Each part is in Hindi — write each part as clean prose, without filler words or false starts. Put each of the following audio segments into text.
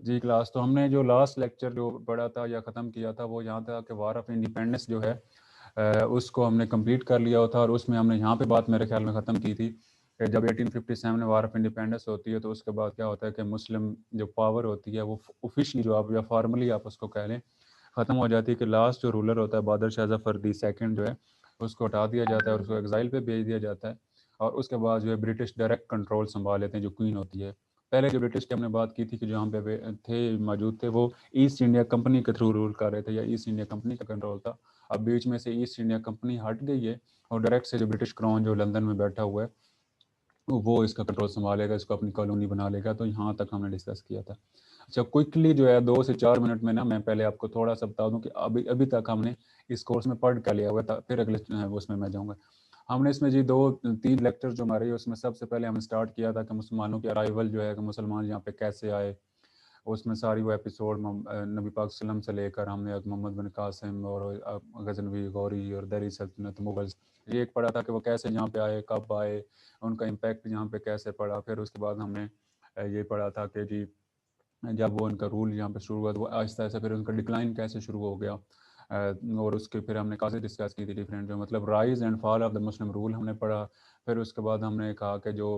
जी क्लास, तो हमने जो लास्ट लेक्चर जो पढ़ा था या ख़त्म किया था वो यहाँ था कि वार ऑफ इंडिपेंडेंस जो है उसको हमने कंप्लीट कर लिया था, और उसमें हमने यहाँ पे बात मेरे ख्याल में ख़त्म की थी कि जब 1857 में वार ऑफ इंडिपेंडेंस होती है तो उसके बाद क्या होता है कि मुस्लिम जो पावर होती है वो ऑफिशियली जो आप या फॉर्मली आप उसको कह लें ख़त्म हो जाती है, कि लास्ट जो रूलर होता है बहादुर शाह जफर दी सेकंड जो है उसको हटा दिया जाता है और उसको एग्जाइल पे भेज दिया जाता है। और उसके बाद जो है ब्रिटिश डायरेक्ट कंट्रोल संभाल लेते हैं, जो क्वीन होती है। पहले जो ब्रिटिश की हमने बात की थी कि जो यहाँ पे थे मौजूद थे वो ईस्ट इंडिया कंपनी के थ्रू रूल कर रहे थे, या ईस्ट इंडिया कंपनी का कंट्रोल था। अब बीच में से ईस्ट इंडिया कंपनी हट गई है और डायरेक्ट से जो ब्रिटिश क्राउन जो लंदन में बैठा हुआ है वो इसका कंट्रोल संभालेगा, इसको अपनी कॉलोनी बना लेगा। तो यहाँ तक हमने डिस्कस किया था। अच्छा, क्विकली जो है 2 से 4 मिनट में ना मैं पहले आपको थोड़ा सा बता दूं कि अभी अभी तक हमने इस कोर्स में पढ़ क्या लिया हुआ था, फिर अगले उसमें मैं जाऊँगा। हमने इसमें जी 2-3 लेक्चर जो हमारे उसमें सबसे पहले हमने स्टार्ट किया था कि मुसलमानों की अराइवल जो है कि मुसलमान यहाँ पे कैसे आए। उसमें सारी वो एपिसोड नबी पाक सल्लम से लेकर हमने मोहम्मद बिन कासिम और गजनवी गौरी और दरी सल्तनत मुगल्स, ये एक पढ़ा था कि वो कैसे यहाँ पे आए, कब आए, उनका इम्पैक्ट यहाँ पे कैसे पड़ा। फिर उसके बाद हमने ये पढ़ा था कि जी जब वो उनका रूल यहाँ पे शुरू हुआ तो वो आहिस्ता आहिस्ता फिर उनका डिक्लाइन कैसे शुरू हो गया। और उसके फिर हमने काफ़ी डिस्कस की थी डिफरेंट जो मतलब rise and fall of the Muslim rule हमने पढ़ा। फिर उसके बाद हमने कहा कि जो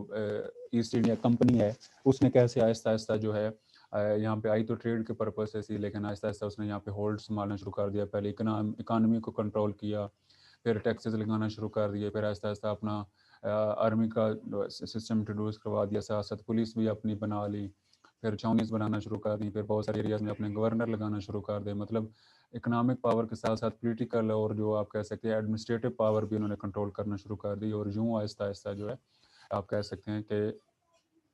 ईस्ट इंडिया कंपनी है उसने कैसे आहिस्ता आहिस्ता जो है यहाँ पे आई तो ट्रेड के पर्पज से थी, लेकिन आहिस्ता आहिस्ता उसने यहाँ पे होल्ड संभालना शुरू कर दिया। पहले इकानमी को कंट्रोल किया, फिर टैक्सेस लगाना शुरू कर दिए, फिर आहिस्ता आहिस्ता अपना आर्मी का सिस्टम इंट्रोड्यूस करवा दिया, सियासत पुलिस भी अपनी बना ली, फिर चौनीस बनाना शुरू कर दी, फिर बहुत सारे एरियाज़ में अपने गवर्नर लगाना शुरू कर दे। मतलब इकोनॉमिक पावर के साथ साथ पॉलिटिकल और जो आप कह सकते हैं एडमिनिस्ट्रेटिव पावर भी उन्होंने कंट्रोल करना शुरू कर दी। और यूँ आहिस्ता आहिस्ता जो है आप कह सकते हैं कि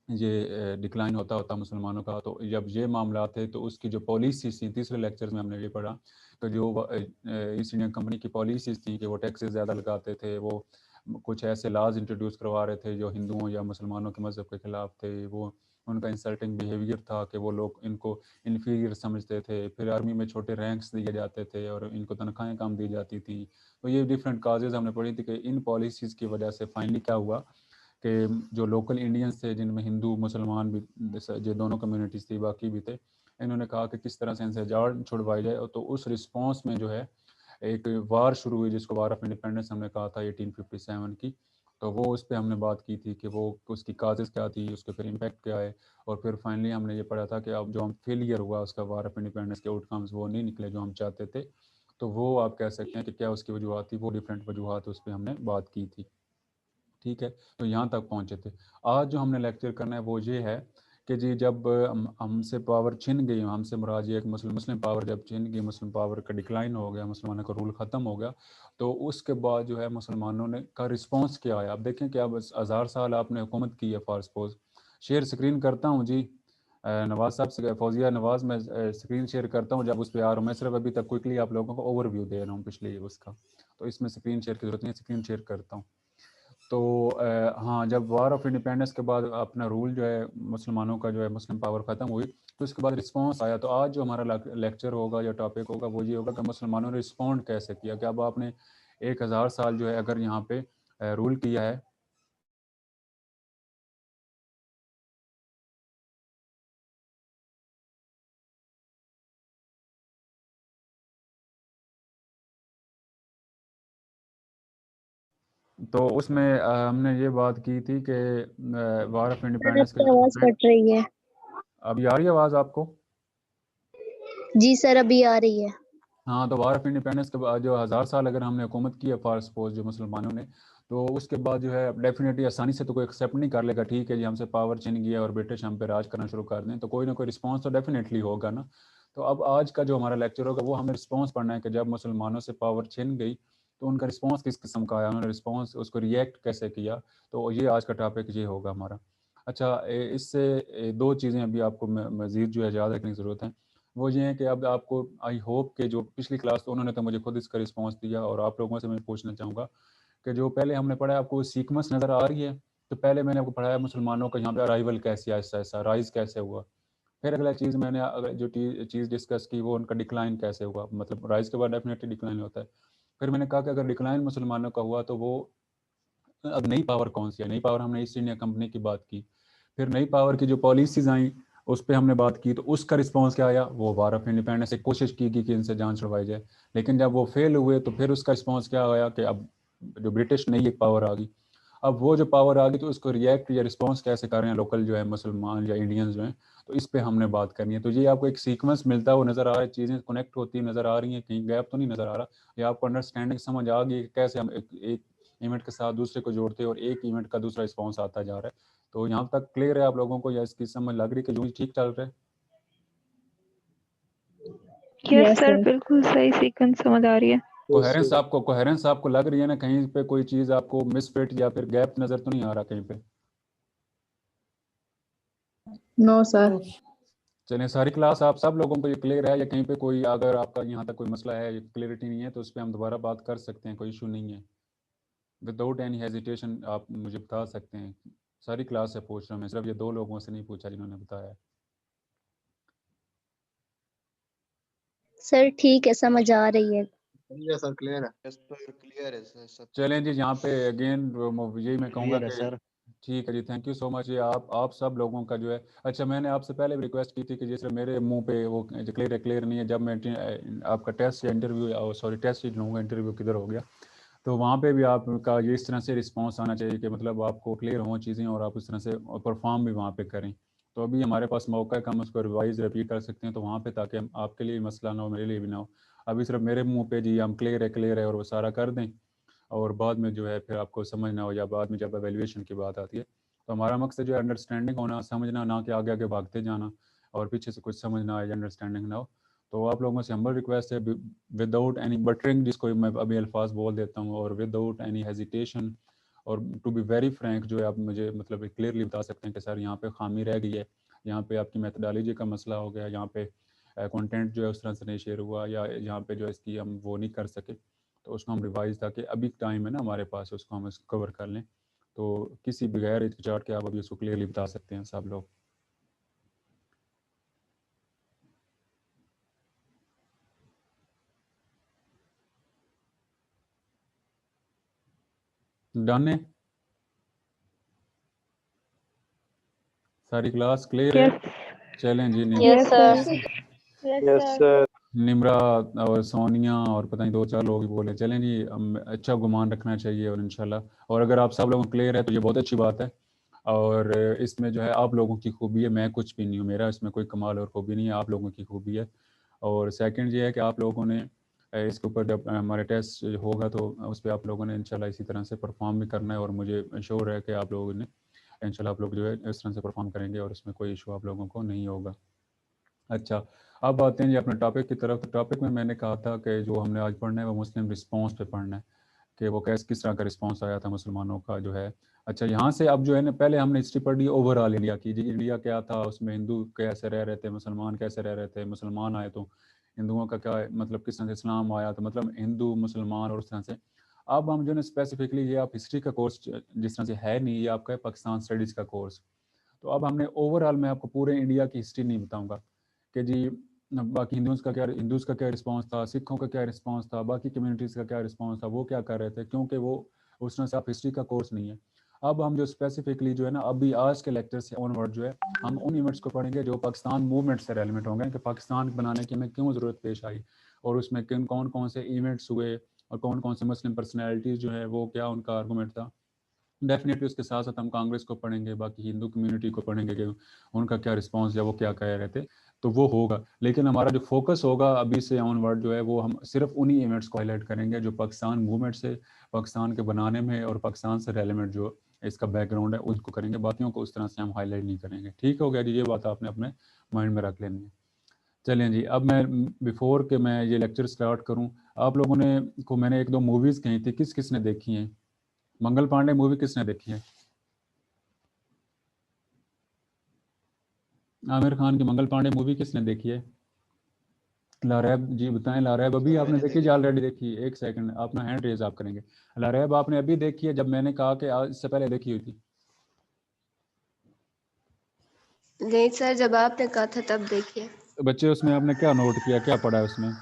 ये डिक्लाइन होता होता मुसलमानों का। तो जब ये मामला थे तो उसकी जो पॉलिसीज़ थी, तीसरे लेक्चर में हमने ये पढ़ा कि जो ईस्ट इंडिया कंपनी की पॉलिसीज़ थी कि वो टैक्सेस ज़्यादा लगाते थे, वो कुछ ऐसे लॉज इंट्रोड्यूस करवा रहे थे जो हिंदुओं या मुसलमानों के मज़हब के ख़िलाफ़ थे। वो उनका इंसल्टिंग बिहेवियर था कि वो लोग इनको इन्फीरियर समझते थे। फिर आर्मी में छोटे रैंक्स दिए जाते थे और इनको तनख्वाहें कम दी जाती थी। तो ये डिफरेंट काजेज़ हमने पढ़ी थी कि इन पॉलिसीज़ की वजह से फाइनली क्या हुआ कि जो लोकल इंडियंस थे जिनमें हिंदू मुसलमान भी जो दोनों कम्युनिटीज़ थी बाकी भी थे, इन्होंने कहा कि किस तरह से इनसे जाड़ छुड़वाई जाए। तो उस रिस्पॉन्स में जो है एक वार शुरू हुई जिसको वार ऑफ इंडिपेंडेंस हमने कहा था 1857 की। तो वो उस पे हमने बात की थी कि वो उसकी काजेज़ क्या थी, उसके फिर इम्पैक्ट क्या है। और फिर फाइनली हमने ये पढ़ा था कि अब जो हम फेलियर हुआ उसका वार ऑफ इंडिपेंडेंस के आउटकम्स वो नहीं निकले जो हम चाहते थे। तो वो आप कह सकते हैं कि क्या उसकी वजूहत थी, वो डिफरेंट वजूहत उस पर हमने बात की थी। ठीक है, तो यहाँ तक पहुँचे थे। आज जो हमने लेक्चर करना है वो ये है कि जी जब हमसे पावर छिन गई, हमसे मुराद ये एक मुस्लिम मुस्लिम पावर जब छिन गई, मुस्लिम पावर का डिक्लाइन हो गया, मुसलमानों का रूल ख़त्म हो गया, तो उसके बाद जो है मुसलमानों ने का रिस्पॉन्स क्या है। आप देखें कि अब 1000 साल आपने हुकूमत की है फॉर सपोज। शेयर स्क्रीन करता हूँ जी नवाज़ साहब से, फौजिया नवाज़ मैं स्क्रीन शेयर करता हूँ जब उस पर आ रहा हूँ। मैं सिर्फ अभी तक क्विकली आप लोगों को ओवरव्यू दे रहा हूँ पिछले उसका, तो इसमें स्क्रीन शेयर की जरूरत नहीं है, स्क्रीन शेयर करता हूँ। तो हाँ, जब वार ऑफ इंडिपेंडेंस के बाद अपना रूल जो है मुसलमानों का जो है मुस्लिम पावर ख़त्म हुई, तो इसके बाद रिस्पांस आया। तो आज जो हमारा लेक्चर होगा या टॉपिक होगा वो ये होगा कि मुसलमानों ने रिस्पॉन्ड कैसे किया। कि अब आपने 1000 साल जो है अगर यहाँ पे रूल किया है, तो उसमें हमने ये बात की थी कि वार ऑफ सर इंडिपेंडेंस के आपकी जो आवाज कट रही है। अभी आ रही है आवाज़ आपको? जी सर अभी आ रही है। हाँ, तो वार ऑफ इंडिपेंडेंस के बाद जो 1000 साल अगर हमने हुकूमत की है फॉर सपोज जो मुसलमानों ने, तो उसके बाद जो है डेफिनेटली आसानी से तो कोई एक्सेप्ट नहीं कर लेगा, ठीक है जी हमसे पावर छिन गया और ब्रिटिश हम पे राज करना शुरू कर दें, तो कोई ना कोई रिस्पांस तो डेफिनेटली होगा ना। तो अब आज का जो हमारा लेक्चर होगा वो हमें रिस्पांस पढ़ना है कि जब मुसलमानों से पावर छिन गई तो उनका रिस्पॉन्स किस किस्म का आया, उन्होंने रिस्पॉन्स उसको रिएक्ट कैसे किया। तो ये आज का टॉपिक ये होगा हमारा। अच्छा, इससे दो चीज़ें अभी आपको मज़ीद जो है याद रखने की ज़रूरत है। वो ये है कि अब आपको आई होप कि जो पिछली क्लास तो उन्होंने तो मुझे खुद इसका रिस्पॉन्स दिया, और आप लोगों से मैं पूछना चाहूँगा कि जो पहले हमने पढ़ा है आपको सीक्वेंस नज़र आ रही है। तो पहले मैंने आपको पढ़ाया मुसलमानों का यहाँ पे अराइवल कैसे आया, ऐसा ऐसा राइज कैसे हुआ। फिर अगला चीज़ मैंने अगर जो चीज़ डिस्कस की वो उनका डिक्लाइन कैसे हुआ, मतलब राइज के बाद डेफिनेटली डिक्लाइन होता है। फिर मैंने कहा कि अगर डिक्लाइन मुसलमानों का हुआ तो वो अब नई पावर कौन सी है। नई पावर हमने ईस्ट इंडिया कंपनी की बात की। फिर नई पावर की जो पॉलिसीज़ आई उस पर हमने बात की, तो उसका रिस्पॉन्स क्या आया, वो वार ऑफ इंडिपेंडेंस से कोशिश की कि इनसे जान छुड़वाई जाए, लेकिन जब वो फेल हुए तो फिर उसका रिस्पॉन्स क्या आया कि अब जो ब्रिटिश नई एक पावर आ गई, अब वो जो पावर आ गई तो उसको रिएक्ट या रिस्पॉन्स कैसे कर रहे हैं लोकल जो है मुसलमान या इंडियंस जो हैं, तो इस पे हमने बात करनी है। तो ये आपको एक सीक्वेंस मिलता हुआ नज़र आ रहा है, चीज़ें कनेक्ट होती नज़र आ रही हैं, कहीं गैप तो नहीं नज़र आ रहा, या आपको अंडरस्टैंडिंग समझ आ गई कैसे हम एक इवेंट के साथ दूसरे को जोड़ते हैं और एक इवेंट का दूसरा रिस्पॉन्स आता जा रहा है। तो यहाँ तक क्लियर है आप लोगों को, या इसकी समझ लग रही है कि यूँ ही ठीक चल रहा है? यस सर, बिल्कुल सही सीक्वेंस समझ आ रही है। कोहेरेंस आपको लग रही है ना, कहीं पे कोई चीज़ आपको मिसफिट या फिर गैप नज़र तो नहीं आ रहा कहीं पे? No sir. चलिए, सारी क्लास आप सब लोगों को ये क्लियर है, या कहीं पे कोई अगर आपका यहाँ तक कोई मसला है, क्लियरिटी नहीं है, तो उस पर हम दोबारा बात कर सकते हैं, कोई इशू नहीं है। विदाउट एनी हेजिटेशन आप मुझे बता सकते हैं। सारी क्लास से पूछ रहा हूँ मैं, सिर्फ ये 2 लोगों से नहीं पूछा जिन्होंने बताया। सर ठीक है, समझ आ रही है। सर क्लियर है। यस सर, क्लियर है सर सब। चलें जी, यहाँ पे अगेन यही मैं कहूँगा क्लियर है कि सर। ठीक है जी, थैंक यू सो मच। ये आप सब लोगों का जो है, अच्छा मैंने आपसे पहले भी रिक्वेस्ट की थी कि जैसे मेरे मुंह पे वो क्लियर नहीं है, जब मैं आपका टेस्ट या इंटरव्यू, सॉरी टेस्ट ही लूँगा, इंटरव्यू किधर हो गया, तो वहाँ पे भी आपका ये इस तरह से रिस्पांस आना चाहिए कि मतलब आपको क्लियर हों चीज़ें और आप उस तरह से परफॉर्म भी वहाँ पे करें। तो अभी हमारे पास मौका है कि हम उसको रिवाइज रिपीट कर सकते हैं, तो वहाँ पे ताकि हम आपके लिए मसला ना हो, मेरे लिए भी ना हो। अभी सिर्फ मेरे मुँह पे जी हम क्लियर है और वो सारा कर दें, और बाद में जो है फिर आपको समझ ना हो, या बाद में जब एवेल्यूएशन की बात आती है, तो हमारा मकसद जो है अंडरस्टैंडिंग होना, समझना, ना कि आगे आगे भागते जाना और पीछे से कुछ समझ ना आए, अंडरस्टैंडिंग ना हो। तो आप लोगों से हम्बल रिक्वेस्ट है, विदाउट एनी बटरिंग, जिसको मैं अभी अल्फाज बोल देता हूँ, और विदाउट एनी हेजिटेशन, और टू बी वेरी फ्रैंक, जो है आप मुझे मतलब क्लियरली बता सकते हैं कि सर यहाँ पे खामी रह गई है, यहाँ पे आपकी मेथडोलॉजी का मसला हो गया, यहाँ पे कंटेंट जो है उस तरह से नहीं शेयर हुआ, या यहाँ पे जो है इसकी हम वो नहीं कर सके, तो उसको हम रिवाइज, ताकि अभी टाइम है ना हमारे पास, उसको हम कवर कर लें। तो किसी बगैर हिचकिचाहट के आप अभी उसको क्लियरली बता सकते हैं सब लोग। डन है? सारी क्लास क्लियर है? चलें जी। Yes sir. Yes sir. Nimra और सोनिया और पता नहीं 2-4 लोग ही बोले। चलें जी, अच्छा गुमान रखना चाहिए, और इंशाल्लाह, और अगर आप सब लोगों को क्लियर है तो ये बहुत अच्छी बात है। और इसमें जो है आप लोगों की खूबी है, मैं कुछ भी नहीं हूँ, मेरा इसमें कोई कमाल और खूबी नहीं है, आप लोगों की खूबी है। और सेकंड ये है कि आप लोगों ने इसके ऊपर जब हमारे टेस्ट होगा तो उस पर आप लोगों ने इंशाल्लाह इसी तरह से परफॉर्म भी करना है, और मुझे श्योर है कि आप लोगों ने इंशाल्लाह आप लोग जो है इस तरह से परफॉर्म करेंगे, और इसमें कोई इशू आप लोगों को नहीं होगा। अच्छा, अब आते हैं जी अपने टॉपिक की तरफ। तो टॉपिक में मैंने कहा था कि जो हमने आज पढ़ना है वो मुस्लिम रिस्पॉन्स पे पढ़ना है, कि वो किस तरह का रिस्पॉन्स आया था मुसलमानों का जो है। अच्छा, यहाँ से अब जो है ना, पहले हमने हिस्ट्री पढ़ ली ओवरऑल इंडिया की, जी इंडिया क्या था, उसमें हिंदू कैसे रह रहे थे, मुसलमान कैसे रह रहे थे, मुसलमान आए तो हिंदुओं का क्या मतलब किस तरह से इस्लाम आया, तो मतलब हिंदू मुसलमान और उस तरह से। अब हम जो है स्पेसिफिकली, ये आप हिस्ट्री का कोर्स जिस तरह से है नहीं, ये आपका है पाकिस्तान स्टडीज़ का कोर्स। तो अब हमने ओवरऑल, मैं आपको पूरे इंडिया की हिस्ट्री नहीं बताऊंगा कि जी बाकी हिंदूज़ का क्या रिस्पांस था, सिखों का क्या रिस्पांस था, बाकी कम्युनिटीज़ का क्या रिस्पांस था, वो क्या कर रहे थे, क्योंकि वो उस तरह से आप हिस्ट्री का कोर्स नहीं है। अब हम जो स्पेसिफिकली जो है ना, अभी आज के लेक्चर से ऑनवर्ड जो है हम उन इवेंट्स को पढ़ेंगे जो पाकिस्तान मूवमेंट से रेलिवेंट होंगे, कि पाकिस्तान बनाने की हमें क्यों ज़रूरत पेश आई, और उसमें किन कौन कौन से इवेंट्स हुए, और कौन कौन से मुस्लिम पर्सनैलिटीज़ जो है वो क्या उनका आर्गूमेंट था। डेफिनेटली उसके साथ साथ हम कांग्रेस को पढ़ेंगे, बाकी हिंदू कम्युनिटी को पढ़ेंगे कि उनका क्या रिस्पांस या वो क्या कह रहे थे, तो वो होगा। लेकिन हमारा जो फोकस होगा अभी से ऑनवर्ड जो है, वो हम सिर्फ उन्हीं इवेंट्स को हाईलाइट करेंगे जो पाकिस्तान मूवमेंट से, पाकिस्तान के बनाने में और पाकिस्तान से रेलिवेंट जो इसका बैकग्राउंड है उसको करेंगे, बाकियों को उस तरह से हम हाईलाइट नहीं करेंगे। ठीक हो गया जी, ये बात आपने अपने माइंड में रख लेनी है। चलें जी, अब मैं बिफोर के मैं ये लेक्चर स्टार्ट करूँ, आप लोगों ने को मैंने 1-2 मूवीज़ कही थी, किस किस ने देखी हैं? मंगल पांडे मूवी किसने देखी है? आमिर खान की मंगल पांडे मूवी किसने देखी है? लारैब जी बताएं। लारैब अभी सर आपने मैंने देखी देखी या है। ऑलरेडी देखी? एक सेकंड, अपना हैंड रेज आप करेंगे। लारैब आपने अभी देखी है, जब मैंने कहा कि आज इससे पहले देखी हुई थी? नहीं सर, जब आपने कहा था तब देखिए। तो बच्चे उसमें आपने क्या नोट किया, क्या पढ़ा है उसमें?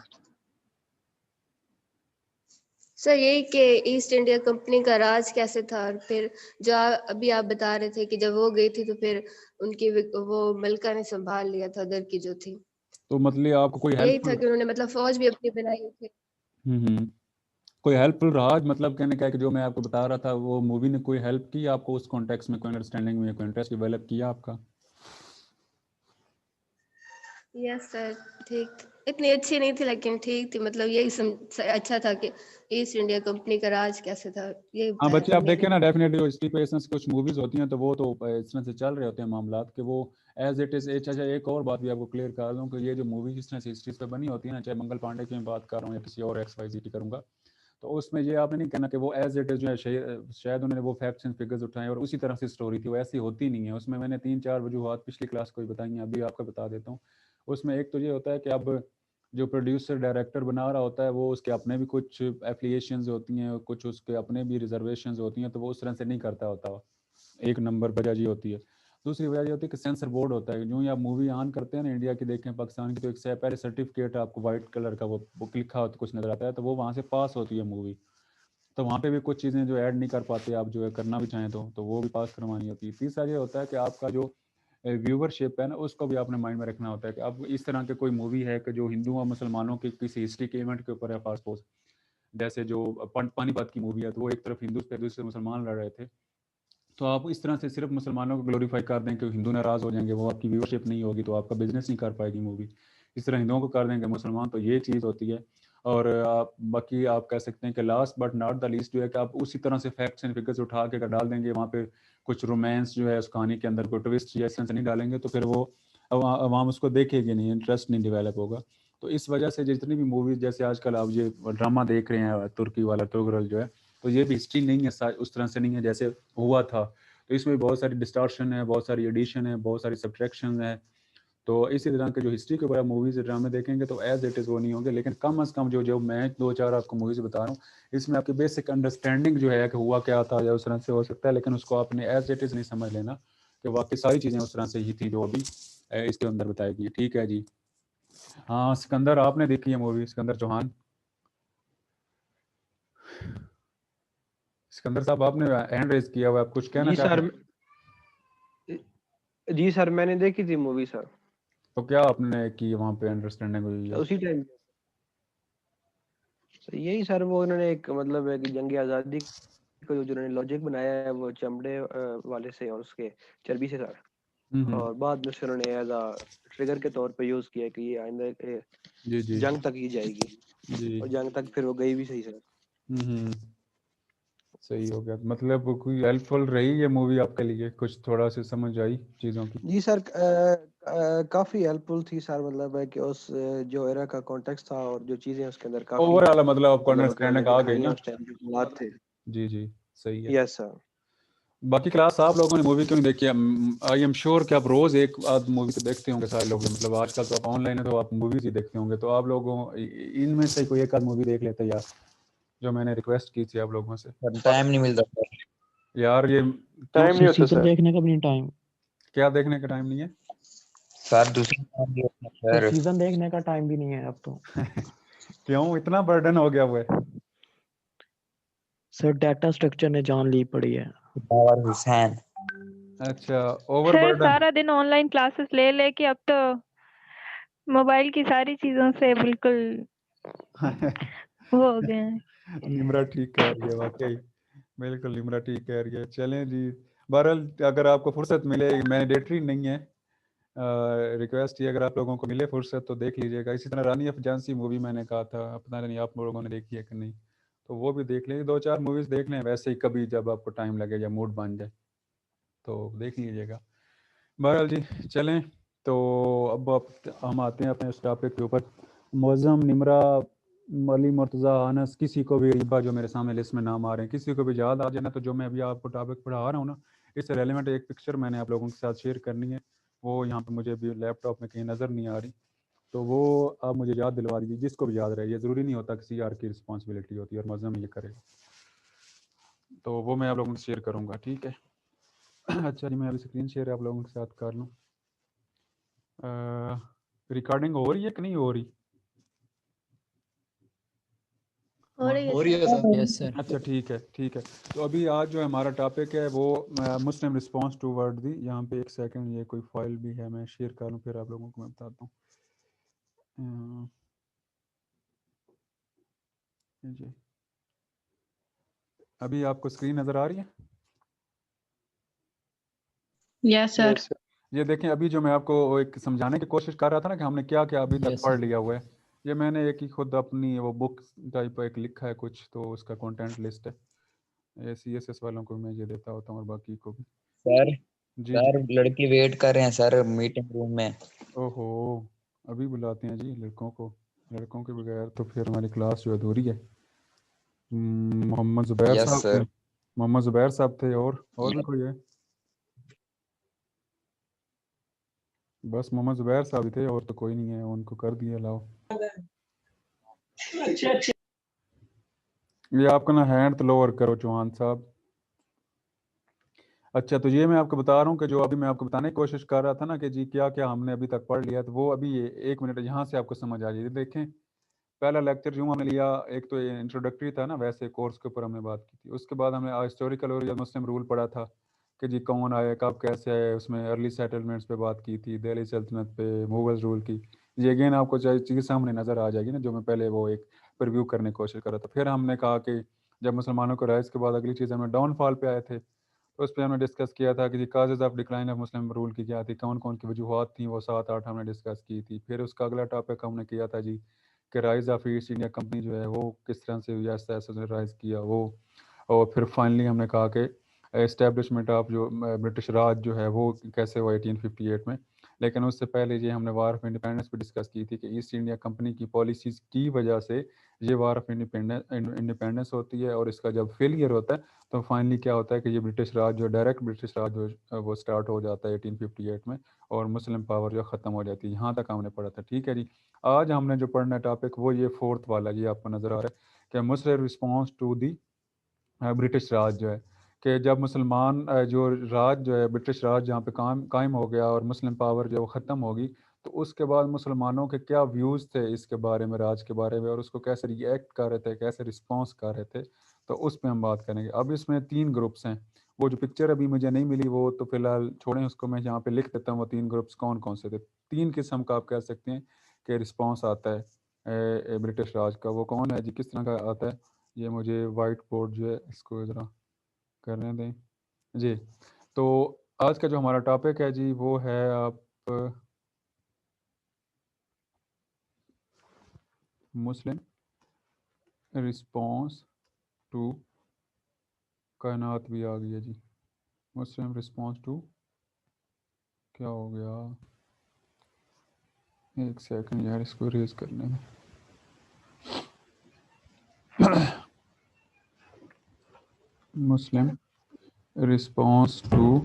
सर यही कि ईस्ट इंडिया कंपनी का राज कैसे था, और फिर जो अभी आप बता रहे थे कि जब वो गई थी तो फिर उनकी वो मलका ने संभाल लिया था उधर की जो थी। तो मतलब आपको कोई यही था हेल्पफुल, कि उन्होंने मतलब फौज भी अपनी बनाई थी। कोई हेल्पफुल रहा, मतलब कहने का है कि जो मैं आपको बता रहा था वो मूवी ने कोई हेल्प की आपको उस कॉन्टेक्स्ट में, कोई अंडरस्टैंडिंग में, कोई इंटरेस्ट डेवलप किया आपका? यस सर, ठीक थी। इतनी अच्छी नहीं थी लेकिन ठीक थी, मतलब यही अच्छा था कि ईस्ट इंडिया कंपनी का राज कैसे था, यही हाँ बताया बच्चे, था आप देखें उन्होंने। ना, डेफिनेटली हिस्ट्री पे इस कुछ मूवीज होती हैं तो वो तो इस तरह से चल रहे होते हैं मामलात कि वो एज इट इज। अच्छा, एक और बात भी आपको क्लियर कर दूं कि ये जो मूवी जिस तरह से हिस्ट्री पे बनी होती है ना, चाहे मंगल पांडे की मैं बात कर रहा हूँ या किसी और XYZ की करूंगा, तो उसमें ये आपने नहीं कहना कि वो एज इट इज जो है शायद उन्होंने वो फैक्ट्स एंड फिगर्स उठाए और उसी तरह से स्टोरी थी, वो ऐसी होती नहीं है। उसमें मैंने 3-4 वजूहत पिछली क्लास को ही बताई हैं, अभी आपको बता देता हूँ। उसमें एक तो ये होता है कि अब जो प्रोड्यूसर डायरेक्टर बना रहा होता है वो उसके अपने भी कुछ एफिलिएशंस होती हैं, कुछ उसके अपने भी रिजर्वेशंस होती हैं, तो वो उस तरह से नहीं करता होता। एक नंबर वजह ये होती है। दूसरी वजह ये होती है कि सेंसर बोर्ड होता है, जो ही आप मूवी ऑन करते हैं ना, इंडिया की देखें पाकिस्तान की, तो एक से पहले सर्टिफिकेट आपको व्हाइट कलर का वो लिखा होता कुछ नजर आता है, तो वो वहाँ से पास होती है मूवी। तो वहाँ पे भी कुछ चीज़ें जो ऐड नहीं कर पाते आप, जो है करना भी चाहें तो वो भी पास करवानी होती है। तीसरा ये होता है कि आपका जो व्यूवरशिप है ना, उसको भी आपने माइंड में रखना होता है कि अब इस तरह की कोई मूवी है कि जो हिंदू और मुसलमानों की किसी हिस्ट्री के इवेंट के ऊपर है, फास्ट पोस्ट जैसे जो पानीपत की मूवी है, तो वो एक तरफ हिंदू पे दूसरे मुसलमान लड़ रहे थे, तो आप इस तरह से सिर्फ मुसलमानों को ग्लोरीफाई कर दें कि हिंदू नाराज़ हो जाएंगे, वो आपकी व्यूअरशिप नहीं होगी, तो आपका बिजनेस नहीं कर पाएगी मूवी। इस तरह हिंदुओं को कर देंगे मुसलमान, तो ये चीज़ होती है। और आप बाकी आप कह सकते हैं कि last but not the least जो है कि आप उसी तरह से फैक्ट्स एंड फिगर्स उठा के अगर डाल देंगे वहाँ पे कुछ रोमांस जो है उस कहानी के अंदर, कोई ट्विस्ट या इस तरह से नहीं डालेंगे, तो फिर वो अवाम उसको देखेगी नहीं, इंटरेस्ट नहीं डेवलप होगा। तो इस वजह से जितनी भी मूवीज़, जैसे आजकल आप ये ड्रामा देख रहे हैं तुर्की वाला तुगरल जो है, तो ये भी हिस्ट्री नहीं है, उस तरह से नहीं है जैसे हुआ था। तो इसमें बहुत सारी डिस्टॉर्शन है, बहुत सारी एडिशन है, बहुत सारी सब्ट्रैक्शन है। तो इसी तरह के जो हिस्ट्री के ऊपर आप मूवीज़ ड्रामे देखेंगे तो एज इट इज़ वो नहीं होंगे, लेकिन कम अज़ कम जो जो मैं 2-4 आपको मूवीज़ बता रहा हूँ, इसमें आपकी बेसिक अंडरस्टैंडिंग जो है कि हुआ क्या था या उस तरह से हो सकता है, लेकिन उसको आपने एज इट इज़ नहीं समझ लेना कि वाकई सारी चीज़ें उस तरह से ही थी जो अभी इसके अंदर बताएगी। ठीक है जी। हाँ सिकंदर, आपने देखी है मूवी सिकंदर चौहान? सिकंदर साहब, आपने हैंड रेज किया हुआ, आप कुछ कहना जी चाहते सर, हैं? जी सर मैंने देखी थी मूवी सर। तो क्या आपने की वहाँ पे अंडरस्टैंडिंग हुई है? उसी टाइम यही सर, वो उन्होंने एक मतलब एक जंग आज़ादी को जो उन्होंने लॉजिक बनाया है वो चमड़े वाले से और उसके चर्बी से सर, हम्म। और बाद में उससे उन्होंने एज अ ट्रिगर के तौर पे यूज किया कि ये आइंदा जी जी जंग तक ही जाएगी, जी। और जंग तक फिर वो गई भी सही सर। हम्म। सही हो गया, मतलब कोई हेल्पफुल रही ये मूवी आपके लिए, कुछ थोड़ा सा समझ आई चीज़ों की? जी सर, काफी हेल्पफुल थी सर, मतलब है कि उस जो एरा का कॉन्टेक्स्ट था और जो चीजें उसके अंदर काफी ओवरऑल मतलब आपको मतलब उन्होंने अंडरस्टैंडिंग आ गई दिखाई हैं ना? उस टाइम जो हालात थे। जी जी। सही है। Yes sir. बाकी क्लास आप लोगों ने मूवी क्यों नहीं देखी? आई एम श्योर कि आप रोज एक आध मूवी तो देखते होंगे सारे लोग, मतलब आजकल तो आप ऑनलाइन है तो आप मूवीज ही देखते होंगे, तो आप लोगों इनमें से कोई एक आध मूवी देख लेते यार, जो मैंने रिक्वेस्ट की थी आप लोगों से। टाइम नहीं मिलता सर। यार ये क्यों? टाइम नहीं होता सीजन सर। देखने का भी नहीं टाइम। क्या देखने का टाइम नहीं है? सर दूसरा काम भी होता है सर सर। सीजन देखने का टाइम भी नहीं है अब तो। क्यों इतना बर्डन हो गया हुआ है? सर डाटा स्ट्रक्चर ने जान ली पड़ी है। बाबर हुसैन। अच्छा, ओवर सर बर्डन। सारा दिन ऑनलाइन क्लासेस ले लेके अब तो मोबाइल की सारी चीजों से बिल्कुल वो हो गए हैं। निमरा ठीक कह रही है वाकई, बिल्कुल निमरा ठीक कह रही है। चलें जी, बहरहाल अगर आपको फुर्सत मिले, मैंडेटरी नहीं है, रिक्वेस्ट ही, अगर आप लोगों को मिले फुर्सत तो देख लीजिएगा। इसी तरह रानी ऑफ झांसी मूवी मैंने कहा था, पता नहीं आप लोगों ने देखी है कि नहीं, तो वो भी देख लीजिए। 2-4 मूवीज़ देख लें वैसे ही, कभी जब आपको टाइम लगे या मूड बन जाए तो देख लीजिएगा। बहरहाल जी चलें, तो अब हम आते हैं अपने इस टॉपिक के ऊपर। मौज़म, निमरा, अली, मुर्तज़ा, अनस, किसी को भी, रिबा जो मेरे सामने लिस्ट में नाम आ रहे हैं, किसी को भी याद आ जाए ना, तो जो मैं अभी आपको टॉपिक पढ़ा रहा हूँ ना, इससे रेलिवेंट एक पिक्चर मैंने आप लोगों के साथ शेयर करनी है, वो यहाँ पे मुझे अभी लैपटॉप में कहीं नज़र नहीं आ रही, तो वो आप मुझे याद दिलवा दीजिए, जिसको भी याद रहे। ये ज़रूरी नहीं होता किसी यार की रिस्पॉन्सिबिलिटी होती है और मौज़म ये करेगा, तो वो मैं आप लोगों से शेयर करूँगा, ठीक है? अच्छा जी, मैं अभी स्क्रीन शेयर आप लोगों के साथ कर लूँ। रिकॉर्डिंग हो रही है कि नहीं हो रही? हो रही हो रही है है सर। सर। Yes sir. अच्छा ठीक है ठीक है। तो अभी आज जो हमारा टॉपिक है वो मुस्लिम रिस्पांस टू वर्ड दी। यहाँ पे एक सेकंड, ये कोई फाइल भी है, मैं शेयर कर लूँ फिर आप लोगों को मैं बताता हूँ। जी अभी आपको स्क्रीन नज़र आ रही है? Yes sir. Yes, sir. ये देखें, अभी जो मैं आपको एक समझाने की कोशिश कर रहा था ना कि हमने क्या क्या अभी तक Yes, पढ़ sir. लिया हुआ है, ये मैंने एक ही खुद अपनी वो बुक टाइप एक लिखा है कुछ, तो उसका कंटेंट लिस्ट है। ये CSS वालों को मैं ये देता होता हूँ और बाकी को भी। सर जी सर लड़की वेट कर रहे हैं सर मीटिंग रूम में। ओहो, अभी बुलाते हैं जी लड़कों को, लड़कों के बगैर तो फिर हमारी क्लास जो अधूरी है। मोहम्मद जुबैर यस साहब थे, सर। मोहम्मद जुबैर साहब थे, और भी कोई है? बस मोहम्मद जुबैर साहब ही थे, और तो कोई नहीं है, उनको कर दिया लाओ। ये आपका ना हैंड तो लोअर करो चौहान साहब। अच्छा, तो ये मैं आपको बता रहा हूँ कि जो अभी मैं आपको बताने की कोशिश कर रहा था ना कि जी क्या क्या हमने अभी तक पढ़ लिया, तो वो अभी ये 1 मिनट यहाँ से आपको समझ आ जाएगी। देखें, पहला लेक्चर जो हमने लिया, एक तो ये इंट्रोडक्टरी था ना, वैसे कोर्स के ऊपर हमने बात की थी। उसके बाद हमने हिस्टोरिकल और मुस्लिम रूल पढ़ा था कि जी कौन आए, कब, कैसे आए, उसमें अर्ली सेटलमेंट्स पे बात की थी, दिल्ली सल्तनत पे, मुगल रूल की। ये अगेन आपको चीज़ सामने नज़र आ जाएगी ना, जो मैं पहले वो एक प्रिव्यू करने की कोशिश कर रहा था। फिर हमने कहा कि जब मुसलमानों को राइज के बाद अगली चीज़ हमें डाउनफॉल पे आए थे, तो उस पर हमने डिस्कस किया था कि जी causes of decline of Muslim rule की क्या थी, कौन कौन की वजूहत थी, वो 7-8 हमने डिस्कस की थी। फिर उसका अगला टॉपिक हमने किया था जी कि rise of East India Company जो है वो किस तरह से ऐसा ऐसा राइज़ किया वो। और फिर फाइनली हमने कहा कि एस्टेब्लिशमेंट ऑफ जो ब्रिटिश राज जो है वो कैसे हुआ 1858 में। लेकिन उससे पहले ये हमने वार ऑफ इंडिपेंडेंस पे डिस्कस की थी कि ईस्ट इंडिया कंपनी की पॉलिसीज़ की वजह से ये वार ऑफ इंडिपेंडेंस होती है, और इसका जब फेलियर होता है तो फाइनली क्या होता है कि ये ब्रिटिश राज जो डायरेक्ट ब्रिटिश राज जो वो स्टार्ट हो जाता है 1858 में, और मुस्लिम पावर जो ख़त्म हो जाती है। यहाँ तक हमने पढ़ा था, ठीक है जी। आज हमने जो पढ़ना टॉपिक वो ये 4th वाला, ये आपको नज़र आ रहा है कि मुस्लिम रिस्पॉन्स टू दी ब्रिटिश राज जो है, कि जब मुसलमान जो राज जो है ब्रिटिश राज जहाँ पे कायम हो गया और मुस्लिम पावर जो ख़त्म होगी, तो उसके बाद मुसलमानों के क्या व्यूज़ थे इसके बारे में, राज के बारे में, और उसको कैसे रिएक्ट कर रहे थे, कैसे रिस्पॉन्स कर रहे थे, तो उस पर हम बात करेंगे। अब इसमें 3 ग्रुप्स हैं। वो जो पिक्चर अभी मुझे नहीं मिली वो तो फिलहाल छोड़ें, उसको मैं यहाँ पे लिख देता हूँ। वो 3 ग्रुप्स कौन कौन से थे। 3 किस्म का आप कह सकते हैं कि रिस्पॉन्स आता है ब्रिटिश राज का। वो कौन है जी, किस तरह का आता है? ये मुझे वाइट बोर्ड जो है इसको ज़रा करने दें जी। तो आज का जो हमारा टॉपिक है जी वो है आप मुस्लिम रिस्पॉन्स टू, कायनात भी आ गई है जी, मुस्लिम रिस्पॉन्स टू, क्या हो गया, एक सेकंड यार इसको रेज करने में। मुस्लिम रिस्पॉन्स टू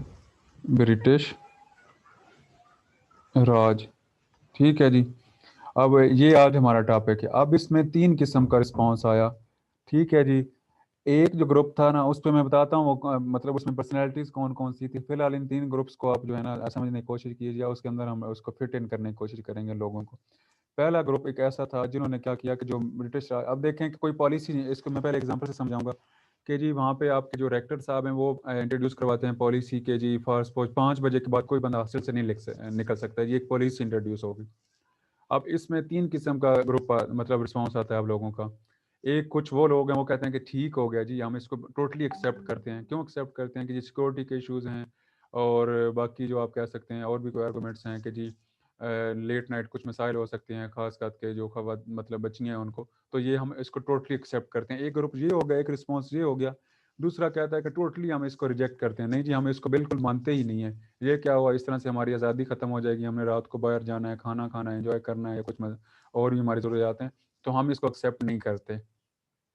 ब्रिटिश राज, ठीक है जी। अब ये आज हमारा टॉपिक है। अब इसमें 3 किस्म का रिस्पॉन्स आया, ठीक है जी। एक जो ग्रुप था ना, उस पर मैं बताता हूँ वो मतलब उसमें पर्सनैलिटीज़ कौन कौन सी थी। फिलहाल इन 3 ग्रुप्स को आप जो है ना समझने की कोशिश कीजिए, उसके अंदर हम उसको फिट इन करने की कोशिश करेंगे लोगों को। पहला ग्रुप एक ऐसा था जिन्होंने क्या किया कि जो ब्रिटिश, अब देखें कि कोई पॉलिसी नहीं, इसको मैं पहले एग्जांपल से समझाऊंगा कि जी वहाँ पे आपके जो रेक्टर साहब हैं वो इंट्रोड्यूस करवाते हैं पॉलिसी के जी फॉर सपोज 5 बजे के बाद कोई बंदा हॉस्टल से नहीं निकल सकता, ये एक पॉलिसी इंट्रोड्यूस होगी। अब इसमें 3 किस्म का ग्रुप मतलब रिस्पॉन्स आता है आप लोगों का। एक कुछ वो लोग हैं वो कहते हैं कि ठीक हो गया जी, हम इसको टोटली एक्सेप्ट करते हैं। क्यों एक्सेप्ट करते हैं? कि जी सिक्योरिटी के इश्यूज़ हैं, और बाकी जो आप कह सकते हैं और भी कोई आर्गूमेंट्स हैं कि जी लेट नाइट कुछ मसाइल हो सकते हैं, खास करके जो खवात मतलब बच्चियाँ हैं उनको, तो ये हम इसको टोटली एक्सेप्ट करते हैं। एक ग्रुप ये हो गया, एक रिस्पॉन्स ये हो गया। दूसरा कहता है कि टोटली हम इसको रिजेक्ट करते हैं, नहीं जी हम इसको बिल्कुल मानते ही नहीं है। ये क्या हुआ, इस तरह से हमारी आज़ादी ख़त्म हो जाएगी, हमने रात को बाहर जाना है, खाना खाना है, एंजॉय करना है, या कुछ और भी हमारी ज़रूरियात हैं, तो हम इसको एक्सेप्ट नहीं करते।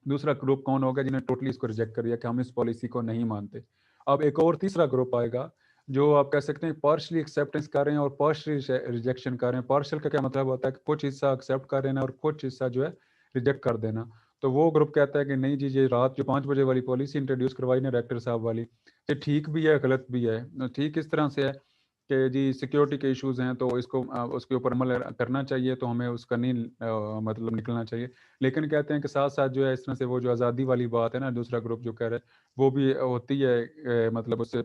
दूसरा ग्रुप कौन होगा जिन्हें टोटली इसको रिजेक्ट कर दिया कि हम इस पॉलिसी को नहीं मानते। अब एक और तीसरा ग्रुप आएगा जो आप कह सकते हैं पार्शली एक्सेप्टेंस कर रहे हैं और पार्शली रिजेक्शन कर रहे हैं। पार्शल का क्या मतलब होता है कि कुछ हिस्सा एक्सेप्ट कर लेना और कुछ हिस्सा जो है रिजेक्ट कर देना। तो वो ग्रुप कहता है कि नहीं जी, ये रात जो 5 बजे वाली पॉलिसी इंट्रोड्यूस करवाई ना रेक्टर साहब वाली, ये ठीक भी है गलत भी है। ठीक इस तरह से है कि जी सिक्योरिटी के इश्यूज हैं तो इसको उसके ऊपर अमल करना चाहिए, तो हमें उसका नहीं मतलब निकलना चाहिए। लेकिन कहते हैं कि साथ साथ जो है इस तरह से वो जो आज़ादी वाली बात है ना, दूसरा ग्रुप जो कह रहे हैं वो भी होती है, मतलब उससे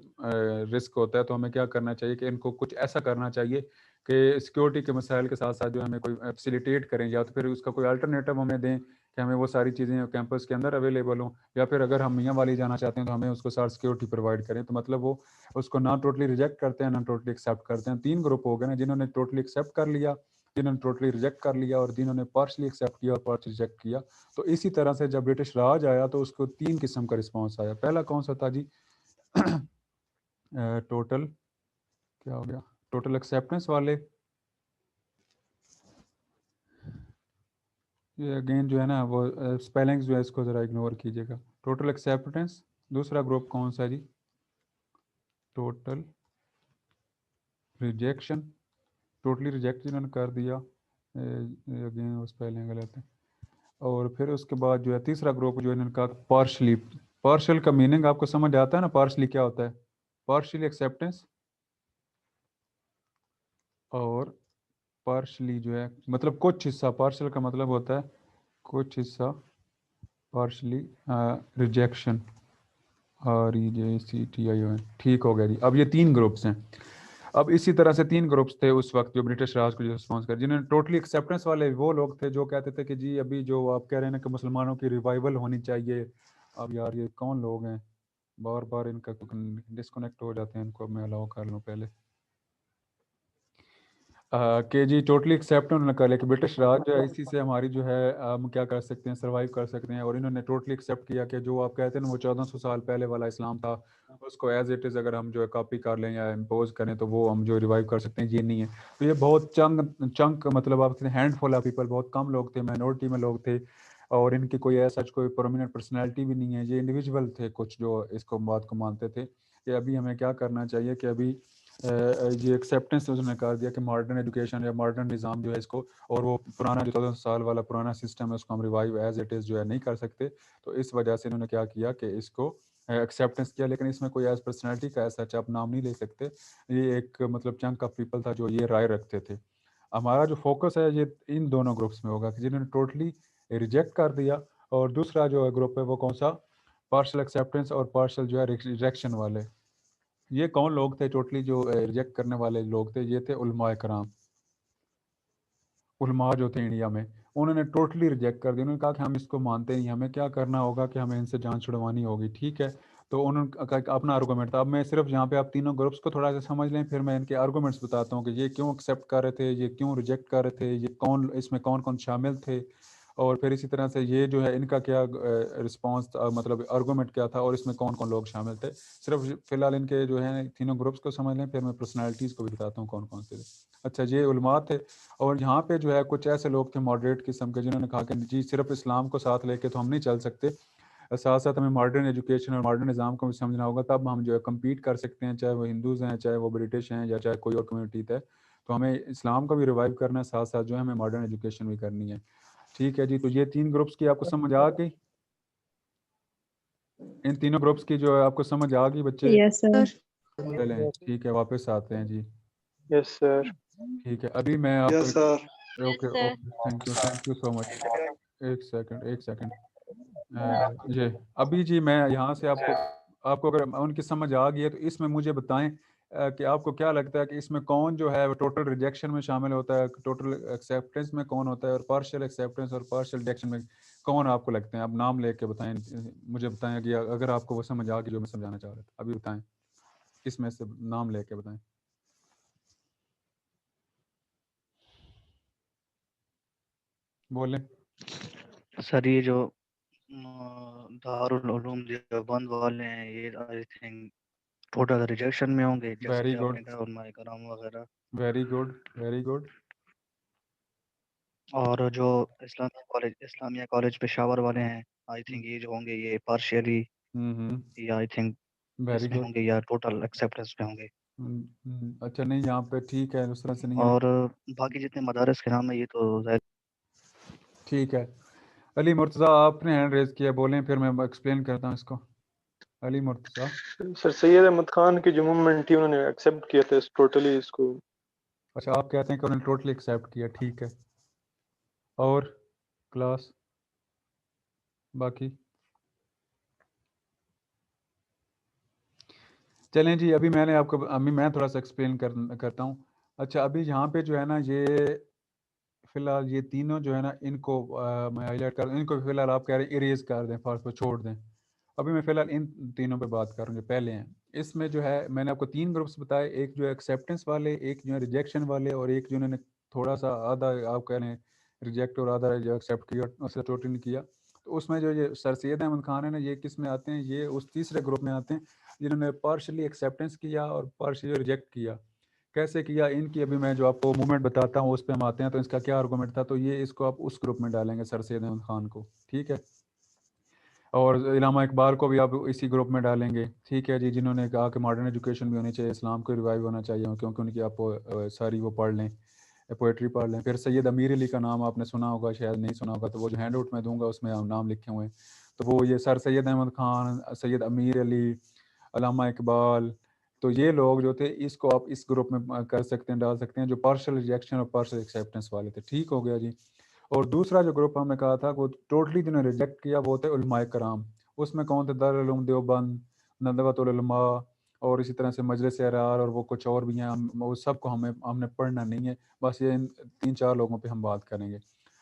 रिस्क होता है। तो हमें क्या करना चाहिए कि इनको कुछ ऐसा करना चाहिए कि सिक्योरिटी के मसाइल के साथ साथ जो हमें कोई फैसिलिटेट करें, या तो फिर उसका कोई अल्टरनेटिव हमें दें कि हमें वो सारी चीज़ें कैंपस के अंदर अवेलेबल हों, या फिर अगर हम मियाँ वाली जाना चाहते हैं तो हमें उसको साथ सिक्योरिटी प्रोवाइड करें। तो मतलब वो उसको ना टोटली रिजेक्ट करते हैं ना टोटली एक्सेप्ट करते हैं। 3 ग्रुप हो गए ना, जिन्होंने टोटली एक्सेप्ट कर लिया, जिन्होंने टोटली रिजेक्ट कर लिया और जिन्होंने पार्शली एक्सेप्ट किया और पार्शली रिजेक्ट किया। तो इसी तरह से जब ब्रिटिश राज आया तो उसको 3 किस्म का रिस्पॉन्स आया। पहला कौन सा था जी? टोटल क्या हो गया, टोटल एक्सेप्टेंस वाले। ये अगेन जो है ना वो स्पेलिंग्स जो है इसको ज़रा इग्नोर कीजिएगा। Total acceptance. दूसरा ग्रुप कौन सा जी? टोटल रिजेक्शन, टोटली रिजेक्ट जिन्होंने कर दिया, अगेन वो स्पेलिंग गलत है। और फिर उसके बाद जो है तीसरा ग्रुप जो इन्होंने कहा पार्शली। पार्शल का मीनिंग आपको समझ आता है ना, पार्शली क्या होता है? पार्शली एक्सेप्टेंस और पार्शली जो है मतलब कुछ हिस्सा, पार्शल का मतलब होता है कुछ हिस्सा, पार्शली रिजेक्शन, REJCTION। ठीक हो गया जी। अब ये 3 ग्रुप्स हैं। अब इसी तरह से 3 ग्रुप्स थे उस वक्त जो ब्रिटिश राज को जो रिस्पॉन्स कर, जिन्होंने टोटली एक्सेप्टेंस वाले वो लोग थे जो कहते थे कि जी अभी जो आप कह रहे हैं ना कि मुसलमानों की रिवाइवल होनी चाहिए। अब यार ये कौन लोग हैं, बार बार इनका डिस्कनेक्ट हो जाते हैं, इनको मैं अलाउ कर लूँ पहले। कि जी टोटली एक्सेप्ट उन्होंने कर लिया कि ब्रिटिश राज जो है इसी से हमारी जो है हम क्या कर सकते हैं, सर्वाइव कर सकते हैं। और इन्होंने टोटली एक्सेप्ट किया कि जो आप कहते हैं ना वो 1400 साल पहले वाला इस्लाम था, उसको एज इट इज़ अगर हम जो है कॉपी कर लें या इम्पोज करें तो वो हम जो रिवाइव कर सकते हैं, ये नहीं है। तो ये बहुत चंक मतलब आप हैंडफुल ऑफ पीपल, बहुत कम लोग थे, माइनॉरिटी में लोग थे, और इनकी कोई ऐसा कोई प्रोमिनेंट पर्सनैलिटी भी नहीं है। ये इंडिविजुअल थे कुछ जो इसको बात को मानते थे कि अभी हमें क्या करना चाहिए कि अभी ये एक्सेप्टेंस उसने कर दिया कि मॉडर्न एजुकेशन या मॉडर्न निज़ाम जो है इसको, और वो पुराना जो 1400 साल वाला पुराना सिस्टम है उसको हम रिवाइव एज इट इज़ जो है नहीं कर सकते। तो इस वजह से इन्होंने क्या किया कि इसको एक्सेप्टेंस किया, लेकिन इसमें कोई एज पर्सनैलिटी का ऐसा आप नाम नहीं ले सकते। ये एक मतलब चंक ऑफ पीपल था जो ये राय रखते थे। हमारा जो फोकस है ये इन दोनों ग्रुप्स में होगा कि जिन्होंने टोटली रिजेक्ट कर दिया, और दूसरा जो ग्रुप है वो कौन सा? पार्शल एक्सेप्टेंस और पार्शल जो है रिजेक्शन वाले। ये कौन लोग थे टोटली जो रिजेक्ट करने वाले लोग थे? ये थे उलमाए कराम। उलमा जो थे इंडिया में, उन्होंने टोटली रिजेक्ट कर दिया। उन्होंने कहा कि हम इसको मानते नहीं, हमें क्या करना होगा कि हमें इनसे जान छुड़वानी होगी। ठीक है, तो उन्होंने अपना आर्गूमेंट था। अब मैं सिर्फ यहाँ पे आप तीनों ग्रुप्स को थोड़ा सा समझ लें, फिर मैं इनके आर्गूमेंट्स बताता हूँ कि ये क्यों एक्सेप्ट कर रहे थे, ये क्यों रिजेक्ट कर रहे थे, ये कौन इसमें कौन कौन शामिल थे, और फिर इसी तरह से ये जो है इनका क्या रिस्पॉन्स मतलब आर्गूमेंट क्या था, और इसमें कौन कौन लोग शामिल थे। सिर्फ फिलहाल इनके जो है तीनों ग्रुप्स को समझ लें, फिर मैं पर्सनैलिटीज़ को भी बताता हूँ कौन कौन से थे। अच्छा, ये उलमा थे, और यहाँ पे जो है कुछ ऐसे लोग थे मॉडरेट किस्म के जिन्होंने कहा कि जी सिर्फ इस्लाम को साथ लेके तो हम नहीं चल सकते, साथ साथ हमें मॉडर्न एजुकेशन और मॉडर्न निज़ाम को भी समझना होगा, तब हम जो है कम्पीट कर सकते हैं, चाहे वो हिंदूज़ हैं, चाहे वो ब्रिटिश हैं, या चाहे कोई और कम्युनिटी है। तो हमें इस्लाम को भी रिवाइव करना है, साथ साथ जो है हमें मॉडर्न एजुकेशन भी करनी है। ठीक है जी, तो ये 3 ग्रुप्स की आपको समझ आ गई? इन तीनों ग्रुप्स की जो है आपको समझ आ गई बच्चे? Yes sir. चलें ठीक है, वापस आते हैं जी। Yes sir. ठीक है, अभी मैं आपको Yes, sir. Okay okay, thank you so much. एक सेकंड ये अभी जी मैं यहाँ से आपको आपको अगर उनकी समझ आ गई है तो इसमें मुझे बताएं कि आपको क्या लगता है कि इसमें कौन जो है टोटल रिजेक्शन में शामिल होता है, टोटल एक्सेप्टेंस में कौन होता है, और पार्शियल एक्सेप्टेंस और पार्शियल रिजेक्शन में कौन आपको लगते हैं? आप नाम लेके बताएं, मुझे बताएं कि अगर आपको वो समझ आ गई जो मैं समझाना चाह रहा था, अभी बताएं इसमें से नाम लेके बताएं। बोलें। सर ये जो दारुल उलूम देवबंद वाले हैं, ये आई थिंक टोटल रिजेक्शन में होंगे, जैसे वेरी कि गुड, आपने कहा उलमाए कराम वगैरह। Very good, very good. और जो इस्लामिया कॉलेज पेशावर वाले हैं, आई थिंक ये जो होंगे ये पार्शियली, या आई थिंक वेरी इसमें गुड। होंगे या टोटल एक्सेप्टेंस में होंगे। अच्छा, नहीं यहाँ पे ठीक है, उस तरह से नहीं है। और बाकी जितने मदारस के नाम है ये तो ठीक है, अली मुर्तज़ा आपने हैंड रेज किया, बोलें फिर मैं एक्सप्लेन करता हूँ इसको। अली मुर्तज़ा। सर सैयद अहमद खान की जो मूवमेंट थी उन्होंने एक्सेप्ट किया था टोटली इसको। अच्छा, आप कहते हैं कि उन्होंने टोटली एक्सेप्ट किया, ठीक है। और क्लास बाकी चलें जी। अभी मैं थोड़ा सा एक्सप्लेन करता हूँ। अच्छा, अभी यहाँ पे जो है ना, ये फिलहाल ये तीनों जो है ना, इनको मैं हाईलाइट कर, इनको फिलहाल आप कह रहे हैं इरेज कर दें, फास्ट पर छोड़ दें। अभी मैं फिलहाल इन तीनों पे बात कर रहा हूँ जो पहले हैं। इसमें जो है मैंने आपको 3 ग्रुप्स बताए, एक जो है एक्सेप्टेंस वाले, एक जो है रिजेक्शन वाले, और एक जो उन्होंने थोड़ा सा आधा आप कह रहे हैं रिजेक्ट और आधा जो एक्सेप्ट किया, उससे टोटल नहीं किया। तो उसमें जो ये सर सैयद अहमद खान है ना, ये किस में आते हैं? ये उस तीसरे ग्रुप में आते हैं जिन्होंने पार्शली एक्सेप्टेंस किया और पार्शली रिजेक्ट किया। कैसे किया इनकी अभी मैं जो आपको मूवमेंट बताता हूँ उस पर हम आते हैं। तो इसका क्या आर्गूमेंट था, तो ये इसको आप उस ग्रुप में डालेंगे सर सैयद अहमद खान को, ठीक है। और इलामा इकबाल को भी आप इसी ग्रुप में डालेंगे, ठीक है जी। जिन्होंने कहा कि मॉडर्न एजुकेशन भी होनी चाहिए, इस्लाम को रिवाइव होना चाहिए, क्योंकि उनकी आप सारी वो पढ़ लें, पोइट्री पढ़ लें। फिर सैयद अमीर अली का नाम आपने सुना होगा, शायद नहीं सुना होगा, तो वो जो हैंड आउट में दूंगा उसमें नाम लिखे हुए हैं। तो वो ये सर सैयद अहमद खान, सैयद अमीर अली, अलामा इकबाल, तो ये लोग जो थे इसको आप इस ग्रुप में कर सकते हैं, डाल सकते हैं, जो पार्शल रिजेक्शन और पार्शल एक्सेप्टेंस वाले थे, ठीक हो गया जी। और दूसरा जो ग्रुप हमने कहा था वो टोटली जिन्होंने रिजेक्ट किया वो थे उलमाए कराम। उसमें कौन थे? दारुल उलूम देवबंद, नदवतुल उलमा, और इसी तरह से मजलिस एरार, और वो कुछ और भी हैं। वो सबको हमने पढ़ना नहीं है, बस ये इन 3-4 लोगों पे हम बात करेंगे।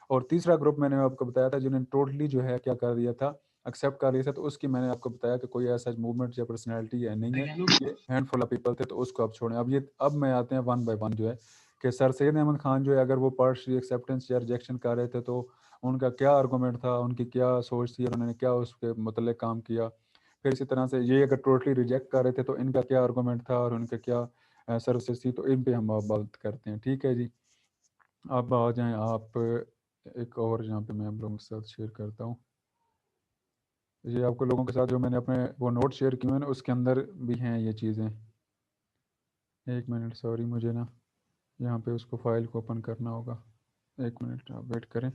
और तीसरा ग्रुप मैंने आपको बताया था जिन्होंने टोटली जो है क्या कर दिया था, एक्सेप्ट कर लिया था। तो उसकी मैंने आपको बताया कि कोई ऐसा मूवमेंट या पर्सनैलिटी है नहीं है, ये हैंडफुल ऑफ पीपल थे, तो उसको आप छोड़ें। अब मैं आते हैं 1 बाय 1 जो है कि सर सैयद अहमद खान जो है अगर वो पार्शली एक्सेप्टेंस या रिजेक्शन कर रहे थे तो उनका क्या आर्गूमेंट था, उनकी क्या सोच थी, और उन्होंने क्या उसके मतलब काम किया। फिर इसी तरह से ये अगर टोटली रिजेक्ट कर रहे थे तो इनका क्या आर्गूमेंट था और उनके क्या सर्विसेज थी, तो इन पे हम अब बात करते हैं, ठीक है जी। अब आ जाएं आप एक और जहाँ पे मैं आप लोगों के साथ शेयर करता हूँ। ये आपको लोगों के साथ जो मैंने अपने वो नोट शेयर किए हैं ना, उसके अंदर भी हैं ये चीज़ें। एक मिनट, सॉरी, मुझे ना यहाँ पे उसको फाइल को ओपन करना होगा। 1 मिनट आप वेट करें।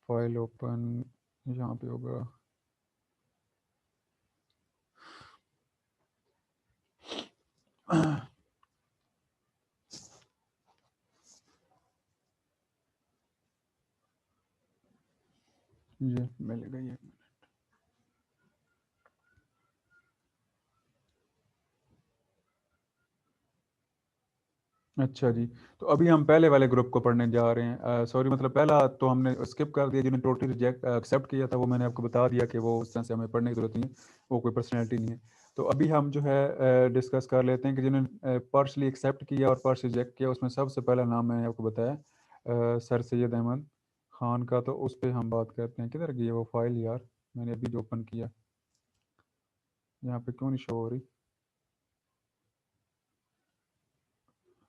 फाइल ओपन यहाँ पे होगा। ये मिलेगा ये। अच्छा जी, तो अभी हम पहले वाले ग्रुप को पढ़ने जा रहे हैं। सॉरी, मतलब पहला तो हमने स्किप कर दिया, जिन्होंने टोटली रिजेक्ट एक्सेप्ट किया था वो मैंने आपको बता दिया कि वो उस तरह से हमें पढ़ने की जरूरत नहीं है, वो कोई पर्सनैलिटी नहीं है। तो अभी हम जो है डिस्कस कर लेते हैं कि जिन्होंने पार्शली एक्सेप्ट किया और पार्शली रिजेक्ट किया। उसमें सबसे पहला नाम मैंने आपको बताया सर सैयद अहमद खान का। तो उस पर हम बात करते हैं। किधर गई है वो फाइल यार, मैंने अभी जो ओपन किया, यहाँ पे क्यों नहीं शो हो रही?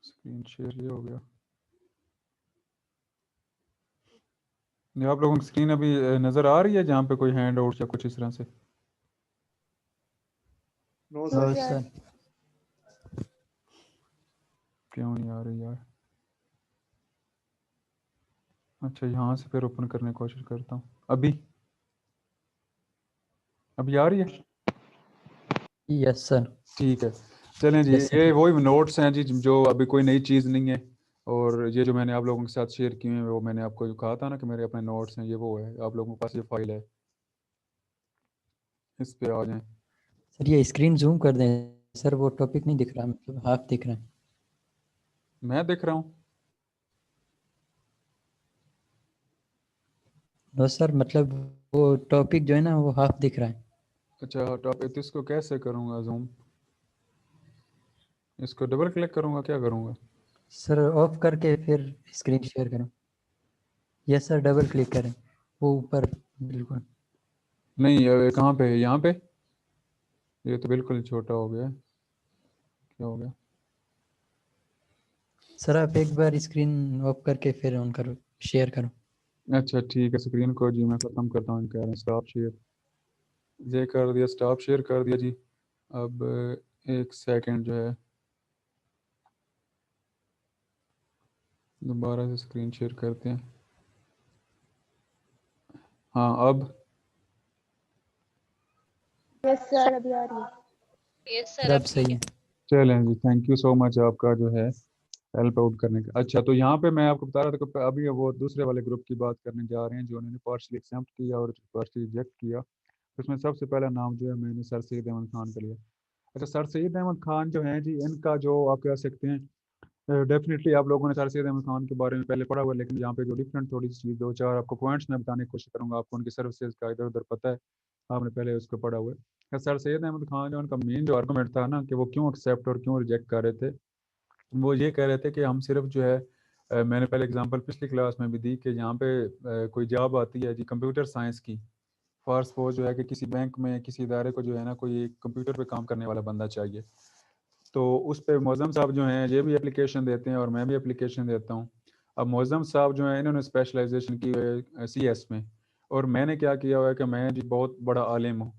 स्क्रीन शेयर ये हो गया। ये आप लोगों की स्क्रीन अभी नज़र आ रही है जहाँ पे कोई हैंड आउट या कुछ इस तरह से? No no sir. सर। क्यों नहीं आ रही यार? अच्छा, यहाँ से फिर ओपन करने की कोशिश करता हूँ। अभी आ रही है? Yes sir. ठीक है, चलें जी। Yes sir. ये वही नोट्स हैं जी, जो अभी कोई नई चीज़ नहीं है। और ये जो मैंने आप लोगों के साथ शेयर किए हैं, वो मैंने आपको जो कहा था ना कि मेरे अपने नोट्स हैं, ये वो है। आप लोगों के पास ये फाइल है, इस पे आ जाएं। सर ये स्क्रीन जूम कर दें सर, वो टॉपिक नहीं दिख रहा, मतलब हाफ दिख रहा है। मैं दिख रहा हूँ? नो सर, मतलब वो टॉपिक जो है ना वो हाफ दिख रहा है। अच्छा, टॉपिक इसको कैसे करूँगा जूम? इसको डबल क्लिक करूँगा, क्या करूँगा? सर ऑफ करके फिर स्क्रीन शेयर करें। यस सर, डबल क्लिक करें वो ऊपर बिल्कुल। नहीं, कहाँ पे है? यहाँ पे? ये तो बिल्कुल ही छोटा हो गया है। क्या हो गया? सर आप एक बार स्क्रीन ऑफ करके फिर ऑन करो, शेयर करो। अच्छा ठीक है, स्क्रीन को जी मैं ख़त्म करता हूँ। कह रहे हैं स्टॉप शेयर, ये कर दिया, स्टॉप शेयर कर दिया जी। अब 1 सेकंड जो है, दोबारा से स्क्रीन शेयर करते हैं। हाँ, अब यस सर अभी आ रही है। यस सर अब सही है। चलें जी, थैंक यू सो मच आपका जो है हेल्प आउट करने का। अच्छा, तो यहाँ पे मैं आपको बता रहा था कि अभी वो दूसरे वाले ग्रुप की बात करने जा रहे हैं जो उन्होंने पार्शली एक्सेप्ट किया और पार्शली रिजेक्ट किया। उसमें सबसे पहला नाम जो है मैंने सर सैयद अहमद खान का लिया। अच्छा, सर सैयद अहमद खान जो हैं जी, इनका जो आप कह सकते हैं डेफिनेटली आप लोगों ने सर सैयद अहमद खान के बारे में पहले पढ़ा हुआ है, लेकिन यहाँ पे जो डिफरेंट थोड़ी सी चीज़ 2-4 आपको पॉइंट्स मैं बताने की कोशिश करूँगा। आपको उनकी सर्विसेज का इधर उधर पता है, आपने पहले उसको पढ़ा हुआ है। सर सैयद अहमद खान जो उनका मेन जो आर्गूमेंट था ना कि वो क्यों एक्सेप्ट और क्यों रिजेक्ट कर रहे थे, वो ये कह रहे थे कि हम सिर्फ जो है मैंने पहले एग्जांपल पिछली क्लास में भी दी कि यहाँ पे कोई जॉब आती है जी कंप्यूटर साइंस की, फॉर सपोज जो है कि किसी बैंक में किसी इदारे को जो है ना कोई कंप्यूटर पे काम करने वाला बंदा चाहिए, तो उस पे मौज़म साहब जो हैं ये भी एप्लीकेशन देते हैं और मैं भी एप्लीकेशन देता हूँ। अब मौज़म साहब जो हैं इन्होंने स्पेशलाइजेशन की है CS में, और मैंने क्या किया हुआ है कि मैं जी बहुत बड़ा आलिम हूँ।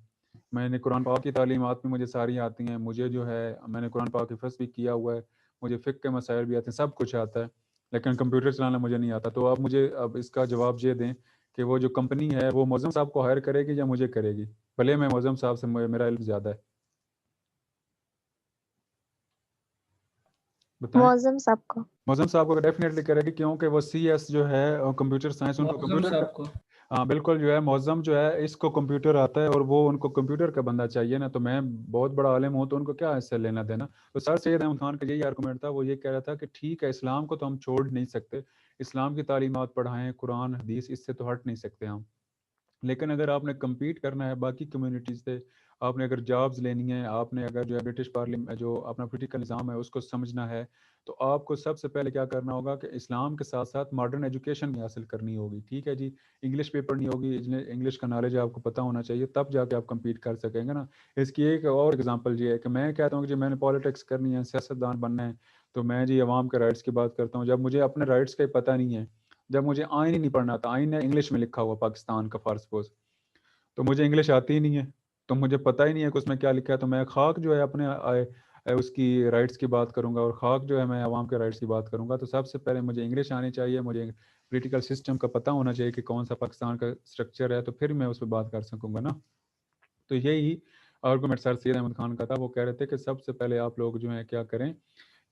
मैंने कुरान पाक की तालीमात भी मुझे सारी आती हैं, मुझे जो है मैंने कुरान पाक हिफ़्ज़ भी किया हुआ है, मुझे फ़िक़्ह के मसाइल भी आते हैं, सब कुछ आता है, लेकिन कंप्यूटर चलाना मुझे नहीं आता। तो आप मुझे अब इसका जवाब ये दें कि वो जो कंपनी है वो मौज़म साहब को हायर करेगी या मुझे करेगी? भले मैं मौज़म साहब से मेरा इल्म ज़्यादा है। बताएँ? मौजम साहब को। मौज़म साहब को डेफिनेटली करेगी, क्योंकि वो CS जो है कंप्यूटर साइंस उनको कंप्यूटर का, हाँ बिल्कुल जो है मौज़म जो है इसको कंप्यूटर आता है और वो उनको कंप्यूटर का बंदा चाहिए ना, तो मैं बहुत बड़ा आलिम हूँ तो उनको क्या इससे लेना देना। तो सर सैयद अहमद खान का यही आर्गूमेंट था, वो ये कह रहा था कि ठीक है इस्लाम को तो हम छोड़ नहीं सकते, इस्लाम की तालीमात पढ़ाएं, कुरान हदीस, इससे तो हट नहीं सकते हम, लेकिन अगर आपने कम्पीट करना है बाकी कम्युनिटीज़ से, आपने अगर जॉब्स लेनी है, आपने अगर जो है ब्रिटिश पार्लियामेंट जो अपना पॉलिटिकल निज़ाम है उसको समझना है, तो आपको सबसे पहले क्या करना होगा कि इस्लाम के साथ साथ मॉडर्न एजुकेशन भी हासिल करनी होगी। ठीक है जी, इंग्लिश भी पढ़नी होगी, इंग्लिश का नॉलेज आपको पता होना चाहिए, तब जाके आप कम्पीट कर सकेंगे ना। इसकी एक और एग्जांपल ये है कि मैं कहता हूँ कि जी मैंने पॉलिटिक्स करनी है, सियासतदान बनना है, तो मैं जी अवाम के राइट्स की बात करता हूँ। जब मुझे अपने राइट्स का ही पता नहीं है, जब मुझे आइन ही नहीं पढ़ना आता, आइन है इंग्लिश में लिखा हुआ पाकिस्तान का फॉर सपोज, तो मुझे इंग्लिश आती ही नहीं है, तो मुझे पता ही नहीं है कि उसमें क्या लिखा है, तो मैं खाक जो है अपने उसकी राइट्स की बात करूंगा और खाक जो है मैं अवाम के राइट्स की बात करूंगा। तो सबसे पहले मुझे इंग्लिश आनी चाहिए, मुझे पॉलिटिकल सिस्टम का पता होना चाहिए कि कौन सा पाकिस्तान का स्ट्रक्चर है, तो फिर मैं उस पर बात कर सकूंगा ना। तो यही आर्गूमेंट सर सैयद अहमद खान का था। वो कह रहे थे कि सबसे पहले आप लोग जो है क्या करें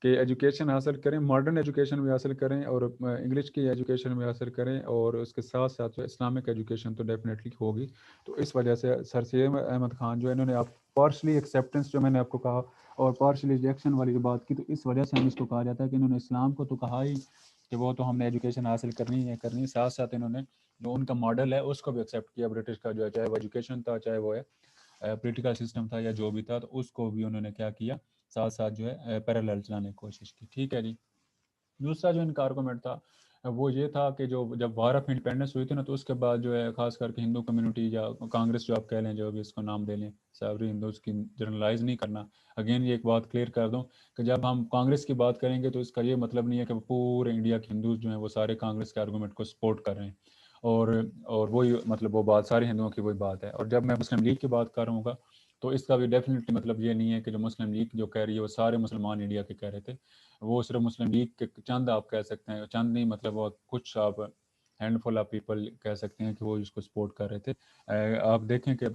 कि एजुकेशन हासिल करें, मॉडर्न एजुकेशन भी हासिल करें और इंग्लिश की एजुकेशन भी हासिल करें, और उसके साथ साथ जो इस्लामिक एजुकेशन तो डेफिनेटली होगी। तो इस वजह से सर सैयद अहमद खान जो है इन्होंने आप पार्शली एक्सेप्टेंस जो मैंने आपको कहा और पार्शली रिजेक्शन वाली जो बात की, तो इस वजह से हम इसको कहा जाता है कि इन्होंने इस्लाम को तो कहा ही कि वो तो हमने एजुकेशन हासिल करनी है करनी, साथ साथ इन्होंने जो उनका मॉडल है उसको भी एक्सेप्ट किया ब्रिटिश का, जो है चाहे वो एजुकेशन था, चाहे वो है पॉलिटिकल सिस्टम था या जो भी था, तो उसको भी उन्होंने क्या किया, साथ साथ जो है पैरेलल चलाने की कोशिश की। ठीक है जी। दूसरा जो इनका आर्गूमेंट था वो ये था कि जो जब वार ऑफ इंडिपेंडेंस हुई थी ना, तो उसके बाद जो है खास करके हिंदू कम्युनिटी या कांग्रेस जो आप कह लें, जो भी इसको नाम दे लें, सारी हिंदूज की जनरलाइज नहीं करना। अगेन ये एक बात क्लियर कर दूं कि जब हम कांग्रेस की बात करेंगे तो इसका ये मतलब नहीं है कि पूरे इंडिया के हिंदूज जो हैं वो सारे कांग्रेस के आर्गूमेंट को सपोर्ट कर रहे हैं, और वही मतलब वो बात सारे हिंदुओं की वही बात है। और जब मैं मुस्लिम लीग की बात कर रहा हूँ तो इसका भी डेफिनेटली मतलब ये नहीं है कि जो मुस्लिम लीग जो कह रही है वो सारे मुसलमान इंडिया के कह रहे थे, वो सिर्फ मुस्लिम लीग के चंद आप कह सकते हैं, चंद नहीं मतलब वो कुछ आप हैंडफुल ऑफ पीपल कह सकते हैं कि वो इसको सपोर्ट कर रहे थे। आप देखें कि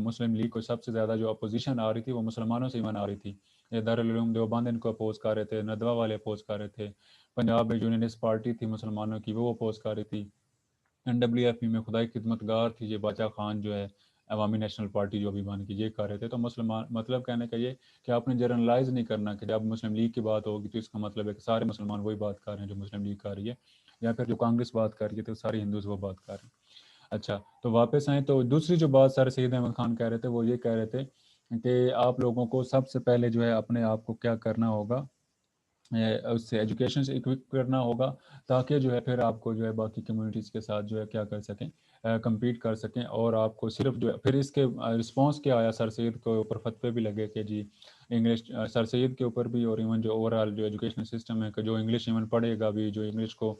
मुस्लिम लीग को सबसे ज़्यादा जो अपोजिशन आ रही थी वो मुसलमानों से ही आ रही थी। ये दारुल उलूम देवबंद इनको अपोज कर रहे थे, नदवा वाले अपोज कर रहे थे, पंजाब में यूनियनिस्ट पार्टी थी मुसलमानों की वो अपोज कर रही थी, NWFP में खुदाई खिदमतगार थी ये बाचा खान जो है अवामी नेशनल पार्टी जो अभी बन की ये कर रहे थे। तो मुसलमान मतलब कहने का ये कि आपने जनरलाइज नहीं करना कि जब मुस्लिम लीग की बात होगी तो इसका मतलब है कि सारे मुसलमान वही बात कर रहे हैं जो मुस्लिम लीग कर रही है, या फिर जो कांग्रेस बात कर रही है तो सारे हिंदूज वो बात कर रहे हैं। अच्छा, तो वापस आए तो दूसरी जो बात सर सैयद अहमद खान कह रहे थे वो ये कह रहे थे कि आप लोगों को सबसे पहले जो है अपने आप को क्या करना होगा, उससे एजुकेशन से इक्विप करना होगा, ताकि जो है फिर आपको जो है बाकी कम्युनिटीज़ के साथ जो है क्या कर सकें, compete कर सकें। और आपको सिर्फ जो है फिर इसके रिस्पांस क्या आया, सर सैयद के ऊपर फतवे भी लगे कि जी इंग्लिश सर सैयद के ऊपर भी और इवन जो ओवरऑल जो एजुकेशन सिस्टम है कि जो इंग्लिश इवन पढ़ेगा भी, जो इंग्लिश को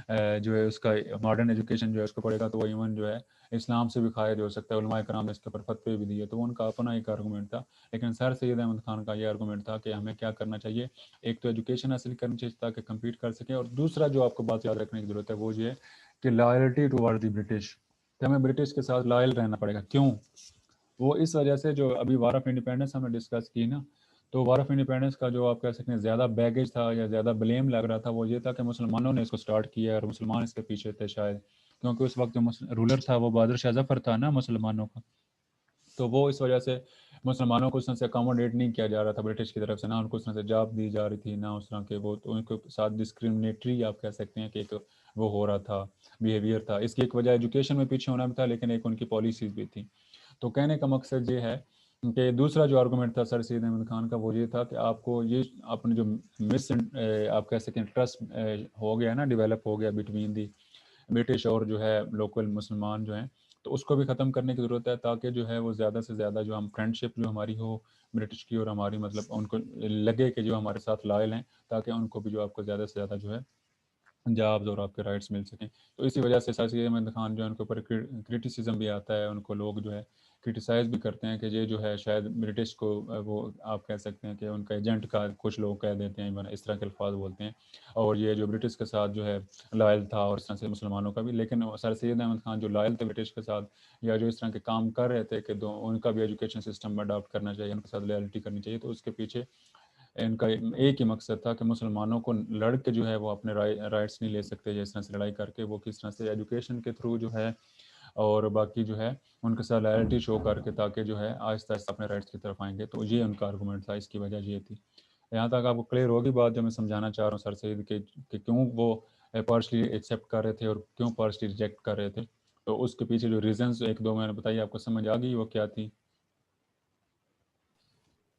जो है उसका मॉडर्न एजुकेशन जो है उसको पढ़ेगा तो वो इवन जो है इस्लाम से भी खारिज हो सकता है। उलमाए कराम ने इसके ऊपर फतवे भी दिए, तो उनका अपना एक आर्गूमेंट था। लेकिन सर सैयद अहमद खान का ये आर्गूमेंट था कि हमें क्या करना चाहिए, एक तो एजुकेशन हासिल करनी चाहिए ताकि कम्पीट कर सकें, और दूसरा जो आपको बात याद रखने की जरूरत है वो ये है कि लॉयल्टी टुवर्ड द ब्रिटिश, कि हमें ब्रिटिश के साथ लॉयल रहना पड़ेगा। क्यों? वो इस वजह से जो अभी वार ऑफ इंडिपेंडेंस हमने डिस्कस की ना, तो वार ऑफ इंडिपेंडेंस का जो आप कह सकते हैं ज़्यादा बैगेज था या ज़्यादा ब्लेम लग रहा था, वो ये था कि मुसलमानों ने इसको स्टार्ट किया और मुसलमान इसके पीछे थे शायद, क्योंकि उस वक्त जो रूलर था वो बहादुर शाह जफर था ना मुसलमानों का। तो वो इस वजह से मुसलमानों को उस तरह से अकोमोडेट नहीं किया जा रहा था ब्रिटिश की तरफ से, ना उनको उस तरह से जॉब दी जा रही थी, ना उस तरह के वो, तो उनके साथ डिस्क्रिमिनेटरी आप कह सकते हैं कि एक वो हो रहा था, बिहेवियर था। इसकी एक वजह एजुकेशन में पीछे होना भी था, लेकिन एक उनकी पॉलिसीज भी थी। तो कहने का मकसद ये है कि दूसरा जो आर्गूमेंट था सर सैयद अहमद खान का, वो ये था कि आपको ये अपने जो मिस आप कह सकते हैं ट्रस्ट हो गया ना, डेवलप हो गया बिटवीन दी ब्रिटिश और जो है लोकल मुसलमान जो हैं, तो उसको भी ख़त्म करने की ज़रूरत है, ताकि जो है वो ज़्यादा से ज़्यादा जो हम फ्रेंडशिप जो हमारी हो ब्रिटिश की और हमारी, मतलब उनको लगे कि जो हमारे साथ लॉयल हैं, ताकि उनको भी जो आपको ज़्यादा से ज़्यादा जो है जॉब्स और आपके राइट्स मिल सकें। तो इसी वजह से सर सैयद अहमद खान जो है उनके ऊपर क्रिटिसिज्म भी आता है, उनको लोग जो है क्रिटिसाइज़ भी करते हैं कि ये जो है शायद ब्रिटिश को वो आप कह सकते हैं कि उनका एजेंट का, कुछ लोग कह देते हैं, इवन इस तरह के अल्फाज बोलते हैं, और ये जो ब्रिटिश के साथ जो है लॉयल था, और इस तरह से मुसलमानों का भी। लेकिन सर सैयद अहमद खान जो लॉयल थे ब्रिटिश के साथ, या जो इस तरह के काम कर रहे थे कि उनका भी एजुकेशन सिस्टम अडॉप्ट करना चाहिए, उनके साथ लॉयल्टी करनी चाहिए, तो उसके पीछे इनका एक ही मकसद था कि मुसलमानों को लड़ के जो है वो अपने राइट्स नहीं ले सकते, जिस तरह से लड़ाई करके वो किस तरह से एजुकेशन के थ्रू जो है, और बाकी जो है उनके साथ लॉयल्टी शो करके, ताकि जो है आहिस्ता आहिस्ता अपने राइट्स की तरफ आएंगे। तो ये उनका आर्गूमेंट था, इसकी वजह ये थी। यहाँ तक आपको क्लियर होगी बात जो मैं समझाना चाह रहा हूँ सर सैयद कि क्यों वो पार्शली एक्सेप्ट कर रहे थे और क्यों पार्शली रिजेक्ट कर रहे थे। तो उसके पीछे जो रीजंस एक दो मैंने बताई, आपको समझ आ गई वो क्या थी?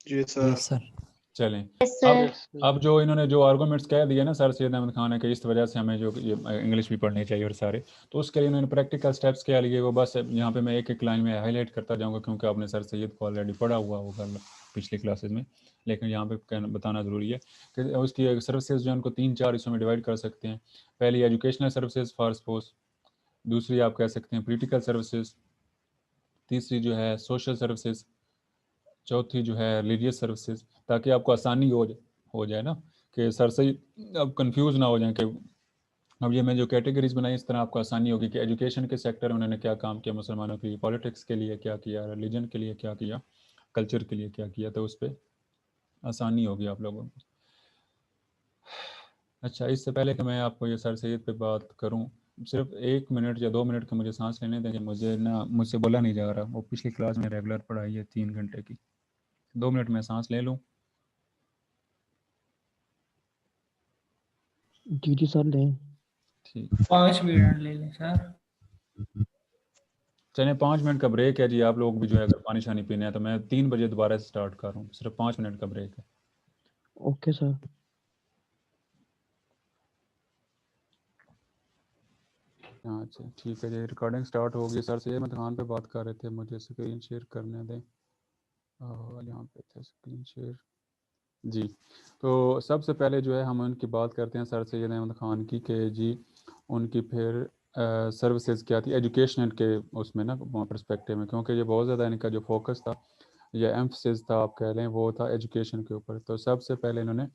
Yes yes sir. चलें, यस सर। अब जो इन्होंने जो आर्गूमेंट्स कह दिए ना सर सैयद अहमद खान ने कि इस वजह से हमें जो ये इंग्लिश भी पढ़नी चाहिए और सारे, तो उसके लिए इन्होंने प्रैक्टिकल स्टेप्स क्या लिए, वो बस यहाँ पे मैं एक एक लाइन में हाईलाइट करता जाऊँगा, क्योंकि आपने सर सैयद को ऑलरेडी पढ़ा हुआ होगा पिछली क्लासेज में, लेकिन यहाँ पे बताना ज़रूरी है कि उसकी सर्विसेज जो है उनको 3-4 हिस्सों में डिवाइड कर सकते हैं। पहली एजुकेशनल सर्विसेज फॉर स्पोर्ट्स, दूसरी आप कह सकते हैं पोलिटिकल सर्विसेज, तीसरी जो है सोशल सर्विसेज, चौथी जो है रिलीजियस सर्विसेज, ताकि आपको आसानी हो जाए ना, कि सर से अब कंफ्यूज ना हो जाए कि अब ये मैं जो कैटेगरीज बनाई, इस तरह आपको आसानी होगी कि एजुकेशन के सेक्टर में उन्होंने क्या काम किया मुसलमानों के लिए, पॉलिटिक्स के लिए क्या किया, रिलीजन के लिए क्या किया, कल्चर के लिए क्या किया, तो उस पर आसानी होगी आप लोगों को। अच्छा, इससे पहले कि मैं आपको ये सर सैयद पे बात करूं, सिर्फ 1 मिनट या 2 मिनट का मुझे सांस लेने देंगे, मुझसे बोला नहीं जा रहा, वो पिछली क्लास में रेगुलर पढ़ाई है 3 घंटे की। 2 मिनट में सांस ले लूँ? जी सर लें। ठीक, 5 मिनट ले लें सर। चलिए 5 मिनट का ब्रेक है जी। आप लोग भी जो है अगर पानी शानी पीने हैं तो मैं 3 बजे दोबारा से स्टार्ट कर रहा हूँ, सिर्फ 5 मिनट का ब्रेक है। Okay sir. अच्छा ठीक है जी, रिकॉर्डिंग स्टार्ट होगी। सर से अहमद खान पे बात कर रहे थे, मुझे स्क्रीन शेयर करने दें, और यहाँ पे थे स्क्रीन शेयर जी। तो सबसे पहले जो है हम उनकी बात करते हैं सर सैयद अहमद खान की, कि जी उनकी फिर सर्विसेज क्या थी एजुकेशन के उसमें ना पर्सपेक्टिव में, क्योंकि ये बहुत ज़्यादा इनका जो फोकस था या एम्फसिस था आप कह लें, वो था एजुकेशन के ऊपर। तो सबसे पहले इन्होंने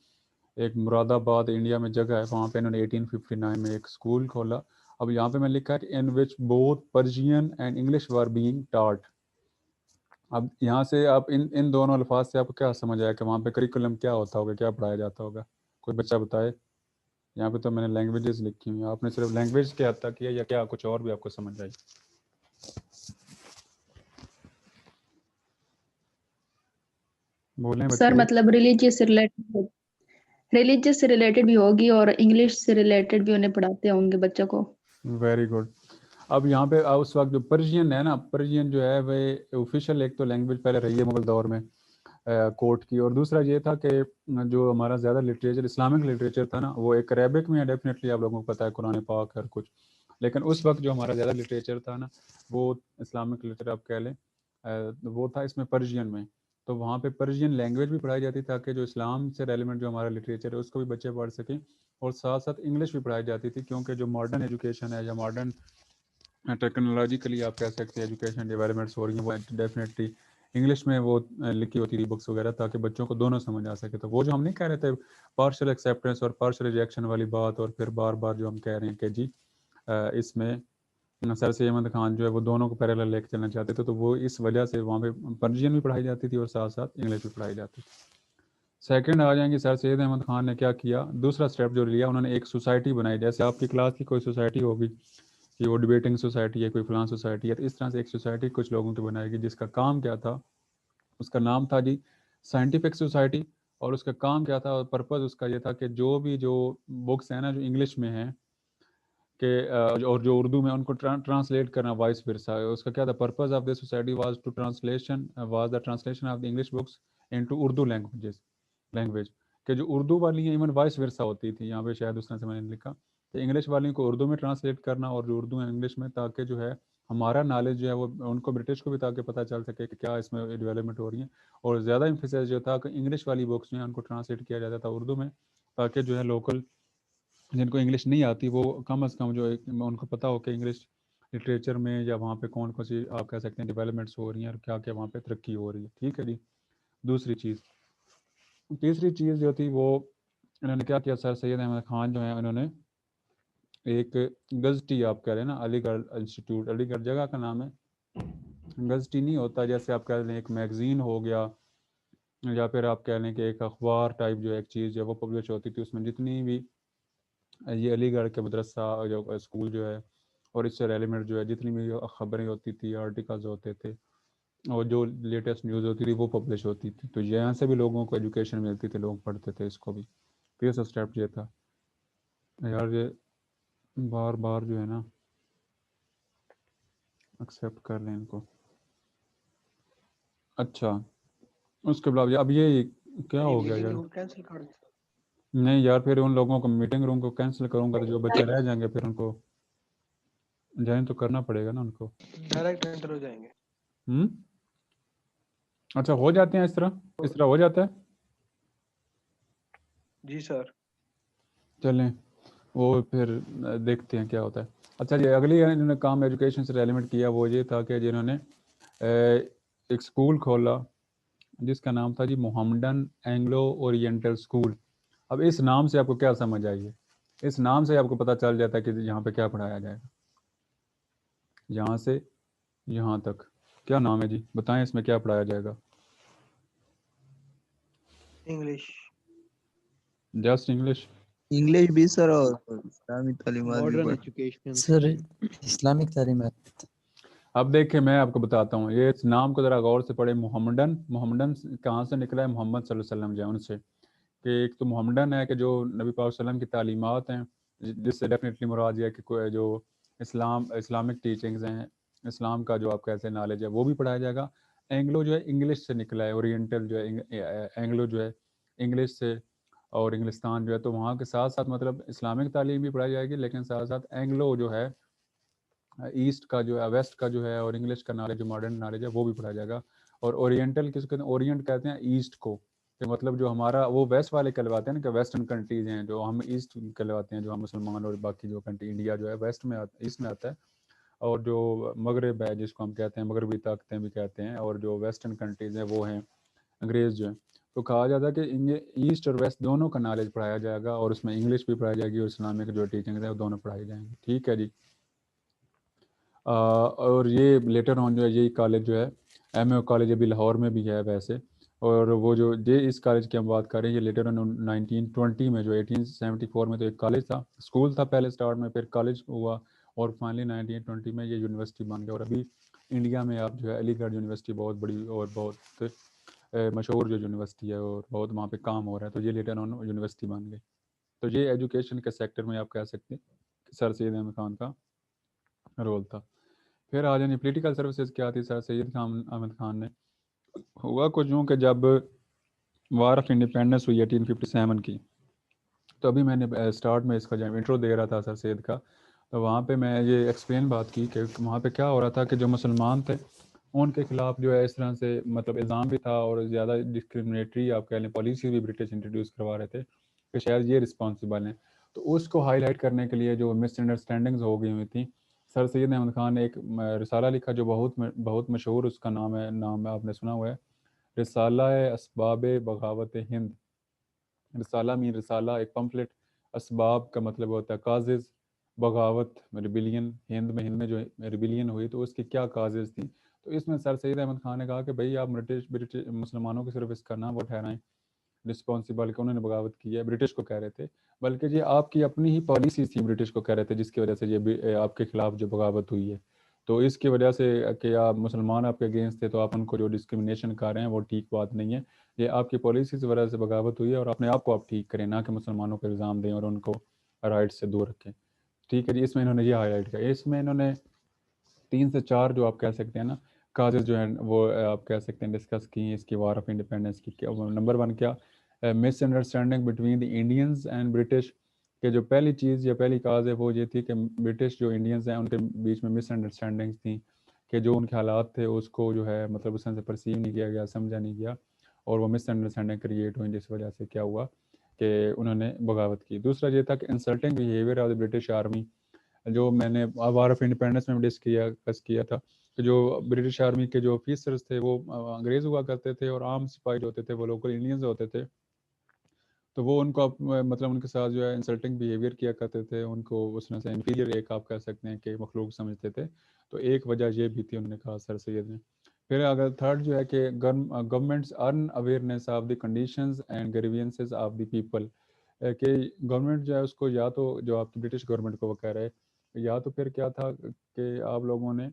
एक मुरादाबाद इंडिया में जगह है, वहाँ पे इन्होंने 1859 में एक स्कूल खोला। अब यहाँ पे मैं लिखा है in which both Persian and English were being taught. अब यहाँ से आप इन दोनों अल्फाज से आपको क्या समझ आया कि वहाँ पे करिकुलम क्या होता होगा, क्या पढ़ाया जाता होगा? कोई बच्चा बताए। यहाँ पे तो मैंने लैंग्वेजेस लिखी हुई हैं, आपने सिर्फ लैंग्वेज के हद तक किया या क्या कुछ और भी आपको समझ आई? बोलें सर बच्चे। मतलब रिलीजियस से रिलेटेड भी होगी और इंग्लिश से रिलेटेड भी उन्हें पढ़ाते होंगे बच्चों को। Very good. अब यहाँ पे उस वक्त जो पर्शियन है ना, पर्शियन जो है वह ऑफिशियल एक तो लैंग्वेज पहले रही है मुगल दौर में कोर्ट की, और दूसरा ये था कि जो हमारा ज़्यादा लिटरेचर इस्लामिक लिटरेचर था ना, वो एक अरेबिक में है, डेफिनेटली आप लोगों को पता है कुरान पाक हर कुछ, लेकिन उस वक्त जो हमारा ज़्यादा लिटरेचर था ना, वो इस्लामिक लिटरेचर आप कह लें, वो था इसमें पर्शियन में। तो वहाँ पे पर्शियन लैंग्वेज भी पढ़ाई जाती ताकि जो इस्लाम से रेलिवेंट जो हमारा लिटरेचर है उसको भी बच्चे पढ़ सकें, और साथ साथ इंग्लिश भी पढ़ाई जाती थी, क्योंकि जो मॉडर्न एजुकेशन है या मॉडर्न टेक्नोलॉजिकली आप कह सकते हैं एजुकेशन डेवलपमेंट्स हो रही हैं, वो डेफिनेटली इंग्लिश में वो लिखी होती थी बुक्स वगैरह, ताकि बच्चों को दोनों समझ आ सके। तो वो जो हम नहीं कह रहे थे पार्शियल एक्सेप्टेंस और पार्शियल रिजेक्शन वाली बात, और फिर बार बार जो हम कह रहे हैं कि जी इसमें सर सैयद अहमद खान जो है वो दोनों को पैरेलल लेके चलना चाहते थे, तो वो इस वजह से वहाँ पे पर्शियन भी पढ़ाई जाती थी और साथ साथ इंग्लिश भी पढ़ाई जाती थी। सेकंड आ जाएंगे, सर सैयद अहमद खान ने क्या किया, दूसरा स्टेप जो लिया, उन्होंने एक सोसाइटी बनाई। जैसे आपकी क्लास की कोई सोसाइटी होगी कि वो डिबेटिंग सोसाइटी है, कोई फलां सोसाइटी है, तो इस तरह से एक सोसाइटी कुछ लोगों की बनाएगी जिसका काम क्या था, उसका नाम था जी साइंटिफिक सोसाइटी। और उसका काम क्या था और पर्पज़ उसका ये था कि जो बुक्स हैं ना जो इंग्लिश में हैं कि और जो उर्दू में, उनको ट्रांसलेट करना वाइस वर्सा। उसका क्या था, purpose of this society was the translation of the English books into Urdu language कि जो उर्दू वाली हैं, इवन वाइस वर्सा होती थी, यहाँ पे शायद उस तरह से मैंने लिखा, तो इंग्लिश वाली को उर्दू में ट्रांसलेट करना और जो उर्दू है इंग्लिश में, ताकि जो है हमारा नॉलेज जो है वो उनको, ब्रिटिश को भी ताकि पता चल सके कि क्या इसमें डेवलपमेंट हो रही है। और ज़्यादा इम्फेसिस जो था कि इंग्लिश वाली बुक्स जो है उनको ट्रांसलेट किया जाता था उर्दू में, ताकि जो है लोकल जिनको इंग्लिश नहीं आती वो कम अज़ कम जो उनको पता हो कि इंग्लिश लिटरेचर में या वहाँ पे कौन कौन सी आप कह सकते हैं डेवलपमेंट्स हो रही हैं और क्या क्या वहाँ पे तरक्की हो रही है। ठीक है जी। दूसरी चीज़, तीसरी चीज़ जो थी वो इन्होंने क्या किया, सर सैयद अहमद खान जो है उन्होंने एक गज़टी, आप कह रहे हैं ना, अलीगढ़ इंस्टीट्यूट, अलीगढ़ जगह का नाम है, गज़टी नहीं होता, जैसे आप कह लें एक मैगज़ीन हो गया, या फिर आप कह लें कि एक अखबार टाइप जो एक चीज़ है वो पब्लिश होती थी, उसमें जितनी भी ये अलीगढ़ के मदरसा जो स्कूल जो है और इससे रेलिवेंट जो है जितनी भी खबरें होती थी, आर्टिकल्स होते थे और जो लेटेस्ट न्यूज़ होती थी वो पब्लिश होती थी, तो यहाँ से भी लोगों को एजुकेशन मिलती थी, लोग पढ़ते थे इसको भी। तो ये सब स्टेप ये था यार, ये बार बार जो है ना एक्सेप्ट कर लें इनको। अच्छा, उसके बाद अब ये क्या हो गया यार, कैंसिल कर दो। नहीं यार, फिर उन लोगों को मीटिंग रूम को कैंसिल करूँगा तो जो बच्चे रह जाएंगे फिर उनको ज्वाइन तो करना पड़ेगा ना उनको। डायरेक्ट एंटर हो जाएंगे। अच्छा, हो जाते हैं इस तरह हो जाता है। जी सर। चलें वो फिर देखते हैं क्या होता है। अच्छा जी, अगली इन्होंने काम एजुकेशन से रेलिवेंट किया वो ये था कि जिन्होंने एक स्कूल खोला जिसका नाम था जी मोहम्मदन एंग्लो ओरिएंटल स्कूल। अब इस नाम से आपको क्या समझ आई है, इस नाम से आपको पता चल जाता है कि यहाँ पे क्या पढ़ाया जाएगा। यहाँ से यहाँ तक क्या नाम है जी, बताएं इसमें क्या पढ़ाया जाएगा। इंग्लिश, जस्ट इंग्लिश, इंग्लिश भी सर और इस्लामी तालीमात भी मॉडर्न पढ़। एजुकेशन सर इस्लामिक तालीमात। अब देखिए मैं आपको बताता हूँ, ये इस नाम को ज़रा गौर से पढ़े। मोहम्मदन, मोहम्मदन कहाँ से निकला है, मोहम्मद सल्लल्लाहु अलैहि वसल्लम जो है उनसे, कि एक तो मोहम्मदन है कि जो नबी पाक सल्लल्लाहु अलैहि वसल्लम की तालीमात हैं, जिससे डेफिनेटली मुराद ये है कि कोई जो इस्लामिक टीचिंग्स हैं, इस्लाम का जो आप कैसे नॉलेज है वो भी पढ़ाया जाएगा। एंग्लो जो है इंग्लिश से निकला है, ओरिएंटल जो है एंग्लो जो है इंग्लिश से, और इंग्लिस्तान जो है, तो वहाँ के साथ साथ मतलब इस्लामिक तालीम भी पढ़ाई जाएगी, लेकिन साथ साथ एंग्लो जो है ईस्ट का जो है, वेस्ट का जो है, और इंग्लिश का नॉलेज जो मॉडर्न नॉलेज है वो भी पढ़ाया जाएगा। और ओरिएंटल किसको कहते हैं, ओरिएंट कहते हैं ईस्ट को, कि मतलब जो हमारा वो वेस्ट वाले कहलवाते हैं ना, कि वेस्टर्न कंट्रीज हैं, जो हम ईस्ट कहलवाते हैं, जो हम मुसलमान और बाकी जो कंट्री, इंडिया जो है वेस्ट में ईस्ट में आता है, और जो मगरब है जिसको हम कहते हैं, मगरबी ताकतें भी कहते हैं, और जो वेस्टर्न कंट्रीज हैं वो हैं अंग्रेज़ जो हैं। तो कहा जाता है कि ईस्ट और वेस्ट दोनों का नॉलेज पढ़ाया जाएगा, और उसमें इंग्लिश भी पढ़ाई जाएगी और इस्लामिक जो टीचिंग है वो दोनों पढ़ाई जाएंगी। ठीक है जी। और ये लेटर ऑन जो है यही कॉलेज जो है एमए कॉलेज अभी लाहौर में भी है वैसे, और वो जो ये इस कॉलेज की हम बात कर रहे हैं, ये लेटर ऑन 1920 में जो 1874 में तो एक कॉलेज था, स्कूल था पहले स्टार्ट में, फिर कॉलेज हुआ, और फाइनली 1920 में ये यूनिवर्सिटी बन गया। और अभी इंडिया में आप जो है अलीगढ़ यूनिवर्सिटी बहुत बड़ी और बहुत मशहूर जो यूनिवर्सिटी है, और बहुत वहाँ पे काम हो रहा है, तो ये लेटर ऑन यूनिवर्सिटी बन गई। तो ये एजुकेशन के सेक्टर में आप कह सकते हैं कि सर सैयद अहमद खान का रोल था। फिर आ जानी पोलिटिकल सर्विसेज क्या थी, सर सैयद अहमद खान ने, हुआ कुछ यूँ कि जब वार ऑफ इंडिपेंडेंस हुई 1857 की, तो अभी मैंने स्टार्ट में इसका जब इंट्रो दे रहा था सर सैयद का, तो वहाँ पे मैं ये एक्सप्लेन बात की कि वहाँ पे क्या हो रहा था कि जो मुसलमान थे उनके खिलाफ जो है इस तरह से मतलब इल्ज़ाम भी था, और ज़्यादा डिस्क्रिमिनेटरी आप कह लें पॉलिसी भी ब्रिटिश इंट्रोड्यूस करवा रहे थे कि शायद ये रिस्पॉन्सिबल हैं। तो उसको हाईलाइट करने के लिए जो मिसअंडरस्टैंडिंग्स हो गई हुई थी, सर सैयद अहमद खान ने एक रिसाला लिखा जो बहुत मशहूर, उसका नाम है आपने सुना हुआ है, रिसाला असबाब बगावत हिंद। रिसाला मीन रिसाला एक पम्फलेट, असबाब का मतलब होता है काजेज़, बगावत रिबिलियन, हिंद में जो रिबिलियन हुई तो उसकी क्या काजेज़ थी। तो इसमें सर सैयद अहमद खान ने कहा कि भाई आप ब्रिटिश मुसलमानों को सिर्फ इसका नाम वो ठहराएं रिस्पॉन्सिबल कि उन्होंने बगावत की है, ब्रिटिश को कह रहे थे, बल्कि ये आपकी अपनी ही पॉलिसी थी, ब्रिटिश को कह रहे थे, जिसकी वजह से ये आपके खिलाफ जो बगावत हुई है। तो इसकी वजह से कि आप मुसलमान आपके अगेंस्ट थे तो आप उनको जो डिस्क्रिमिनेशन कर रहे हैं वो ठीक बात नहीं है। ये आपकी पॉलिसी की वजह से बगावत हुई है और अपने आप को आप ठीक करें, ना कि मुसलमानों को इल्ज़ाम दें और उनको राइट से दूर रखें। ठीक है जी, इसमें इन्होंने ये हाईलाइट किया। इसमें इन्होंने 3 से 4 जो आप कह सकते हैं ना काजेज़ जो हैं वो आप कह सकते हैं डिस्कस की इसकी वार ऑफ इंडिपेंडेंस की। क्या नंबर 1 क्या misunderstanding between the Indians and British, कि जो पहली चीज़ या पहली काज है वो ये थी कि ब्रिटिश जो इंडियंस हैं उनके बीच में मिसअंडरस्टैंडिंग्स थी, कि जो उनके हालात थे उसको जो है मतलब उस से परसीव नहीं किया गया, समझा नहीं गया, और वो मिसअंडरस्टैंडिंग क्रिएट हुई, जिस वजह से क्या हुआ कि उन्होंने बगावत की। दूसरा ये था कि insulting behaviour of the British army, जो मैंने वार ऑफ इंडिपेंडेंस में डिस्कस किया था कि जो ब्रिटिश आर्मी के जो ऑफिसर्स थे वो अंग्रेज़ हुआ करते थे और आम सिपाही जो होते थे वो लोकल इंडियंस होते थे। तो वो उनको मतलब उनके साथ जो है इंसल्टिंग बिहेवियर किया करते थे, उनको उस तरह से इन्फीरियर एक आप कह सकते हैं कि मखलूक समझते थे। तो एक वजह ये भी थी, उन्होंने कहा सर सैयद ने। फिर अगर थर्ड जो है कि governments earn awareness of the conditions and grievances of the people, कि गवर्नमेंट जो है उसको या तो जो आपकी ब्रिटिश गवर्नमेंट को वो कह रहे, या तो फिर क्या था कि आप लोगों ने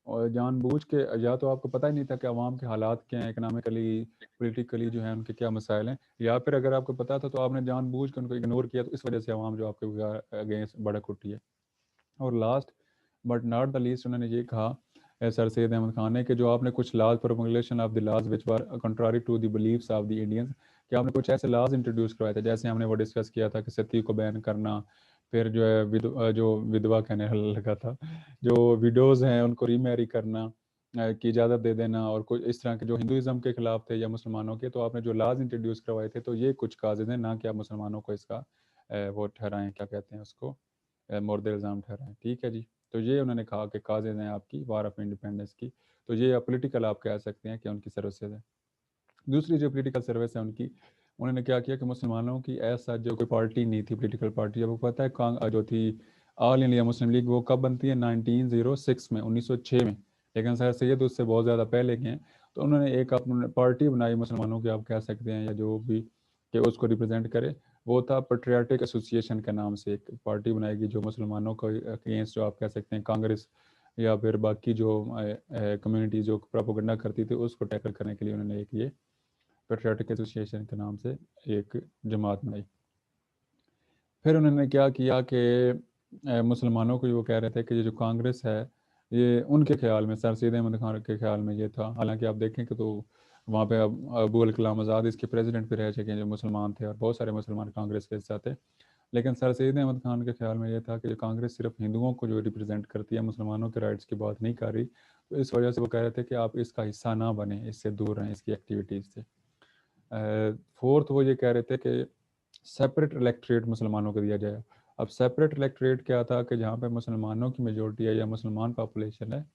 और जानबूझ के, या तो आपको पता ही नहीं था कि अवाम के हालात क्या हैं, इकनॉमिकली पॉलिटिकली जो है उनके क्या मसाइल हैं, या फिर अगर आपको पता था तो आपने जानबूझ के उनको इग्नोर किया, तो इस वजह से अवाम जो आपके अगेंस्ट भड़क उठी है। और last but not the least उन्होंने ये कहा सर सैयद अहमद खान ने कि जो आपने कुछ लाज प्रोमोलेशन of the laws which were contrary to the beliefs of the Indians, कि आपने कुछ ऐसे लाज इंट्रोड्यूस करवाए थे, जैसे हमने वो डिस्कस किया था कि सती को बैन करना, फिर जो है जो विधवा कहने लगा था, जो विडोज़ हैं उनको रीमैरी करना की इजाज़त दे देना, और कुछ इस तरह के जो हिंदुज़म के खिलाफ थे या मुसलमानों के, तो आपने जो लाज इंट्रोड्यूस करवाए थे, तो ये कुछ काजेज़ हैं, ना कि आप मुसलमानों को इसका वो ठहराएं, क्या कहते हैं उसको, मुर्द इल्ज़ाम ठहराएं। ठीक है जी, तो ये उन्होंने कहा कि काजेज़ हैं आपकी वार ऑफ इंडिपेंडेंस की। तो ये पॉलिटिकल आप कह सकते हैं कि उनकी सर्विसेज है। दूसरी जो पॉलिटिकल सर्विस है उनकी, उन्होंने क्या किया कि मुसलमानों की ऐसा जो कोई पार्टी नहीं थी, पॉलिटिकल पार्टी, आपको पता है जो थी ऑल इंडिया मुस्लिम लीग, वो कब बनती है 1906 में, 1906 में, लेकिन सर सैयद उससे बहुत ज़्यादा पहले के हैं। तो उन्होंने एक अपने पार्टी बनाई मुसलमानों की, आप कह सकते हैं, या जो भी कि उसको रिप्रेजेंट करे, वो था पेट्रियाटिक एसोसिएशन के नाम से एक पार्टी बनाएगी, जो मुसलमानों को अगेंस्ट जो आप कह सकते हैं कांग्रेस या फिर बाकी जो कम्युनिटी जो प्रोपोगंडा करती थी उसको टैकल करने के लिए उन्होंने एक ये पेट्रियाटिक एसोसिएशन के नाम से एक जमात बनाई। फिर उन्होंने क्या किया कि मुसलमानों को वो कह रहे थे कि ये जो कांग्रेस है, ये उनके ख्याल में सर सैयद अहमद खान के ख्याल में ये था, हालांकि आप देखें कि तो वहाँ पे अबू अल कलाम आज़ाद इसके प्रेसिडेंट भी रह चुके हैं जो मुसलमान थे, और बहुत सारे मुसलमान कांग्रेस के हिस्सा थे। लेकिन सर सैयद अहमद खान के ख्याल में ये था कि जो कांग्रेस सिर्फ हिंदुओं को जो रिप्रेजेंट करती है, मुसलमानों के राइट्स की बात नहीं कर रही, तो इस वजह से वो कह रहे थे कि आप इसका हिस्सा ना बने, इससे दूर रहें, इसकी एक्टिविटीज़ से। फोर्थ वो ये कह रहे थे कि सेपरेट इलेक्ट्रेट मुसलमानों को दिया जाए। अब सेपरेट इलेक्ट्रेट क्या था कि जहाँ पे मुसलमानों की मेजोरिटी है या मुसलमान पॉपुलेशन है,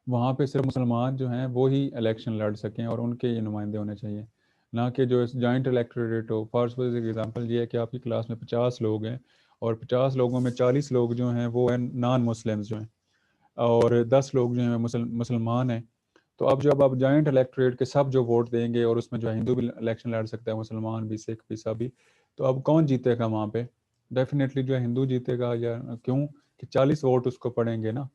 वहाँ पे सिर्फ मुसलमान जो हैं वो ही इलेक्शन लड़ सकें और उनके ये नुमाइंदे होने चाहिए, ना कि जो जॉइंट इलेक्ट्रेट हो। फॉर सपोज एक एग्जांपल ये है कि आपकी क्लास में 50 लोग हैं और 50 लोगों में 40 लोग जो हैं वो हैं नॉन मुस्लिम्स जो हैं, और 10 लोग जो हैं मुसलमान हैं। तो अब जब आप जॉइंट इलेक्ट्रेट के सब जो वोट देंगे, और उसमें जो है हिंदू भी इलेक्शन लड़ सकता है, मुसलमान भी, सिख भी, सभी, तो अब कौन जीतेगा वहाँ पे? डेफिनेटली जो है हिंदू जीतेगा, या क्यों कि 40 वोट उसको पड़ेंगे ना,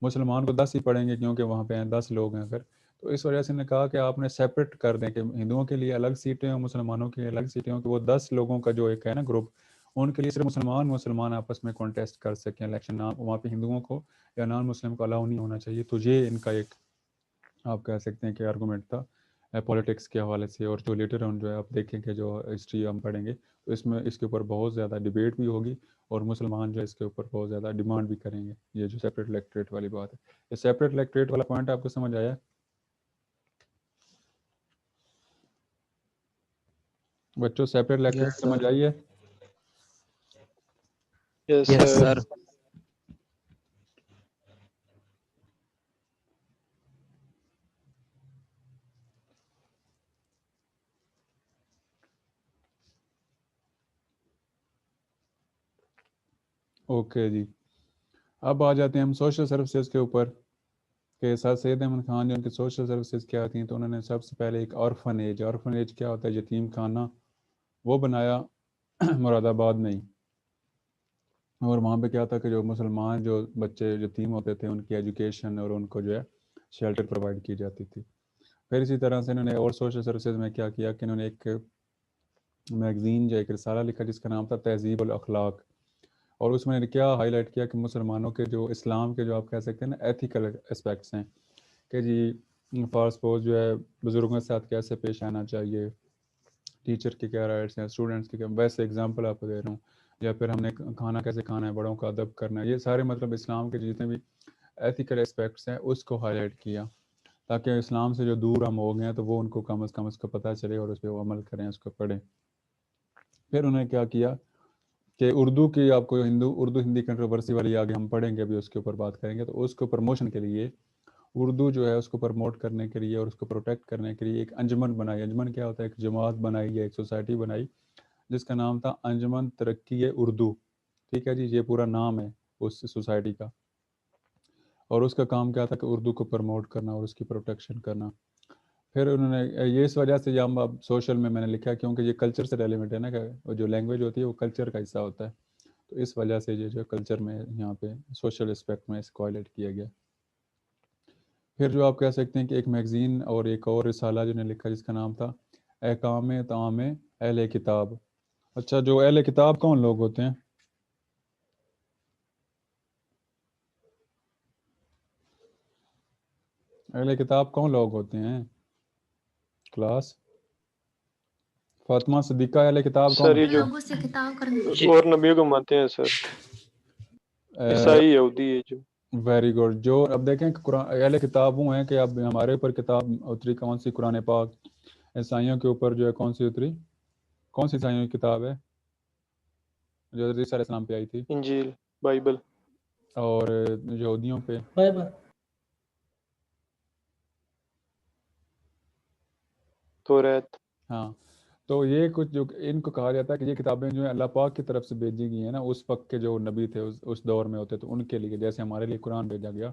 मुसलमान को 10 ही पड़ेंगे क्योंकि वहाँ पे 10 लोग हैं अगर। तो इस वजह से ने कहा कि आपने सेपरेट कर दें कि हिंदुओं के लिए अलग सीटें और मुसलमानों के लिए अलग सीटें हों, कि वो 10 लोगों का जो एक है ना ग्रुप, उनके लिए सिर्फ मुसलमान आपस में कॉन्टेस्ट कर सकें इलेक्शन, ना वहाँ पे हिंदुओं को या नॉन मुस्लिम को अलाउ नहीं होना चाहिए। तो ये इनका एक आप कह सकते हैं कि आर्गूमेंट था पॉलिटिक्स के हवाले से। और जो लेटर ऑन जो है आप देखेंगे, जो हिस्ट्री हम पढ़ेंगे, तो इसमें इसके ऊपर बहुत ज़्यादा डिबेट भी होगी, और मुसलमान जो है इसके ऊपर बहुत ज़्यादा डिमांड भी करेंगे, ये जो सेपरेट इलेक्ट्रेट वाली बात है। ये सेपरेट इलेक्ट्रेट वाला पॉइंट आपको समझ आया? बच्चों सेपरेट इलेक्ट्रेट समझ आई है? Yes yes sir. Sir. Okay जी, अब आ जाते हैं हम सोशल सर्विसेज के ऊपर के साथ। सैयद अहमद खान जो उनकी सोशल सर्विसेज क्या थी, तो उन्होंने सबसे पहले एक ऑर्फन एज क्या होता है, यतीम खाना, वो बनाया मुरादाबाद में ही। और वहाँ पे क्या था कि जो मुसलमान जो बच्चे यतीम होते थे उनकी एजुकेशन और उनको जो है शेल्टर प्रोवाइड की जाती थी। फिर इसी तरह से इन्होंने और सोशल सर्विसेज में क्या किया कि इन्होंने एक मैगज़ीन जो एक रिसाला लिखा जिसका नाम था तहज़ीब उल अखलाक। और उसमें इन्होंने क्या हाईलाइट किया कि मुसलमानों के जो इस्लाम के जो आप कह सकते हैं ना एथिकल एस्पेक्ट्स हैं, कि जी फॉर सपोज जो है बुज़ुर्गों के साथ कैसे पेश आना चाहिए, टीचर के क्या राइट्स हैं, स्टूडेंट्स के क्या, वैसे एग्जांपल आपको दे रहा हूँ, या फिर हमने खाना कैसे खाना है, बड़ों का अदब करना है, ये सारे मतलब इस्लाम के जितने भी एथिकल एस्पेक्ट्स हैं उसको हाईलाइट किया, ताकि इस्लाम से जो दूर हम हो गए हैं तो वो उनको कम अज़ कम उसको पता चले और उस पर वो अमल करें, उसको पढ़ें। फिर उन्होंने क्या किया कि उर्दू की आपको उर्दू हिंदी कंट्रोवर्सी वाली आगे हम पढ़ेंगे, अभी उसके ऊपर बात करेंगे, तो उसको प्रमोशन के लिए उर्दू जो है उसको प्रमोट करने के लिए और उसको प्रोटेक्ट करने के लिए एक अंजुमन बनाई। अंजुमन क्या होता है, एक जमात बनाई है, एक सोसाइटी बनाई जिसका नाम था अंजुमन तरक्की उर्दू। ठीक है जी, ये पूरा नाम है उस सोसाइटी का। और उसका काम क्या था कि उर्दू को प्रमोट करना और उसकी प्रोटेक्शन करना। फिर उन्होंने ये इस वजह से यहाँ अब सोशल में मैंने लिखा क्योंकि ये कल्चर से रेलिवेंट है ना, कि जो लैंग्वेज होती है वो कल्चर का हिस्सा होता है, तो इस वजह से ये जो कल्चर में यहाँ पे सोशल एस्पेक्ट में इसको हाईलाइट किया गया। फिर जो आप कह सकते हैं कि एक मैगज़ीन और एक और रिसाला जो ने लिखा जिसका नाम था अहकाम ताम अहले किताब। अच्छा, जो अहले किताब कौन लोग होते हैं? अहले किताब कौन लोग होते हैं क्लास? फातिमा सिद्दीका अहले किताब कौन सर ये होते जो हैं? से किताब करने और नबियों को मानते हैं सर, ईसाई यहूदी है जो। Very good. जो अब देखें कि कुरान अहले किताब वो हैं कि अब हमारे ऊपर किताब उतरी कौन सी, कुरान पाक। ईसाइयों के ऊपर जो है कौन सी उतरी, कौन सी ईसाइयों की किताब है जो हज़रत ईसा अलैहिस्सलाम पे आई थी? इंजील, बाइबल। और यहूदियों पे बाइबल। तौरात। हाँ, तो ये कुछ जो इनको कहा जाता है कि ये किताबें जो है अल्लाह पाक की तरफ से भेजी गई हैं ना, उस वक्त के जो नबी थे उस दौर में होते तो उनके लिए, जैसे हमारे लिए कुरान भेजा गया,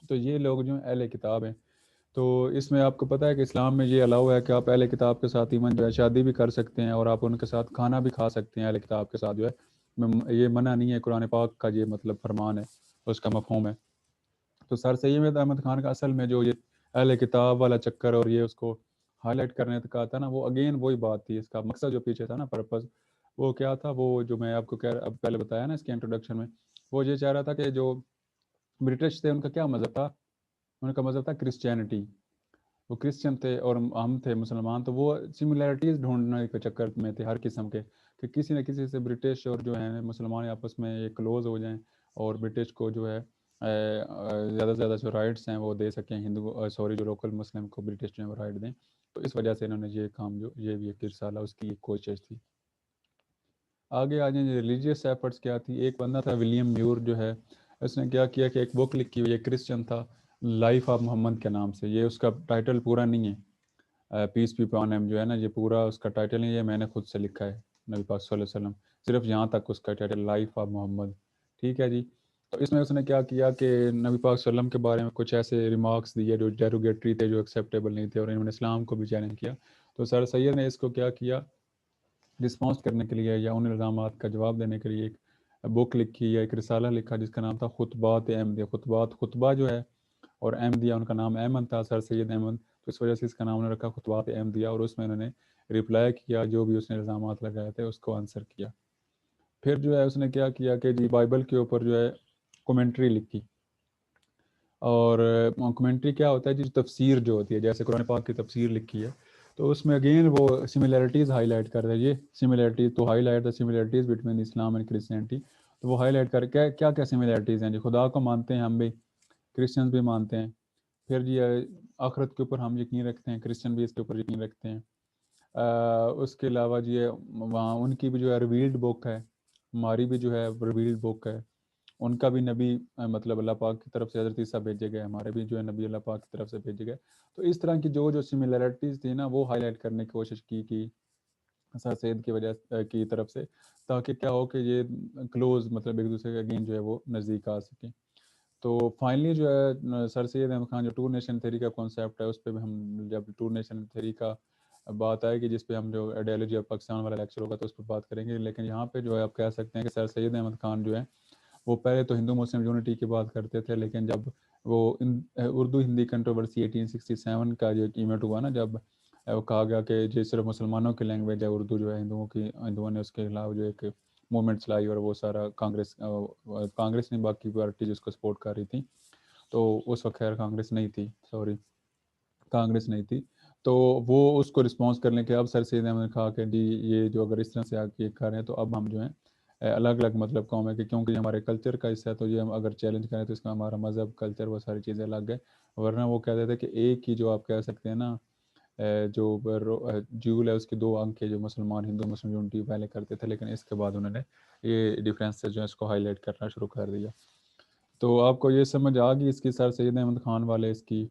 तो ये लोग जो हैं अहले किताब हैं। तो इसमें आपको पता है कि इस्लाम में ये अलाउ है कि आप अहले किताब के साथ ईवन जो है शादी भी कर सकते हैं और आप उनके साथ खाना भी खा सकते हैं, अहले किताब के साथ जो है ये मना नहीं है, कुरान पाक का ये मतलब फरमान है, उसका मफहूम है। तो सर सैयद अहमद खान का असल में जो ये अहले किताब वाला चक्कर और ये उसको हाईलाइट करने का था ना, वो अगेन वही बात थी, इसका मकसद जो पीछे था ना, पर्पस, वो क्या था, वो जो मैं आपको अब पहले बताया ना इसके इंट्रोडक्शन में, वो ये चाह रहा था कि जो ब्रिटिश थे उनका क्या मज़हब था, उनका मज़हब था क्रिश्चियनिटी। वो क्रिश्चियन थे और हम थे मुसलमान, तो वो सिमिलैरिटीज़ ढूंढने के चक्कर में थे हर किस्म के, कि किसी न किसी से ब्रिटिश और जो है मुसलमान आपस में एक क्लोज हो जाएं और ब्रिटिश को जो है ज़्यादा से ज़्यादा जो राइट्स हैं वो दे सकें, जो लोकल मुस्लिम को ब्रिटिश जो है वो राइट दें। तो इस वजह से इन्होंने ये काम जो ये भी एक रिसाला उसकी एक कोशिश थी। आगे आ जाए रिलीजियस एफर्ट्स क्या थी, एक बंदा था विलियम म्यूर जो है, उसने क्या किया कि एक बुक लिखी हुई है, क्रिश्चियन था, लाइफ ऑफ मोहम्मद के नाम से। ये उसका टाइटल पूरा नहीं है, पीस बी अपॉन हिम जो है ना, ये पूरा उसका टाइटल नहीं है, मैंने खुद से लिखा है, नबी पाक सल्लल्लाहु अलैहि वसल्लम, सिर्फ यहाँ तक उसका टाइटल लाइफ ऑफ मोहम्मद। ठीक है जी। तो इसमें उसने क्या किया कि नबी पाक सल्लम के बारे में कुछ ऐसे रिमार्क्स दिए जो डेरोगेटरी थे, जो एक्सेप्टेबल नहीं थे, और इन्होंने इस्लाम को भी चैलेंज किया। तो सर सैयद ने इसको क्या किया, रिस्पॉन्स करने के लिए या उन इल्ज़ामात का जवाब देने के लिए एक बुक लिखी, या एक रिसाला लिखा जिसका नाम था खुतबात अहमदिया। खुतबा जो है और अहमदिया, उनका नाम अहमद था, सर सैयद अहमद, तो इस वजह से इसका नाम उन्होंने रखा खुतबात अहमदिया। और उसमें उन्होंने रिप्लाई किया, जो भी उसने इल्ज़ामात लगाए थे उसको आंसर किया। फिर जो है उसने क्या किया कि जी बाइबल के ऊपर जो है कमेंट्री लिखी। और कमेंट्री क्या होता है जी, तफसीर जो होती है, जैसे कुरान पाक की तफसीर लिखी है, तो उसमें अगेन वो सिमिलैरिटीज़ हाईलाइट कर रहा है। ये सिमिलैरिटीज़ तो highlight the similarities between Islam and Christianity, तो वो हाईलाइट कर क्या क्या क्या सिमिलैरिटीज़ हैं जी। खुदा को मानते हैं हम भी, क्रिश्चियंस भी मानते हैं। फिर जी आखिरत के ऊपर हम यकीन रखते हैं, क्रिश्चियन भी इसके ऊपर यकीन रखते हैं। उसके अलावा जी वहाँ उनकी भी जो है रिवील्ड बुक है, हमारी भी जो है रिवील्ड बुक है। उनका भी नबी मतलब अल्लाह पाक की तरफ से हज़रत ईसा भेजे गए, हमारे भी जो है नबी अल्लाह पाक की तरफ से भेजे गए। तो इस तरह की जो जो सिमिलैरिटीज़ थी ना, वो हाईलाइट करने की कोशिश की सर सैयद की वजह की तरफ से, ताकि क्या हो कि ये क्लोज मतलब एक दूसरे के अगेन जो है वो नज़दीक आ सकें। तो फाइनली जो है सर सैयद अहमद खान जो टू नेशन थ्योरी का कॉन्सेप्ट है, उस पर भी हम जब टू नेशन थ्योरी का बात आएगी, जिस पे हम जो आइडियोलॉजी ऑफ पाकिस्तान वाला लेक्चर होगा तो उस पर बात करेंगे। लेकिन यहाँ पे जो है आप कह सकते हैं कि सर सैयद अहमद खान जो है वो पहले तो हिंदू मुस्लिम यूनिटी की बात करते थे, लेकिन जब वो उर्दू हिंदी कंट्रोवर्सी 1867 का जो इवेंट हुआ ना, जब वो कहा गया कि ये सिर्फ मुसलमानों की लैंग्वेज है उर्दू, जो है हिंदुओं ने उसके खिलाफ जो एक मूवमेंट चलाई, और वो सारा कांग्रेस ने बाकी पार्टी जिसको सपोर्ट कर रही थी, तो उस वक्त खैर कांग्रेस नहीं थी, सॉरी कांग्रेस नहीं थी। तो वो उसको रिस्पॉन्स करने के अब सर सैयद अहमद कहा कि जी ये जो अगर इस तरह से आगे कर रहे हैं तो अब हम जो है अलग अलग मतलब कौम है कि क्योंकि ये हमारे कल्चर का हिस्सा है, तो ये हम अगर चैलेंज करें तो इसका हमारा मज़हब कल्चर वो सारी चीज़ें अलग है। वरना वो कहते थे कि एक ही जो आप कह सकते हैं ना जो जूल है उसके दो अंक है, जो मुसलमान हिंदू मुस्लिम यूनिटी पहले करते थे, लेकिन इसके बाद उन्होंने ये डिफरेंसेस जो है इसको हाईलाइट करना शुरू कर दिया। तो आपको ये समझ आ गई इसकी सर सैयद अहमद खान वाले इसकी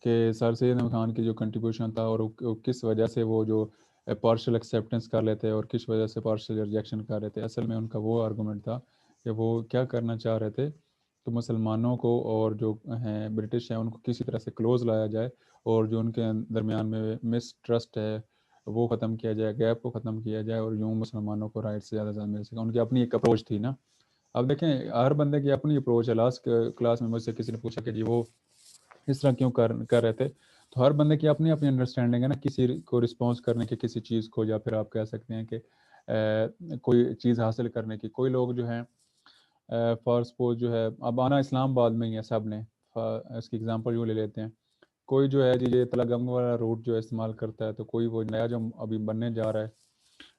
कि सर सैयद अहमद खान की जो कंट्रीब्यूशन था और वो किस वजह से वो जो पार्शल एक्सेप्टेंस कर लेते और किस वजह से पार्शल रिजेक्शन कर रहे थे। असल में उनका वो आर्गूमेंट था कि वो क्या करना चाह रहे थे कि मुसलमानों को और जो हैं ब्रिटिश हैं उनको किसी तरह से क्लोज लाया जाए, और जो उनके दरमियान में मिसट्रस्ट है वो ख़त्म किया जाए, गैप को ख़त्म किया जाए, और यूँ मुसलमानों को राइट से ज़्यादा मिल सके। उनकी अपनी एक अप्रोच थी ना। अब देखें हर बंदे की अपनी अप्रोच है। लास्ट क्लास में मुझसे किसी ने पूछा कि जी वो इस तरह क्यों कर रहे थे, तो हर बंदे की अपनी अपनी अंडरस्टैंडिंग है ना, किसी को रिस्पॉन्स करने की किसी चीज़ को, या फिर आप कह सकते हैं कि कोई चीज़ हासिल करने की। कोई लोग जो हैं फॉर सपोज जो है अब आना इस्लामाबाद में ही है सब ने, इसकी एग्जांपल यूँ ले लेते हैं। कोई जो है जी ये तलागंग वाला रूट जो है इस्तेमाल करता है, तो कोई वो नया जो अभी बनने जा रहा है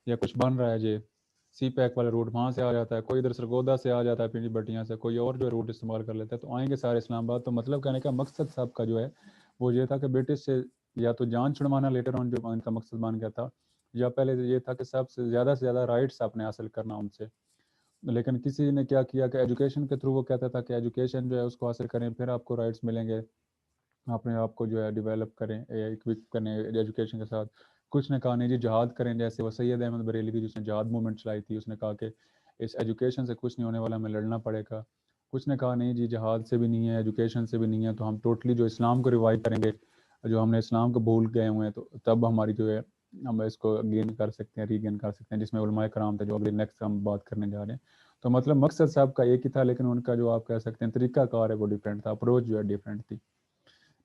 या कुछ बन रहा है जी सी पैक वाला रूट वहाँ से आ जाता है, कोई इधर सरगोदा से आ जाता है पिंडी बटियाँ से, कोई और जो रूट इस्तेमाल कर लेता है, तो आएंगे सारे इस्लामाबाद। तो मतलब कहने का मकसद साहब का जो है वो ये था कि ब्रिटिश से या तो जान छुड़वाना लेटर ऑन जो इनका मकसद बन गया था, या पहले ये था कि सबसे ज़्यादा राइट्स अपने हासिल करना उनसे। लेकिन किसी ने क्या किया कि एजुकेशन के थ्रू वो कहता था कि एजुकेशन जो है उसको हासिल करें फिर आपको राइट्स मिलेंगे, अपने आप को जो है डेवलप करें इक्विप करें एजुकेशन के साथ। कुछ ने कहा नहीं जी जिहाद करें, जैसे वो सैयद अहमद बरेलवी जिसने जिहाद मूवमेंट चलाई थी, उसने कहा कि इस एजुकेशन से कुछ नहीं होने वाला, हमें लड़ना पड़ेगा। कुछ ने कहा नहीं जी जिहाद से भी नहीं है, एजुकेशन से भी नहीं है, तो हम टोटली जो इस्लाम को रिवाइव करेंगे, जो हमने इस्लाम को भूल गए हुए हैं, तो तब हमारी जो है हम इसको गेन कर सकते हैं, रीगेन कर सकते हैं, जिसमें उलमाए कराम थे जो अगले नेक्स्ट हम बात करने जा रहे हैं। तो मतलब मकसद साहब का एक ही था, लेकिन उनका जो आप कह सकते हैं तरीकाकार है वो डिफरेंट था, अप्रोच जो है डिफरेंट थी।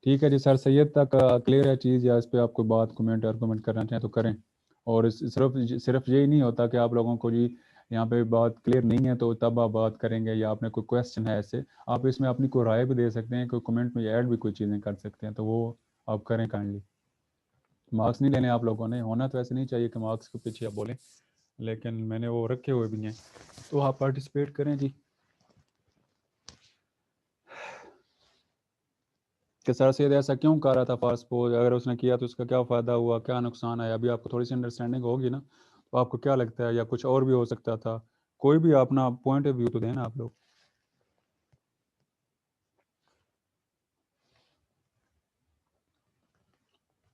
ठीक है जी सर सैयद तक क्लियर है चीज़, या इस पर आपको बात कमेंट आर्गूमेंट करना चाहें तो करें। और सिर्फ यही नहीं होता कि आप लोगों को जी यहाँ पे बात क्लियर नहीं है तो तब आप बात करेंगे, या आपने कोई क्वेश्चन है ऐसे आप इसमें अपनी कोई राय भी दे सकते हैं, कोई कमेंट में ऐड भी कोई चीज़ें कर सकते हैं, तो वो आप करें काइंडली। मार्क्स नहीं लेने आप लोगों ने, होना तो ऐसे नहीं चाहिए कि मार्क्स के पीछे आप बोलें, लेकिन मैंने वो रखे हुए भी हैं, तो आप पार्टिसिपेट करें जी। कि सर सैयद ऐसा क्यों कर रहा था फास्ट पोज, अगर उसने किया तो उसका क्या फ़ायदा हुआ, क्या नुकसान है, अभी आपको थोड़ी सी अंडरस्टैंडिंग होगी ना, तो आपको क्या लगता है, या कुछ और भी हो सकता था। कोई भी अपना पॉइंट ऑफ व्यू तो देना आप लोग।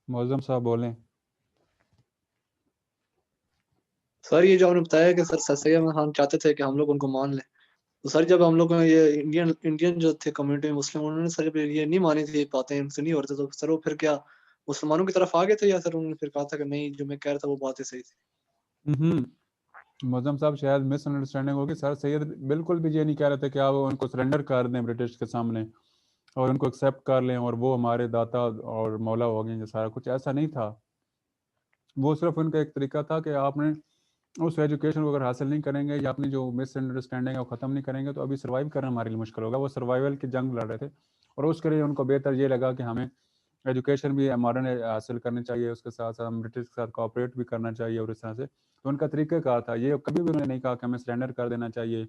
मौजम साहब बोलें। सर ये जो आपने बताया कि सर सैयद अहमद खान चाहते थे कि हम लोग उनको मान लें, तो सर जब हम लोग ये इंडियन जो थे कम्युनिटी में मुस्लिम, उन्होंने सर जब ये नहीं मानी थी बातें उनसे नहीं हो रही थी, तो सर वो फिर क्या मुसलमानों की तरफ आ गए थे, या सर उन्होंने फिर कहा था कि नहीं जो मैं कह रहा था वो बातें सही थी? मौजम साहब शायद मिसअंडरस्टैंडिंग होगी, सर सैयद बिल्कुल भी ये नहीं कह रहे थे कि आप उनको सरेंडर कर दें ब्रिटिश के सामने और उनको एक्सेप्ट कर लें और वो हमारे दाता और मौला हो गए, सारा कुछ ऐसा नहीं था। वो सिर्फ उनका एक तरीका था कि आपने उस एजुकेशन को अगर हासिल नहीं करेंगे या अपनी जो मिसअंडरस्टैंडिंग है वो ख़त्म नहीं करेंगे तो अभी सर्वाइव करना हमारे लिए मुश्किल होगा। वो सर्वाइवल की जंग लड़ रहे थे और उसके लिए उनको बेहतर ये लगा कि हमें एजुकेशन भी मॉडर्न हासिल करनी चाहिए, उसके साथ साथ हम ब्रिटिश के साथ कोऑपरेट भी करना चाहिए, और इस तरह से तो उनका तरीक़ाकार था। ये कभी भी उन्होंने नहीं कहा कि हमें सरेंडर कर देना चाहिए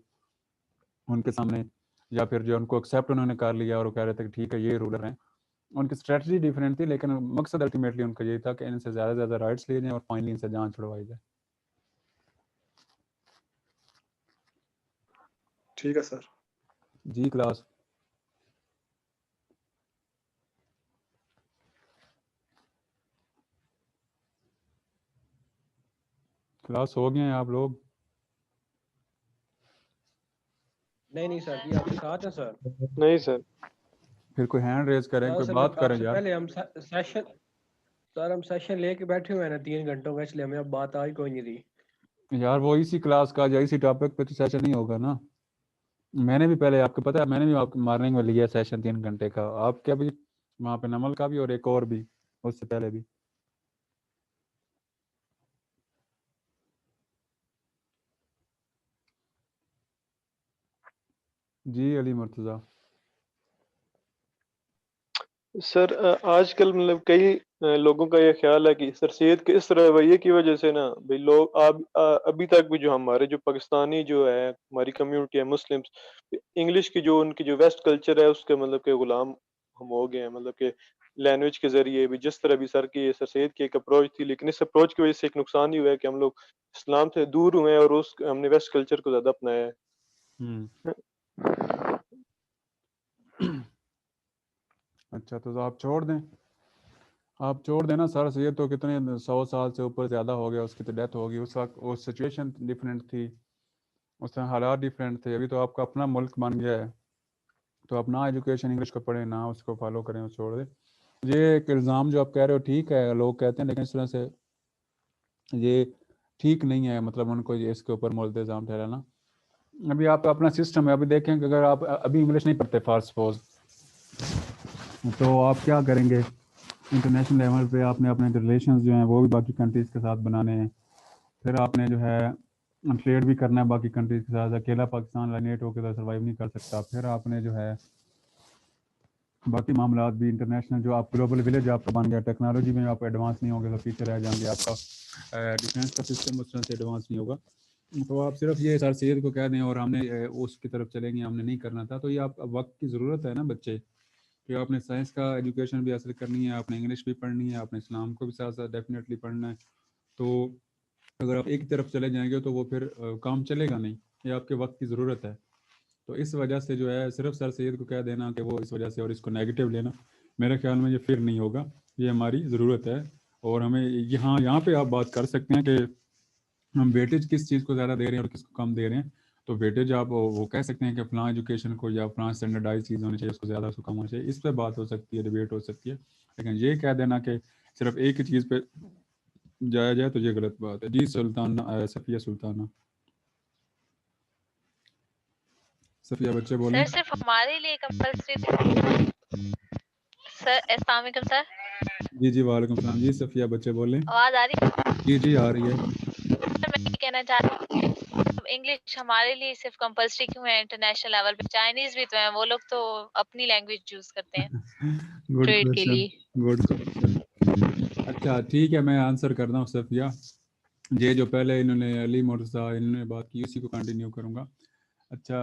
उनके सामने, या फिर जो उनको एक्सेप्ट उन्होंने कर लिया और वो कह रहे थे कि ठीक है ये रूलर हैं। उनकी स्ट्रेटजी डिफरेंट थी, लेकिन मकसद अल्टीमेटली उनका यही था कि इनसे ज़्यादा से ज़्यादा राइट्स लिए जाएँ और फाइनली इनसे जान छुड़वाई जाए। ठीक है सर जी क्लास। क्लास हो गए हैं आप लोग? नहीं सर जी, आपके साथ है सर। नहीं सर। फिर कोई हैंड रेज करें, कोई असल में बात करें आपसे यार। पहले हम सेशन सर हम सेशन लेके बैठे हुए हैं ना 3 घंटों का, इसलिए हमें अब बात आ ही कोई नहीं रही। यार वो इसी क्लास का या इसी टॉपिक पे तो सेशन नहीं होगा ना। मैंने भी पहले, आपको पता है, मैंने भी आपके मॉर्निंग में लिया सेशन 3 घंटे का, आपके भी वहाँ पे नमल का भी और एक और भी उससे पहले भी। जी अली मुर्तज़ा। सर आजकल मतलब कई लोगों का ये ख्याल है कि सर सैयद के इस रवैये की वजह से ना भाई लोग अभी तक भी जो हमारे जो पाकिस्तानी जो है हमारी कम्युनिटी है मुस्लिम्स, इंग्लिश की जो उनकी जो वेस्ट कल्चर है उसके मतलब के गुलाम हम हो गए हैं। मतलब के लैंग्वेज के जरिए भी जिस तरह भी सर सैयद की एक अप्रोच थी, लेकिन इस अप्रोच की वजह से एक नुकसान ही हुआ है कि हम लोग इस्लाम से दूर हुए हैं और उस हमने वेस्ट कल्चर को ज्यादा अपनाया है। अच्छा तो आप छोड़ दें, आप छोड़ देना। सर सैयद तो कितने 100 साल से ऊपर ज़्यादा हो गया, उसकी तो डेथ होगी। उस वक्त वो सिचुएशन डिफरेंट थी, उस टाइम हालात डिफरेंट थे। अभी तो आपका अपना मुल्क बन गया है, तो अपना एजुकेशन इंग्लिश को पढ़ें ना उसको फॉलो करें, उस छोड़ दें। ये एक इल्ज़ाम जो आप कह रहे हो ठीक है, लोग कहते हैं, लेकिन इस तरह से ये ठीक नहीं है। मतलब उनको ये इसके ऊपर मुल्ज़िम इल्ज़ाम ठहराना। अभी आप अपना सिस्टम है, अभी देखें कि अगर आप अभी इंग्लिश नहीं पढ़ते फॉर सपोज, तो आप क्या करेंगे? इंटरनेशनल लेवल पे आपने अपने रिलेशंस जो हैं वो भी बाकी कंट्रीज़ के साथ बनाने हैं। फिर आपने जो है ट्रेड भी करना है बाकी कंट्रीज़ के साथ। अकेला पाकिस्तान लाइनेट होकर तो सर्वाइव नहीं कर सकता। फिर आपने जो है बाकी मामला भी इंटरनेशनल, जो आप ग्लोबल विलेज आपका बन गया, टेक्नोलॉजी में आप एडवांस नहीं होंगे तो पीछे रह जाएंगे। आपका डिफेंस का सिस्टम उस तरह से एडवांस नहीं होगा। तो आप सिर्फ ये सर सैयद को कह दें और हमने उसकी तरफ चलेंगे, हमने नहीं करना था। तो ये आप वक्त की ज़रूरत है ना बच्चे, कि आपने साइंस का एजुकेशन भी हासिल करनी है, आपने इंग्लिश भी पढ़नी है, आपने इस्लाम को भी साथ साथ डेफिनेटली पढ़ना है। तो अगर आप एक तरफ चले जाएंगे तो वो फिर काम चलेगा नहीं। ये आपके वक्त की ज़रूरत है। तो इस वजह से जो है सिर्फ सर सैयद को कह देना कि वो इस वजह से और इसको नेगेटिव लेना, मेरे ख्याल में ये फिर नहीं होगा। ये हमारी ज़रूरत है। और हमें यहाँ पे आप बात कर सकते हैं कि हम वेटेज किस चीज़ को ज़्यादा दे रहे हैं और किसको कम दे रहे हैं। तो वेटेज आप वो कह सकते हैं कि फलां एजुकेशन को या फलां स्टैंडर्डाइज चीज़ होनी चाहिए, उसको ज़्यादा उसको कम होना चाहिए। इस पर बात हो सकती है, डिबेट हो सकती है। लेकिन ये कह देना कि सिर्फ एक ही चीज़ पे जाया जाए तो ये गलत बात है। जी सुल्ताना, सफ़िया सुल्ताना। सफ़िया बच्चे बोलें। सर सिर्फ हमारे लिए कंपल्सरी सर। अस्सलाम वालेकुम सर। जी वालेकुम सलाम। जी सफ़िया बच्चे बोलें। आवाज आ रही है? जी आ रही है। सर मैं कहना चाह रही हूँ इंग्लिश हमारे लिए सिर्फ कंपल्सरी क्यों है इंटरनेशनल लेवल पे? चाइनीज भी तो हैं, वो लोग तो अपनी लैंग्वेज यूज करते हैं गुड ट्रेड के क्वेश्चन, लिए। Good question. अच्छा ठीक है, मैं आंसर करता हूँ सफ़िया। ये जो पहले इन्होंने अली मुर्तज़ा इन्होंने बात की, उसी को कंटिन्यू करूँगा। अच्छा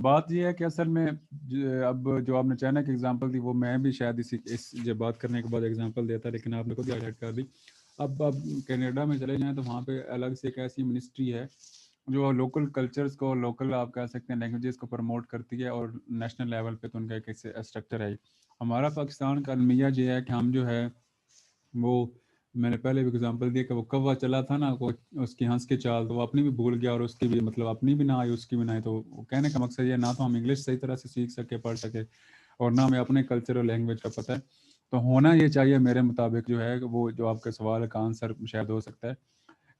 बात ये है कि असल में अब जो आपने चाइना की एग्जांपल दी, वो मैं भी शायद इस जो बात करने के बाद एग्जांपल देता, लेकिन आपने खुद हाईलाइट कर दी। अब कनाडा में चले जाएं तो वहाँ पे अलग से एक ऐसी मिनिस्ट्री है जो लोकल कल्चर्स को, लोकल आप कह सकते हैं लैंग्वेजेस को प्रमोट करती है, और नेशनल लेवल पे तो उनका एक स्ट्रक्चर है। हमारा पाकिस्तान का अलमिया ये है कि हम जो है वो, मैंने पहले भी एग्जांपल दिया कि वो कौवा चला था ना, वो उसकी हंस के चाल, तो वो अपनी भी भूल गया और उसकी भी, मतलब अपनी भी ना आई उसकी भी ना आई। तो कहने का मकसद ये, ना तो हम इंग्लिश सही तरह से सीख सके, पढ़ सके, और ना हमें अपने कल्चर और लैंग्वेज का पता है। तो होना ये चाहिए मेरे मुताबिक जो है, वो जो आपके सवाल का आंसर शायद हो सकता है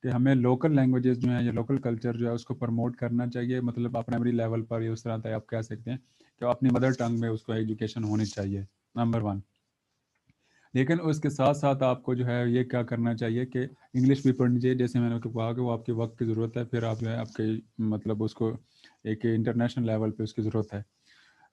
कि हमें लोकल लैंग्वेजेस जो हैं या लोकल कल्चर जो है उसको प्रमोट करना चाहिए। मतलब आप प्राइमरी लेवल पर या उस तरह तक आप कह सकते हैं कि अपनी मदर टंग में उसको एजुकेशन होनी चाहिए, नंबर 1। लेकिन उसके साथ साथ आपको जो है ये क्या करना चाहिए कि इंग्लिश भी पढ़नी चाहिए, जैसे मैंने आपको कहा कि वो आपके वक्त की ज़रूरत है। फिर आप जो है आपके मतलब उसको एक इंटरनेशनल लेवल पे उसकी ज़रूरत है।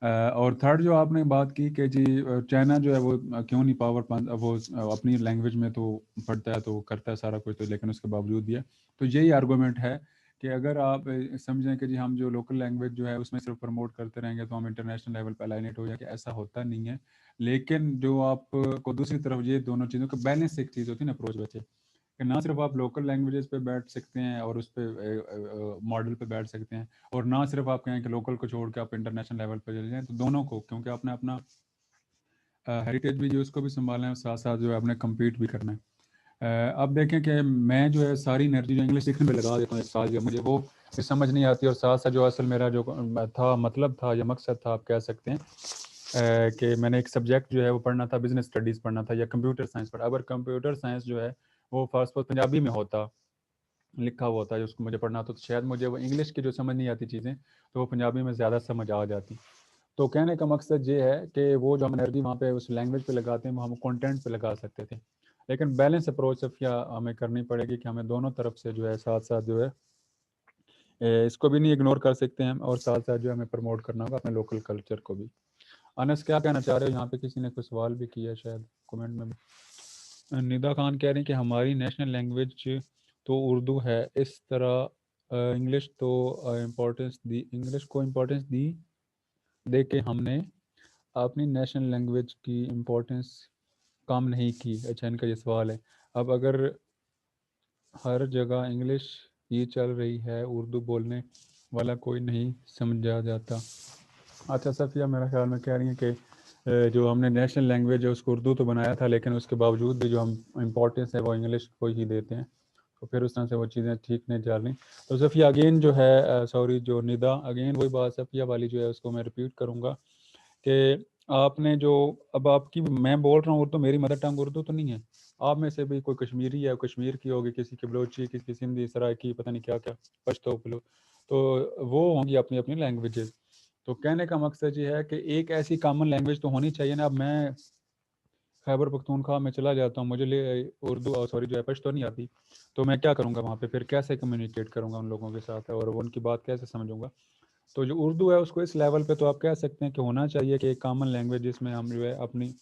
और थर्ड जो आपने बात की कि जी चाइना जो है वो क्यों नहीं वो अपनी लैंग्वेज में तो पढ़ता है, तो करता है सारा कुछ, तो लेकिन उसके बावजूद भी है। तो यही आर्गूमेंट है कि अगर आप समझें कि जी हम जो लोकल लैंग्वेज जो है उसमें सिर्फ प्रमोट करते रहेंगे तो हम इंटरनेशनल लेवल पर अलाइनेट हो जाएंगे, ऐसा होता नहीं है। लेकिन जो आपको दूसरी तरफ ये दोनों चीज़ों का बैलेंस एक चीज़ होती है ना अप्रोच बच्चे, कि ना सिर्फ आप लोकल लैंग्वेजेस पे बैठ सकते हैं और उस पर मॉडल पे बैठ सकते हैं, और ना सिर्फ आप कहें कि लोकल को छोड़ के आप इंटरनेशनल लेवल पे चले जाएं। तो दोनों को, क्योंकि आपने अपना हेरिटेज भी जो उसको भी संभालना है, साथ साथ जो है आपने कम्पीट भी करना है। अब देखें कि मैं जो है सारी एनर्जी जो इंग्लिश सीखने में लगा देता हूँ एक साल, जो मुझे वो समझ नहीं आती, और साथ साथ जो असल मेरा जो था मतलब था या मकसद था आप कह सकते हैं कि मैंने एक सब्जेक्ट जो है वो पढ़ना था, बिजनेस स्टडीज़ पढ़ना था या कंप्यूटर साइंस पढ़ा। अगर कंप्यूटर साइंस जो है वो फर्स्ट पंजाबी में होता, लिखा हुआ होता है उसको मुझे पढ़ना, तो शायद मुझे वो इंग्लिश की जो समझ नहीं आती चीज़ें तो वो पंजाबी में ज़्यादा समझ आ जाती। तो कहने का मकसद ये है कि वो जो हम एनर्जी वहाँ पे उस लैंग्वेज पे लगाते हैं वो हम कंटेंट पे लगा सकते थे, लेकिन बैलेंस अप्रोच सफिया हमें करनी पड़ेगी कि हमें दोनों तरफ से जो है साथ साथ जो है इसको भी नहीं इग्नोर कर सकते हैं, और साथ साथ जो हमें प्रमोट करना होगा अपने लोकल कल्चर को भी। अनस क्या कहना चाह रहे हो? यहाँ पे किसी ने कोई सवाल भी किया शायद कमेंट में भी। निदा खान कह रहे हैं कि हमारी नेशनल लैंग्वेज तो उर्दू है, इस तरह इंग्लिश तो इम्पोर्टेंस दी, इंग्लिश को इम्पोर्टेंस दी दे के हमने अपनी नेशनल लैंग्वेज की इम्पोर्टेंस कम नहीं की। अच्छा, इनका ये सवाल है। अब अगर हर जगह इंग्लिश ही चल रही है, उर्दू बोलने वाला कोई नहीं समझा जाता। अच्छा सफ़िया मेरा ख्याल में कह रही हैं कि जो हमने नेशनल लैंग्वेज है उसको उर्दू तो बनाया था, लेकिन उसके बावजूद भी जो हम इम्पोर्टेंस है वो इंग्लिश को ही देते हैं, तो फिर उस तरह से वो चीज़ें ठीक नहीं चल रही। तो सफ़िया अगेन जो है सॉरी जो निदा अगेन वही बात सफ़िया वाली जो है उसको मैं रिपीट करूँगा कि आपने जो अब आपकी मैं बोल रहा हूँ तो मेरी मदर टंग उर्दू तो नहीं है, आप में से भी कोई कश्मीरी है, कश्मीर की होगी, किसी की बलोची, किसी की सिंधी, सराइकी, पता नहीं क्या क्या पश्तो, तो वो होंगी अपनी अपनी लैंग्वेजेस। तो कहने का मकसद ये है कि एक ऐसी कॉमन लैंग्वेज तो होनी चाहिए ना। अब मैं खैबर पख्तूनख्वा में चला जाता हूँ, मुझे उर्दू और सॉरी जो है पश्तो नहीं आती, तो मैं क्या करूँगा वहाँ पे, फिर कैसे कम्युनिकेट करूँगा उन लोगों के साथ और उनकी बात कैसे समझूंगा। तो जो उर्दू है उसको इस लेवल पे तो आप कह सकते हैं कि होना चाहिए कि एक कॉमन लैंग्वेज जिसमें हम जो है अपनी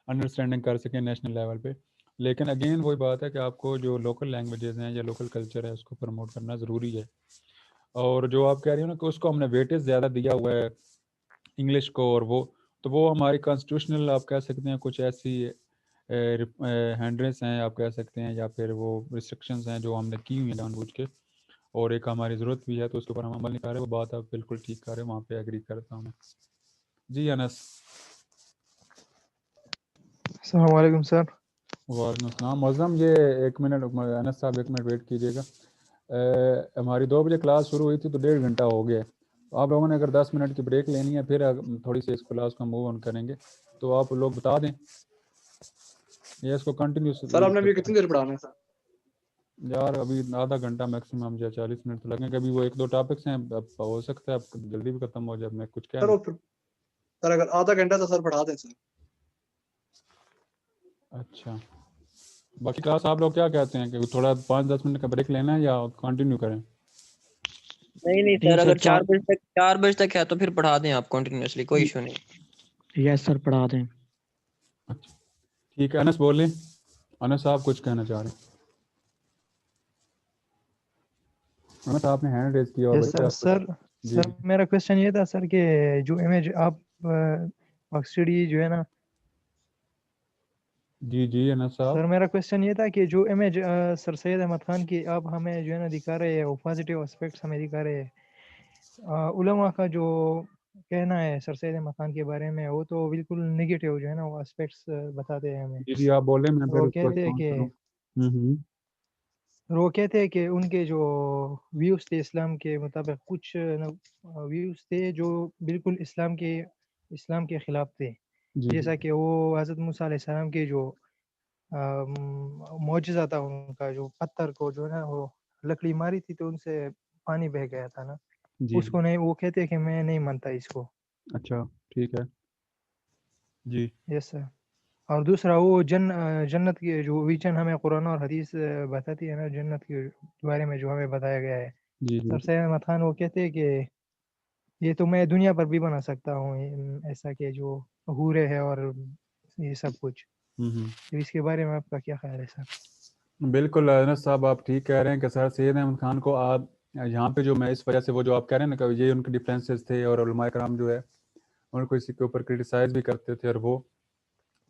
अंडरस्टैंडिंग कर सकें नेशनल लेवल पे। लेकिन अगेन वही बात है कि आपको जो लोकल लैंग्वेजेस हैं या लोकल कल्चर है उसको प्रमोट करना ज़रूरी है। और जो आप कह रही हो ना कि उसको हमने वेटेज ज़्यादा दिया हुआ है इंग्लिश को, और वो तो वो हमारी कॉन्स्टिट्यूशनल आप कह सकते हैं कुछ ऐसी हैंड्रेस हैं आप कह सकते हैं, या फिर वो रिस्ट्रिक्शंस हैं जो हमने की हुई हैं जानबूझ के, और एक हमारी ज़रूरत भी है तो उसके ऊपर हम अमल नहीं कर रहे। वो बात आप बिल्कुल ठीक कर रहे हैं, वहाँ पे एग्री करता हूँ मैं। जी अनस। अस्सलाम वालेकुम सर। वालेकुम अस्सलाम मौज़म। ये एक मिनट अनस साहब, एक मिनट वेट कीजिएगा। हमारी 2 बजे क्लास शुरू हुई थी तो 1.5 घंटा हो गया है। तो आप लोगों ने अगर 10 मिनट की ब्रेक लेनी है फिर थोड़ी सी इस क्लास को मूव ऑन करेंगे, तो आप लोग बता दें ये इसको कंटिन्यू। सर आपने अभी कितनी देर पढ़ाना है सर? यार अभी आधा घंटा मैक्सिमम या 40 मिनट तो लगेंगे। अभी वो 1-2 टॉपिक्स हैं, अब हो सकता है अब जल्दी भी खत्म हो जाए। मैं कुछ कह सर सर अगर आधा घंटा तो सर पढ़ा दें सर। अच्छा, बाकी क्लास आप लोग क्या कहते हैं कि थोड़ा 5-10 मिनट का ब्रेक लेना है या कंटिन्यू करें? नहीं सर, अगर 4 बजे तक है तो फिर पढ़ा दें आप कंटिन्यूअसली, कोई इशू नहीं। यस सर पढ़ा दें। अच्छा ठीक है, अनस बोलें। अनस साहब कुछ कहना चाह रहे हैं? अनस आपने हैंड रेज किया। यस सर मेरा क्वेश्चन ये था सर कि जो इमेज आप मकसद ये जो है ना। जी अनस साहब। सर मेरा क्वेश्चन ये था कि जो इमेज सर सैयद अहमद खान की आप हमें जो है ना दिखा रहे हैं, वो पॉजिटिव एस्पेक्ट्स हमें दिखा रहे हैं। उलमा का जो कहना है सर सैयद अहमद खान के बारे में, वो तो बिल्कुल नेगेटिव जो है ना वो एस्पेक्ट्स बताते हैं हमें। जी आप बोले, मैं फिर वो उसको कहते हैं रिस्पॉन्ड कि करूं। वो कहते हैं कि उनके जो व्यूज़ थे इस्लाम के मुताबिक, कुछ व्यूज़ थे जो बिल्कुल इस्लाम के खिलाफ थे। जैसा कि वो हज़रत मूसा अलैहिस्सलाम के जो मौजज़ा था उनका, जो पत्थर को जो है ना वो लकड़ी मारी थी तो उनसे पानी बह गया था ना, उसको नहीं, वो कहते हैं कि मैं नहीं मानता इसको। अच्छा ठीक है जी। Yes sir. और दूसरा वो जन्नत की जो विजन हमें कुरान और हदीस बताती है ना, जन्नत के बारे में जो हमें बताया गया है। सर सैयद अहमद खान वो कहते हैं कि ये तो मैं दुनिया पर भी बना सकता हूँ ऐसा कि जो हूरे है और ये सब कुछ। तो इसके बारे में आपका क्या ख्याल है सर? बिल्कुल अनस साहब आप ठीक कह रहे हैं कि सर सैयद अहमद खान को आप यहाँ पे जो मैं इस वजह से वो जो आप कह रहे हैं ना कि ये उनके डिफरेंसेस थे और उलमाए कराम जो है उनको इसी के ऊपर क्रिटिसाइज भी करते थे, और वो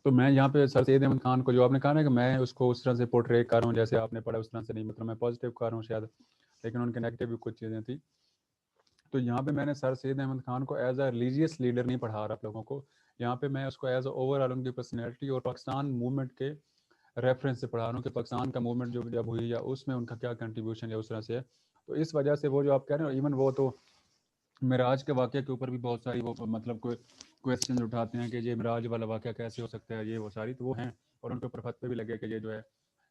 तो मैं यहाँ पे सर सैयद अहमद खान को जो आपने कहा ना कि मैं उसको उस तरह से पोर्ट्रे कर रहा हूँ जैसे आपने पढ़ा उस तरह से नहीं, मतलब मैं पॉजिटिव कर रहा हूँ शायद, लेकिन उनके नेगेटिव भी कुछ चीज़ें थी। तो यहाँ पे मैंने सर सैयद अहमद खान को एज अ रिलीजियस लीडर नहीं पढ़ा रहा आप लोगों को, यहाँ पे मैं उसको एज अ ओवरऑल उनकी पर्सनैलिटी और पाकिस्तान मूवमेंट के रेफरेंस से पढ़ा रहा हूँ कि पाकिस्तान का मूवमेंट जो जब हुई या उसमें उनका क्या कंट्रीब्यूशन या उस तरह से है। तो इस वजह से वो जो आप कह रहे हो, इवन वो तो मिराज के वाक़े के ऊपर भी बहुत सारी वो मतलब कोई क्वेश्चन उठाते हैं कि ये मिराज वाला वाक़या कैसे हो सकता है, ये वो सारी तो वो हैं, और उनके ऊपर फतवे भी लगे कि ये जो है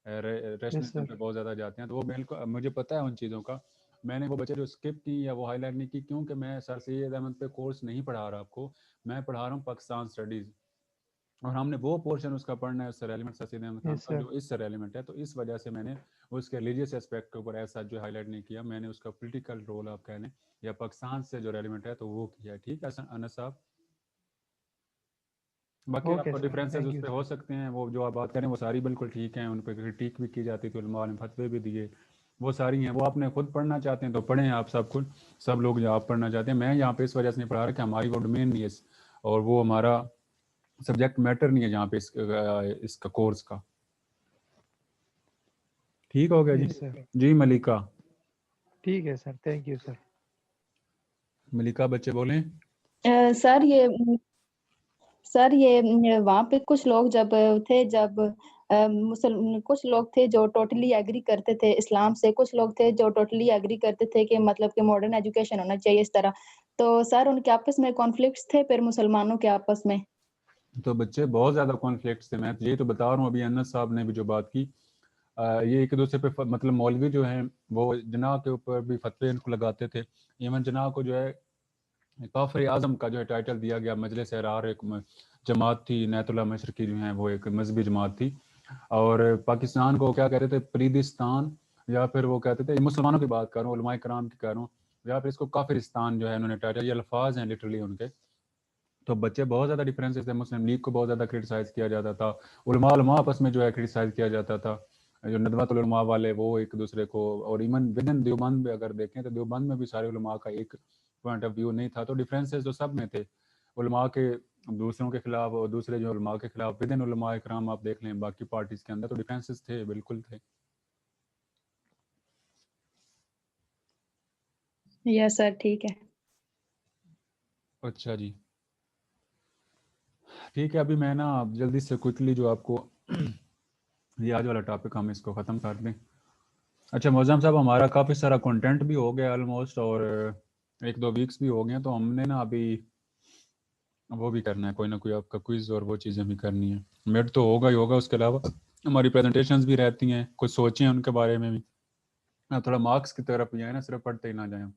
रेशनलिज्म पे बहुत ज़्यादा जाते हैं। तो वो बिल्कुल मुझे पता है उन चीज़ों का। मैंने वो बच्चे जो स्किप की या वो हाईलाइट नहीं की, क्योंकि मैं सर सैयद अहमद पे कोर्स नहीं पढ़ा रहा आपको, मैं पढ़ा रहा हूँ पाकिस्तान स्टडीज़, और हमने वो पोर्शन उसका पढ़ना है उससे रेलिवेंट सर सैयद अहमद खान का जो इससे रेलिवेंट है। तो इस वजह से मैंने उसके रिलीजियस एस्पेक्ट के ऊपर ऐसा जो हाईलाइट नहीं किया, मैंने उसका पॉलिटिकल रोल आप कह लें या पाकिस्तान से जो रेलिवेंट है तो वो किया। ठीक है अनस साहब, बाकी आपको डिफरेंसेस उस पर हो सकते हैं, वो जो आप बात करें वो सारी बिल्कुल ठीक हैं, उन पर क्रिटिक भी की जाती थी, उलमा ने फतवे भी दिए, वो सारी हैं। वो आपने खुद पढ़ना चाहते हैं तो पढ़ें आप सब खुद, सब लोग जो आप पढ़ना चाहते हैं। मैं यहाँ पे इस वजह से नहीं पढ़ा रहा कि हमारी वो डोमेन नहीं है और वो हमारा सब्जेक्ट मैटर नहीं है जहाँ पे इसका कोर्स का। ठीक हो गया जी? जी मलिका। ठीक है सर, थैंक यू सर। मलिका बच्चे बोलें। सर ये वहाँ पे कुछ लोग जब थे, जब मुसलमान कुछ लोग थे जो टोटली एग्री करते थे इस्लाम से, कुछ लोग थे जो टोटली एग्री करते थे कि मतलब कि मॉडर्न एजुकेशन होना चाहिए इस तरह। तो सर उनके आपस में कॉन्फ्लिक्ट्स थे फिर मुसलमानों के आपस में? तो बच्चे बहुत ज़्यादा कॉन्फ्लिक्ट्स थे, मैं यही तो बता रहा हूँ। अभी अनस साहब ने भी जो बात की, ये एक दूसरे पे मतलब मौलवी जो हैं वो जना के ऊपर भी फतवे इनको लगाते थे। इवन जना को जो है काफिर आजम का जो है टाइटल दिया गया। मजलिस अहरार एक जमात थी, नैतुल्लाह मशरकी जो है वो एक मजहबी जमात थी, और पाकिस्तान को क्या कहते थे, प्रीदिस्तान, या फिर वो कहते थे, मुसलमानों की बात कर रहा हूँ, उलमाए कराम की कर रहा हूँ, या फिर इसको काफिरिस्तान जो है उन्होंने टाइटल, ये अल्फाज हैं लिटरली उनके। तो बच्चे बहुत ज़्यादा डिफरेंसेस थे, मुस्लिम लीग को बहुत ज़्यादा क्रिटिसाइज़ किया जाता था, उलमा आपस में जो है क्रिटिसाइज़ किया जाता था, जो नदवतुल उलमा वाले वो एक दूसरे को, और इवन विद इन देवबंद में अगर देखें तो देवबंद में भी सारे उलमा का एक पॉइंट ऑफ व्यू नहीं था। तो डिफरेंसेस तो सब में थे, उलमा के दूसरों के खिलाफ और दूसरे जो उलमा के खिलाफ, विद इन उलमा इकराम आप देख लें बाकी पार्टीज के अंदर, तो डिफरेंसेस थे, बिल्कुल थे। यस सर, ठीक है। अच्छा जी, ठीक है। अभी मैं ना जल्दी से क्विकली जो आपको ये आज वाला टॉपिक हम इसको ख़त्म कर दें। अच्छा मौज़म साहब, हमारा काफ़ी सारा कंटेंट भी हो गया ऑलमोस्ट, और 1-2 वीक्स भी हो गए, तो हमने ना अभी वो भी करना है, कोई ना कोई आपका क्विज़ और वो चीज़ें भी करनी है। मिड तो होगा ही होगा, उसके अलावा हमारी प्रेजेंटेशंस भी रहती हैं, कुछ सोचें उनके बारे में भी। आप थोड़ा मार्क्स की तरफ जाए ना, सिर्फ पढ़ते ही ना जाएँ।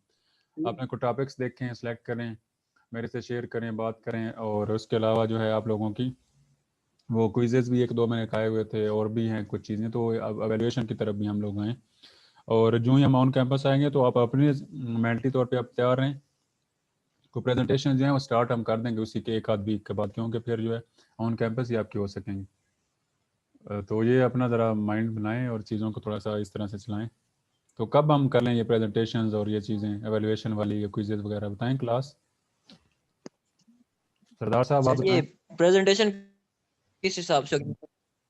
आपने कुछ टॉपिक्स देखें, सेलेक्ट करें, मेरे से शेयर करें, बात करें, और उसके अलावा जो है आप लोगों की वो क्विज़ेज़ भी 1-2 मैंने खाए हुए थे, और भी हैं कुछ चीज़ें, तो अब एवेल्यूएशन की तरफ भी हम लोग आएँ। और जो ही हम ऑन कैंपस आएंगे तो आप अपने मेंटली तौर पे आप तैयार रहें। को प्रेजेंटेशन जो है वो स्टार्ट हम कर देंगे उसी के 1 आध वीक के बाद, क्योंकि फिर जो है ऑन कैंपस ही आपकी हो सकेंगे। तो ये अपना ज़रा माइंड बनाएं और चीज़ों को थोड़ा सा इस तरह से चलाएं। तो कब हम कर लें ये प्रेजेंटेशंस और ये चीज़ें एवेल्यूएशन वाली, ये क्विज़ेज़ वगैरह, बताएं क्लास। सरदार साहब आप ये प्रेजेंटेशन किस हिसाब से,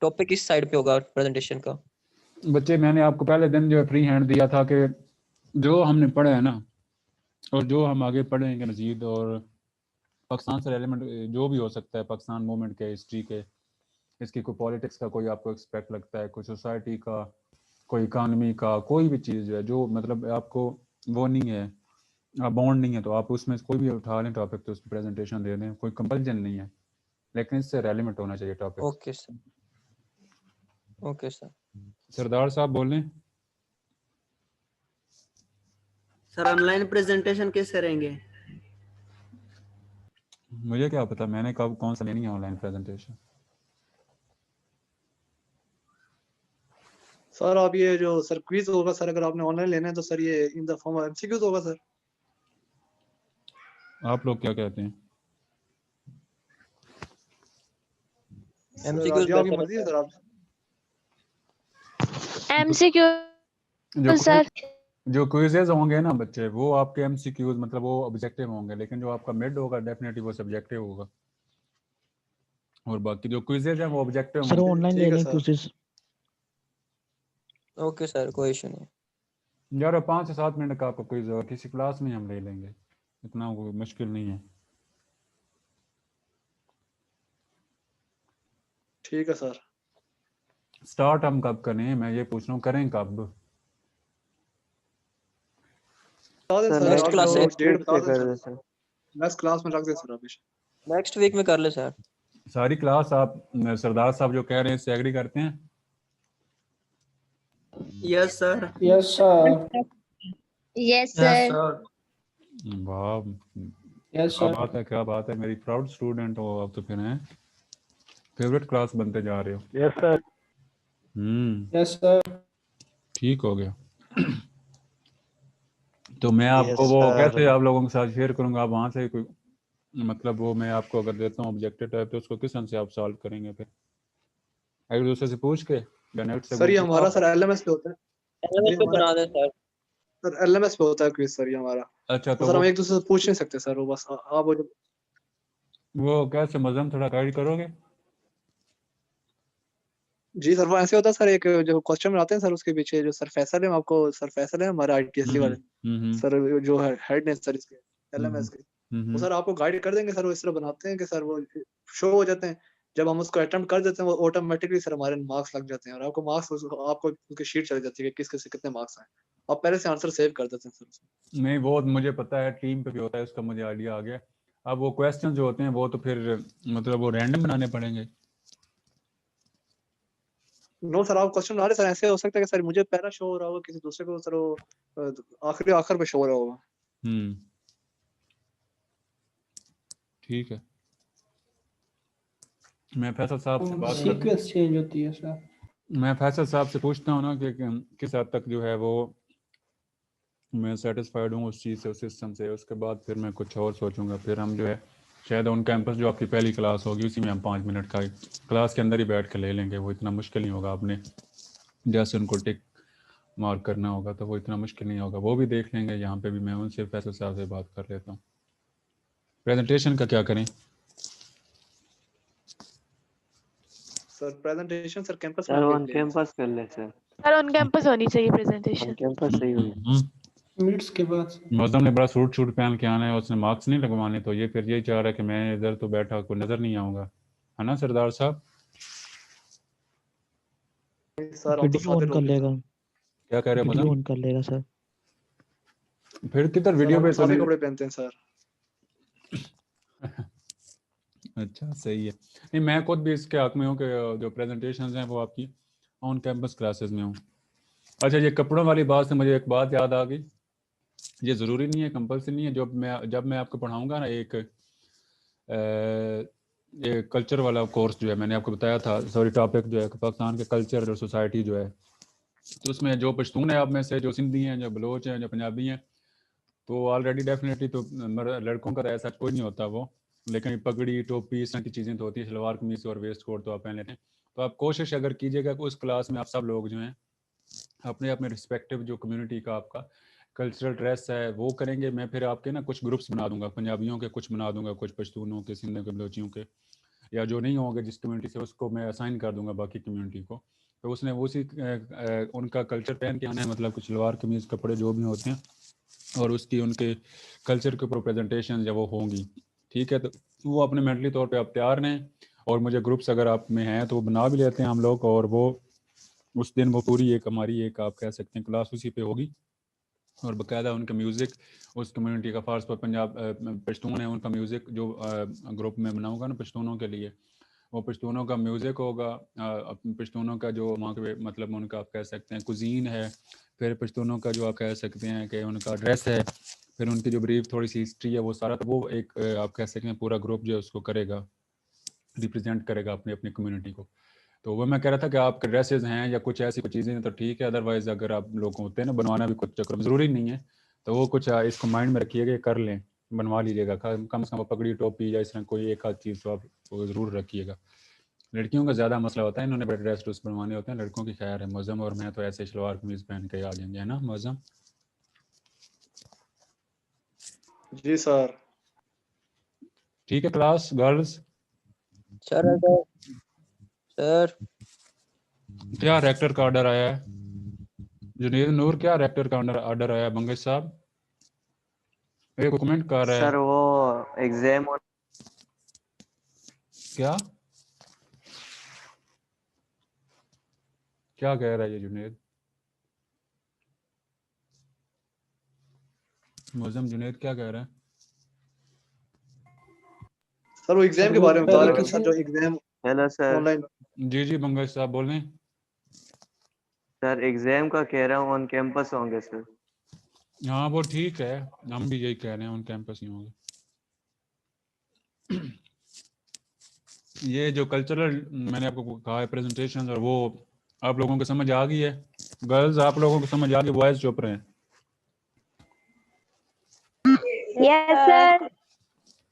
टॉपिक किस साइड पे होगा प्रेजेंटेशन का? बच्चे मैंने आपको पहले दिन जो है फ्री हैंड दिया था कि जो हमने पढ़ा है ना, और जो हम आगे पढ़ेंगे मजीद, और पाकिस्तान से रेलिवेंट जो भी हो सकता है, पाकिस्तान मूवमेंट के, हिस्ट्री के, इसकी कोई पॉलिटिक्स का कोई आपको एक्सपेक्ट लगता है, कोई सोसाइटी का, कोई इकानमी का, कोई भी चीज़ है जो मतलब आपको वो नहीं है, बॉन्ड नहीं है, तो आप उसमें कोई भी उठा लें टॉपिक, तो उस पर प्रेजेंटेशन दे दें, कोई कंपल्जन नहीं है, लेकिन इससे रेलिवेंट होना चाहिए topic. Okay sir, okay sir. सरदार साहब बोलें। सर ऑनलाइन प्रेजेंटेशन कैसे रहेंगे? मुझे क्या पता, मैंने कब कौन सा लेनी है ऑनलाइन प्रेजेंटेशन। सर आप ये जो सर क्विज होगा सर, अगर आपने ऑनलाइन लेना है तो सर ये in the form of MCQs होगा सर। आप लोग क्या कहते हैं? एमसीक्यूज आपकी मर्जी है सर। आप एमसीक्यू सर, जो क्विजेज होंगे ना बच्चे, वो आपके एमसीक्यूज मतलब वो ऑब्जेक्टिव होंगे, लेकिन जो आपका मिड होगा डेफिनेटली वो सब्जेक्टिव होगा, और बाकी जो क्विजेज हैं वो ऑब्जेक्टिव सर होंगे। ऑनलाइन ले लें क्विज़। ओके सर, कोई इशू नहीं। यार 5 से 7 मिनट का आपका क्विज होगा, किसी क्लास में हम ले लेंगे, इतना कोई मुश्किल नहीं है। ठीक है सर। स्टार्ट हम कब करें, मैं ये पूछ रहा हूँ, करें कब? नेक्स्ट क्लास से नेक्स्ट क्लास में रख दे सर अभी। नेक्स्ट वीक में कर ले सर। सारी क्लास आप सरदार साहब जो कह रहे हैं इससे एग्री करते हैं? Yes sir. Yes sir. Yes sir. वाह, यस क्या सर। बात है, क्या बात है, मेरी प्राउड स्टूडेंट हो आप तो। फिर हैं फेवरेट क्लास बनते जा रहे हो। Yes sir. Yes sir. ठीक हो गया। तो मैं आपको वो कैसे आप लोगों के साथ शेयर करूंगा, आप वहां से कोई मतलब वो मैं आपको अगर देता हूँ ऑब्जेक्टिव टाइप तो उसको किस तरह से आप सॉल्व करेंगे? फिर एक दूसरे से पूछ के या नेट से? सर ये हमारा सर एलएमएस पे होता है। एलएमएस पे बना दे सर। सर एलएमएस पे होता है क्विज सर ये हमारा। अच्छा, तो सर हम एक दूसरे से पूछ नहीं सकते सर, वो बस आप वो कैसे मजम थोड़ा गाइड करोगे? जी सर वो ऐसे होता है सर, एक जो क्वेश्चन बनाते हैं सर उसके पीछे जो सर फैसल है, आपको सर फैसल है हमारे आईटीएससी वाले सर जो है हेड ने सर इसके एलएमएस के, वो सर आपको गाइड कर देंगे सर। वो इस तरह बनाते हैं कि सर वो शो हो जाते हैं, जब हम उसको अटेम्प्ट कर देते हैं वो ऑटोमेटिकली सर हमारे मार्क्स लग जाते हैं और आपको मार्क्स आपको उसकी शीट चली जाती है कि किस किस कितने मार्क्स आए, आप पहले से आंसर सेव कर देते हैं सर। नहीं वो मुझे पता है, टीम पे भी होता है, उसका मुझे आइडिया आ गया। अब वो क्वेश्चन जो होते हैं वो तो फिर मतलब वो रैंडम बनाने पड़ेंगे। नो सर आप क्वेश्चन बना रहे सर, ऐसे हो सकता है कि सर मुझे पहला शो हो रहा होगा, किसी दूसरे को सर वो आखिर पे शो हो रहा होगा। ठीक है, मैं फैसल साहब से बात सीक्वेंस चेंज होती है सर। मैं फैसल साहब से पूछता हूँ ना कि किस हद तक जो है वो मैं सेटिस्फाइड हूँ उस चीज़ से, उस सिस्टम से। उसके बाद फिर मैं कुछ और सोचूंगा। फिर हम जो है शायद ऑन कैंपस जो आपकी पहली क्लास होगी उसी में हम 5 मिनट का क्लास के अंदर ही बैठ के ले लेंगे। वो इतना मुश्किल नहीं होगा, आपने जैसे उनको टिक मार्क करना होगा तो वो इतना मुश्किल नहीं होगा, वो भी देख लेंगे। यहाँ पे भी मैं उनसे फैसल साहब से बात कर लेता हूँ। प्रेजेंटेशन का क्या करें sir? Presentation sir campus sir on campus कर ले सर। सर ऑन कैंपस होनी चाहिए प्रेजेंटेशन। कैंपस सही होगी। मिड्स के बाद मौसम ने बड़ा सूट शूट पहन के आना है, उसने मार्क्स नहीं लगवाने, तो ये फिर यही चाह रहा है कि मैं इधर तो बैठा कोई नजर नहीं आऊंगा, है ना सरदार साहब? सर वीडियो ऑन कर लेगा। क्या कह रहे हैं? वीडियो ऑन कर लेगा सर। फिर किधर वीडियो पे सारे कपड़े पहनते हैं सर। अच्छा सही है। नहीं मैं खुद भी इसके हक में हूँ कि जो प्रेजेंटेशंस हैं वो आपकी ऑन कैंपस क्लासेस में हूँ। अच्छा ये कपड़ों वाली बात से मुझे एक बात याद आ गई, ये ज़रूरी नहीं है, कंपल्सरी नहीं है। जब मैं आपको पढ़ाऊँगा ना एक कल्चर वाला कोर्स जो है, मैंने आपको बताया था, सॉरी टॉपिक जो है पाकिस्तान के कल्चर और सोसाइटी जो है, तो उसमें जो पश्तून है आप में से, जो सिंधी हैं, जो बलोच हैं, जो पंजाबी हैं, तो ऑलरेडी डेफिनेटली तो लड़कों का तो ऐसा कोई नहीं होता वो, लेकिन पगड़ी टोपी इस तरह की चीज़ें तो होती है, शलवार कमीज और वेस्ट कोट तो आप पहन लेते हैं। तो आप कोशिश अगर कीजिएगा कि उस क्लास में आप सब लोग जो हैं अपने अपने रिस्पेक्टिव जो कम्युनिटी का आपका कल्चरल ड्रेस है वो करेंगे। मैं फिर आपके ना कुछ ग्रुप्स बना दूंगा, पंजाबियों के कुछ बना दूंगा, कुछ पश्तूनों के, सिंधियों के, बलोचियों के, या जो नहीं होंगे जिस कम्युनिटी से उसको मैं असाइन कर दूंगा बाकी कम्युनिटी को। तो उसने उसी उनका कल्चर पहन के आना है, मतलब कुछ सलवार कमीज़ कपड़े जो भी होते हैं, और उसकी उनके कल्चर के ऊपर प्रेजेंटेशन जब वो होंगी, ठीक है, तो वो अपने मेंटली तौर पे आप तैयार रहें। और मुझे ग्रुप्स अगर आप में हैं तो वो बना भी लेते हैं हम लोग, और वो उस दिन वो पूरी एक हमारी एक आप कह सकते हैं क्लास उसी पे होगी, और बाकायदा उनका म्यूज़िक उस कम्युनिटी का, फ़ार्स पर पंजाब पश्तून है उनका म्यूज़िक जो ग्रुप में बनाऊँगा ना पश्तूनों के लिए, वो पश्तूनों का म्यूज़िक होगा, पश्तूनों का जो वहाँ के मतलब उनका आप कह सकते हैं कुजीन है, फिर पश्तूनों का जो आप कह सकते हैं कि उनका ड्रेस है, फिर उनकी जो ब्रीफ थोड़ी सी हिस्ट्री है, वो सारा तो वो एक आप कह सकते हैं पूरा ग्रुप जो है उसको करेगा, रिप्रेजेंट करेगा अपनी अपनी कम्युनिटी को। तो वो मैं कह रहा था कि आपके ड्रेसेस हैं या कुछ ऐसी कुछ चीज़ें हैं तो ठीक है, अदरवाइज़ अगर आप लोग होते हैं ना बनवाना भी कुछ चक्कर ज़रूरी नहीं है, तो वो कुछ इसको माइंड में रखिएगा, कर लें, बनवा लीजिएगा कम से कम पगड़ी टोपी या इस तरह कोई एक आध चीज़ तो आप ज़रूर रखिएगा। लड़कियों का ज़्यादा मसला होता है, इन्होंने बड़े ड्रेस ड्रेस बनवाने होते हैं, लड़कों की खैर है, मौज़म और मैं तो ऐसे शलवार कमीज़ पहन के आ जाएंगे, है ना मौज़म? जी सर। ठीक है क्लास गर्ल्स। सर क्या रेक्टर का ऑर्डर आया है? जुनेद नूर, क्या रेक्टर का ऑर्डर आया है? बंगश साहब एक कमेंट कर रहा है सर वो एग्जाम क्या? क्या कह रहा है ये जुनेद? मुअज्जम जुनेद क्या कह रहा है? सर वो एग्जाम के वो बारे में बता पहले रहे थे सर, जो एग्जाम हेलो सर। ऑनलाइन। जी पंकज साहब बोल रहे हैं। सर एग्जाम का कह रहा हूँ ऑन कैंपस होंगे सर। हाँ वो ठीक है, हम भी यही कह रहे हैं, ऑन कैंपस ही होंगे। ये जो कल्चरल मैंने आपको कहा है प्रेजेंटेशन, और वो आप लोगों को समझ आ गई है? गर्ल्स आप लोगों को समझ आ गई? बॉयज चुप रहे हैं। Yes sir.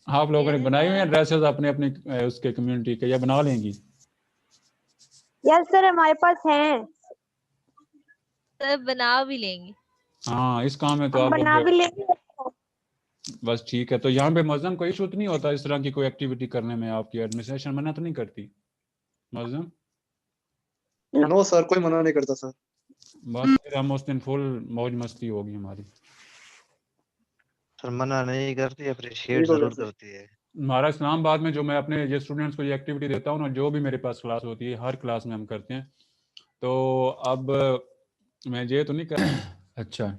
आप लोगों ने बनाए हुए हैं ड्रेसेस अपने अपने उसके कम्युनिटी के, या बना लेंगी? यस सर हमारे पास हैं। सर बना भी लेंगे। हाँ इस काम में तो हम आप बना भी लोग लेंगे। बस ठीक है। तो यहाँ पे मौजम कोई इशू तो नहीं होता इस तरह की कोई एक्टिविटी करने में? आपकी एडमिनिस्ट्रेशन मना तो नहीं करती मौजम? नो सर, कोई मना नहीं करता सर। बस फिर हम उस दिन फुल मौज मस्ती होगी हमारी। सर मना नहीं करती, अप्रिशिएट जरूर करती है। हमारा इस्लामाबाद में जो मैं अपने ये स्टूडेंट्स को ये एक्टिविटी देता हूँ ना, जो भी मेरे पास क्लास होती है हर क्लास में हम करते हैं। तो अब मैं ये तो नहीं कर अच्छा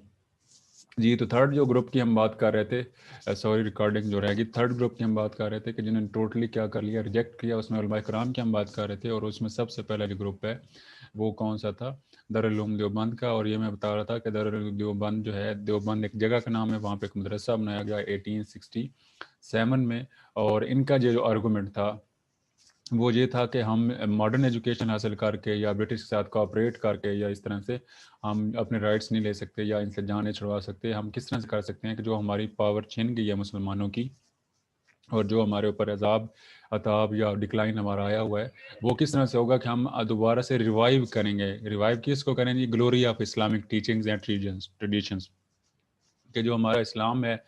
जी। तो थर्ड जो ग्रुप की हम बात कर रहे थे, सॉरी रिकॉर्डिंग जो रहेगी, थर्ड ग्रुप की हम बात कर रहे थे कि जिन्होंने टोटली क्या कर लिया, रिजेक्ट किया, उसमें उलमा कराम की हम बात कर रहे थे। और उसमें सबसे पहला जो ग्रुप है वो कौन सा था? दारुल उलूम देवबंद का। और ये मैं बता रहा था कि दारुल उलूम देवबंद जो है, देवबंद एक जगह का नाम है, वहाँ पे एक मदरसा बनाया गया 1867 में। और इनका जो आर्गूमेंट था वो ये था कि हम मॉडर्न एजुकेशन हासिल करके या ब्रिटिश के साथ कोऑपरेट करके या इस तरह से हम अपने राइट्स नहीं ले सकते या इनसे जान नहीं छुड़वा सकते। हम किस तरह से कर सकते हैं कि जो हमारी पावर छिन गई है मुसलमानों की, और जो हमारे ऊपर अजाब अताब या डिक्लाइन हमारा आया हुआ है, वो किस तरह से होगा कि हम दोबारा से रिवाइव करेंगे। रिवाइव किसको करेंगे? Glory of Islamic teachings and traditions, कि जो हमारा इस्लाम है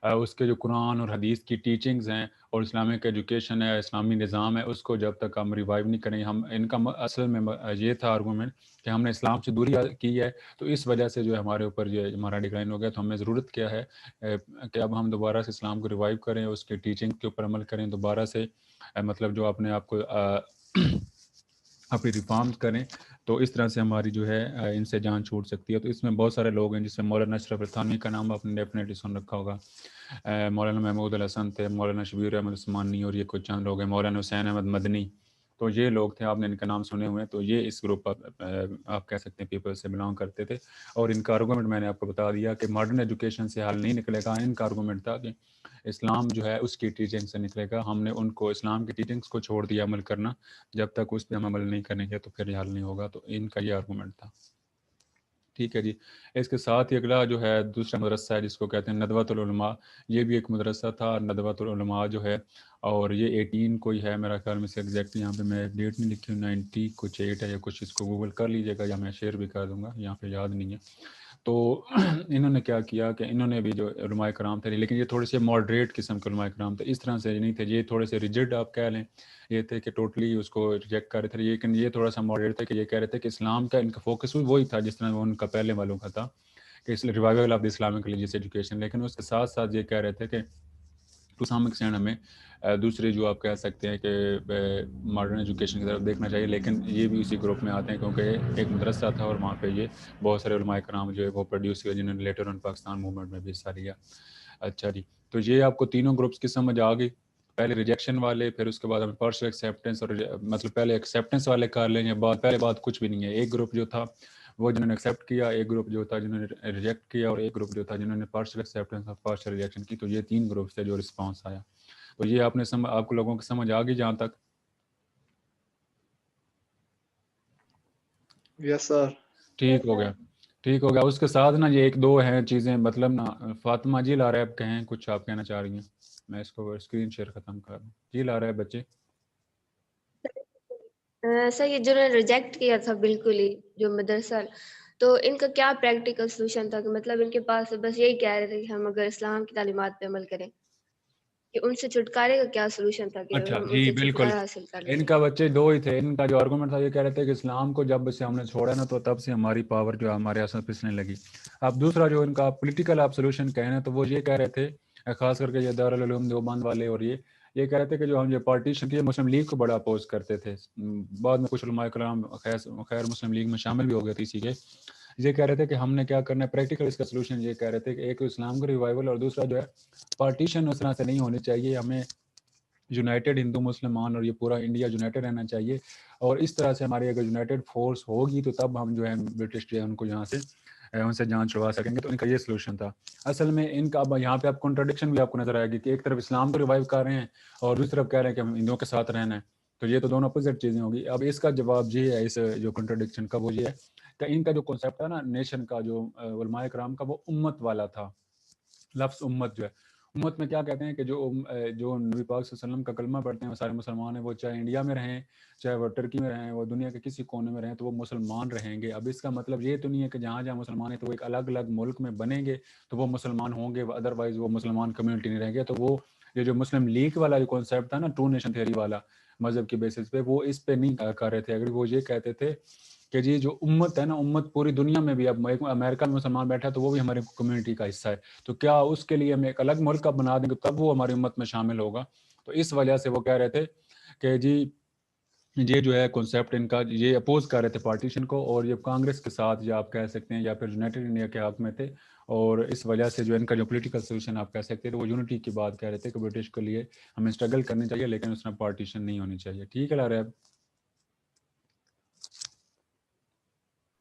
उसके जो कुरान और हदीस की टीचिंग्स हैं और इस्लामिक एजुकेशन है, इस्लामी निज़ाम है, उसको जब तक हम रिवाइव नहीं करेंगे। हम इनका असल में ये था आर्गूमेंट कि हमने इस्लाम से दूरी की है, तो इस वजह से जो है हमारे ऊपर जो हमारा डिक्लाइन हो गया। तो हमें ज़रूरत क्या है कि अब हम दोबारा से इस्लाम को रिवाइव करें, उसके टीचिंग के ऊपर अमल करें दोबारा से, मतलब जो अपने आप को अपनी रिफॉर्म्स करें। तो इस तरह से हमारी जो है इनसे जान छूट सकती है। तो इसमें बहुत सारे लोग हैं, जिसमें मौलाना अशरफ थानवी का नाम आपने डेफिनेटली सुन रखा होगा, मौलाना महमूद अल हसन थे, मौलाना शबीर अहमद उस्मानी, और ये कुछ चंद लोग हैं, मौलाना हुसैन अहमद मदनी। तो ये लोग थे, आपने इनका नाम सुने हुए हैं। तो ये इस ग्रुप आप कह सकते हैं पीपल से बिलोंग करते थे। और इनका आर्गूमेंट मैंने आपको बता दिया कि मॉडर्न एजुकेशन से हल नहीं निकलेगा। इनका आर्गूमेंट था कि इस्लाम जो है उसकी टीचिंग से निकलेगा। हमने उनको इस्लाम की टीचिंग्स को छोड़ दिया अमल करना, जब तक उस पर हम अमल नहीं करेंगे तो फिर हल नहीं होगा। तो इनका ये आर्गूमेंट था। ठीक है जी। इसके साथ ही अगला जो है दूसरा मदरसा है जिसको कहते हैं नदवतुल उलमा। ये भी एक मदरसा था नदवतुल उलमा जो है, और ये 18 कोई है मेरा ख्याल में से एग्जैक्ट यहाँ पे मैं डेट नहीं लिखी हूँ, 90 कुछ 8 है या कुछ, इसको गूगल कर लीजिएगा या मैं शेयर भी कर दूंगा, यहाँ पे याद नहीं है। तो इन्होंने क्या किया कि इन्होंने भी जो उलमाए कराम थे, लेकिन ये थोड़े से मॉडरेट किस्म के उलमाए कराम थे, इस तरह से नहीं थे। ये थोड़े से रिजिड आप कह लें, ये थे कि टोटली उसको रिजेक्ट कर रहे थे। लेकिन ये थोड़ा सा मॉडरेट थे कि ये कह रहे थे कि इस्लाम का इनका फोकस वही था जिस तरह उनका पहले वालों का था कि इसलिए revival of the Islamic religious education. लेकिन उसके साथ साथ ये कह रहे थे कि टू सम एक्सटेंट हमें दूसरे जो आप कह सकते हैं कि मॉडर्न एजुकेशन की तरफ देखना चाहिए। लेकिन ये भी उसी ग्रुप में आते हैं क्योंकि एक मदरसा था और वहाँ पे ये बहुत सारे उलमाए कराम जो है वो प्रोड्यूस हुए, जिन्होंने लेटर ऑन पाकिस्तान मूवमेंट में भी हिस्सा लिया। अच्छा जी, तो ये आपको तीनों ग्रुप्स की समझ आ गई। पहले रिजेक्शन वाले, फिर उसके बाद हमें पार्शियल एक्सेप्टेंस, और मतलब पहले एक्सेप्टेंस वाले कर लेंगे, पहले बात कुछ भी नहीं है। एक ग्रुप जो था वो जिन्होंने एक्सेप्ट किया, एक ग्रुप जो था जिन्होंने रिजेक्ट किया, और एक ग्रुप जो था जिन्होंने पार्शियल एक्सेप्टेंस और पार्शियल रिजेक्शन की। तो ये 3 ग्रुप से जो रिस्पांस आया। तो ये आपने आपको लोगों की समझ आ गई जहाँ तक? Yes sir. ठीक हो गया, ठीक हो गया। उसके साथ ना ये 1-2 हैं चीज़ें, मतलब ना फातिमा जी ला रहे हैं, आप कहें कुछ आप कहना चाह रही हैं? मैं इसको स्क्रीन शेयर ख़त्म कर दूँ। जी ला रहे हैं बच्चे। सर ये जिन्होंने रिजेक्ट किया था बिल्कुल ही जो मदरसा, तो इनका क्या प्रैक्टिकल सोल्यूशन था? कि मतलब इनके पास बस यही कह रहे थे कि हम अगर इस्लाम की तालीमात पे अमल करें, कि उनसे छुटकारे का क्या सोल्यूशन था कि अच्छा हम जी उनसे बिल्कुल। छुटकारा हासिल कर लें? इनका बच्चे 2 ही थे। इनका जो आर्गूमेंट था ये कह रहे थे कि इस्लाम को जब से हमने छोड़ा ना, तो तब से हमारी पावर जो है हमारे असर पिसने लगी। अब दूसरा जो इनका पॉलिटिकल आप सोल्यूशन कहें ना, तो वो ये कह रहे थे, खास करके ये दारुल उलूम देवबंद वाले और ये ये कह रहे थे कि जो हम जो पार्टीशन किए मुस्लिम लीग को बड़ा अपोज करते थे, बाद में कुछ उलमाए कलाम खैर मुस्लिम लीग में शामिल भी हो गए थे इसी के। ये कह रहे थे कि हमने क्या करना है प्रैक्टिकल, इसका सोल्यूशन ये कह रहे थे कि एक इस्लाम का रिवाइवल और दूसरा जो है पार्टीशन उस तरह से नहीं होनी चाहिए, हमें यूनाइटेड हिंदू मुसलमान और ये पूरा इंडिया यूनाइटेड रहना चाहिए, और इस तरह से हमारी अगर यूनाइटेड फोर्स होगी तो तब हम जो है ब्रिटिश जो है उनको यहाँ से उनसे जान छुड़वा सकेंगे। तो इनका ये सोल्यूशन था। असल में इनका अब यहाँ पे आप कॉन्ट्रडिक्शन भी आपको नजर आएगी कि एक तरफ इस्लाम को रिवाइव कर रहे हैं और दूसरी तरफ कह रहे हैं कि हम हिंदुओं के साथ रहना है, तो ये तो दोनों अपोजिट चीज़ें होगी। अब इसका जवाब ये है, इस जो कॉन्ट्रडिक्शन का वो ये है कि इनका जो कॉन्सेप्ट है ना नेशन का, जो उलमाए कराम का, वो उम्मत वाला था। लफ्ज़ उम्मत जो है, उम्मत में क्या कहते हैं कि जो नबी पाक सल्लल्लाहु अलैहि वसल्लम का कलमा पढ़ते हैं वो सारे मुसलमान हैं, वो चाहे इंडिया में रहें, चाहे वो टर्की में रहें, वो दुनिया के किसी कोने में रहें, तो वो मुसलमान रहेंगे। अब इसका मतलब ये तो नहीं है कि जहाँ जहाँ मुसलमान हैं तो वो एक अलग अलग मुल्क में बनेंगे तो वो मुसलमान होंगे, अदरवाइज वो मुसलमान कम्युनिटी नहीं रहेंगे। तो वो ये जो मुस्लिम लीग वाला जो कॉन्सेप्ट था ना, टू नेशन थ्योरी वाला, मजहब की बेसिस पे, वो इस पे नहीं कर रहे थे। अगर वो ये कहते थे कि जी जो उम्मत है ना, उम्मत पूरी दुनिया में भी, अब अमेरिका में मुसलमान बैठा है तो वो भी हमारी कम्युनिटी का हिस्सा है, तो क्या उसके लिए हम एक अलग मुल्क का बना देंगे तब वो हमारी उम्मत में शामिल होगा। तो इस वजह से वो कह रहे थे कि जी ये जो है कॉन्सेप्ट इनका, ये अपोज कर रहे थे पार्टीशन को, और ये कांग्रेस के साथ या आप कह सकते हैं या फिर यूनाइटेड इंडिया के हक में थे, और इस वजह से जो इनका जो पॉलिटिकल सोल्यूशन आप कह सकते हैं तो वो यूनिटी की बात कह रहे थे कि ब्रिटिश के लिए हमें स्ट्रगल करनी चाहिए लेकिन उसमें पार्टीशन नहीं होनी चाहिए। ठीक है ला रहे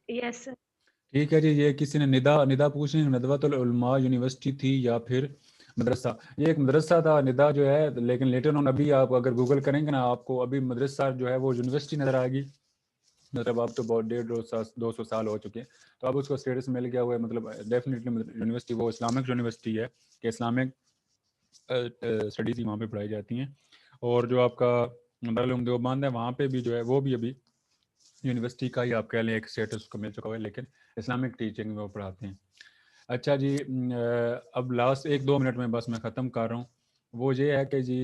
यस सर। ठीक है जी। ये किसी ने निदा पूछ रही है, नदवतुल उलमा यूनिवर्सिटी थी या फिर मदरसा? ये एक मदरसा था निदा जो है, लेकिन लेटर ऑन अभी आप अगर गूगल करेंगे ना आपको अभी मदरसा जो है वो यूनिवर्सिटी नजर आएगी। मतलब अब तो बहुत 150-200 साल हो चुके हैं, तो अब उसको स्टेटस मिल गया हुआ है। मतलब डेफिनेटली यूनिवर्सिटी वो इस्लामिक यूनिवर्सिटी है कि इस्लामिक स्टडीज़ वहाँ पे पढ़ाई जाती हैं। और जो आपका दारुल उलूम देवबंद है वहाँ पे भी जो है वो भी अभी यूनिवर्सिटी का ही आप कह लें एक स्टेटस उसको मिल चुका है, लेकिन इस्लामिक टीचिंग में वो पढ़ाते हैं। अच्छा जी, अब लास्ट 1-2 मिनट में बस मैं ख़त्म कर रहा हूँ। वो ये है कि जी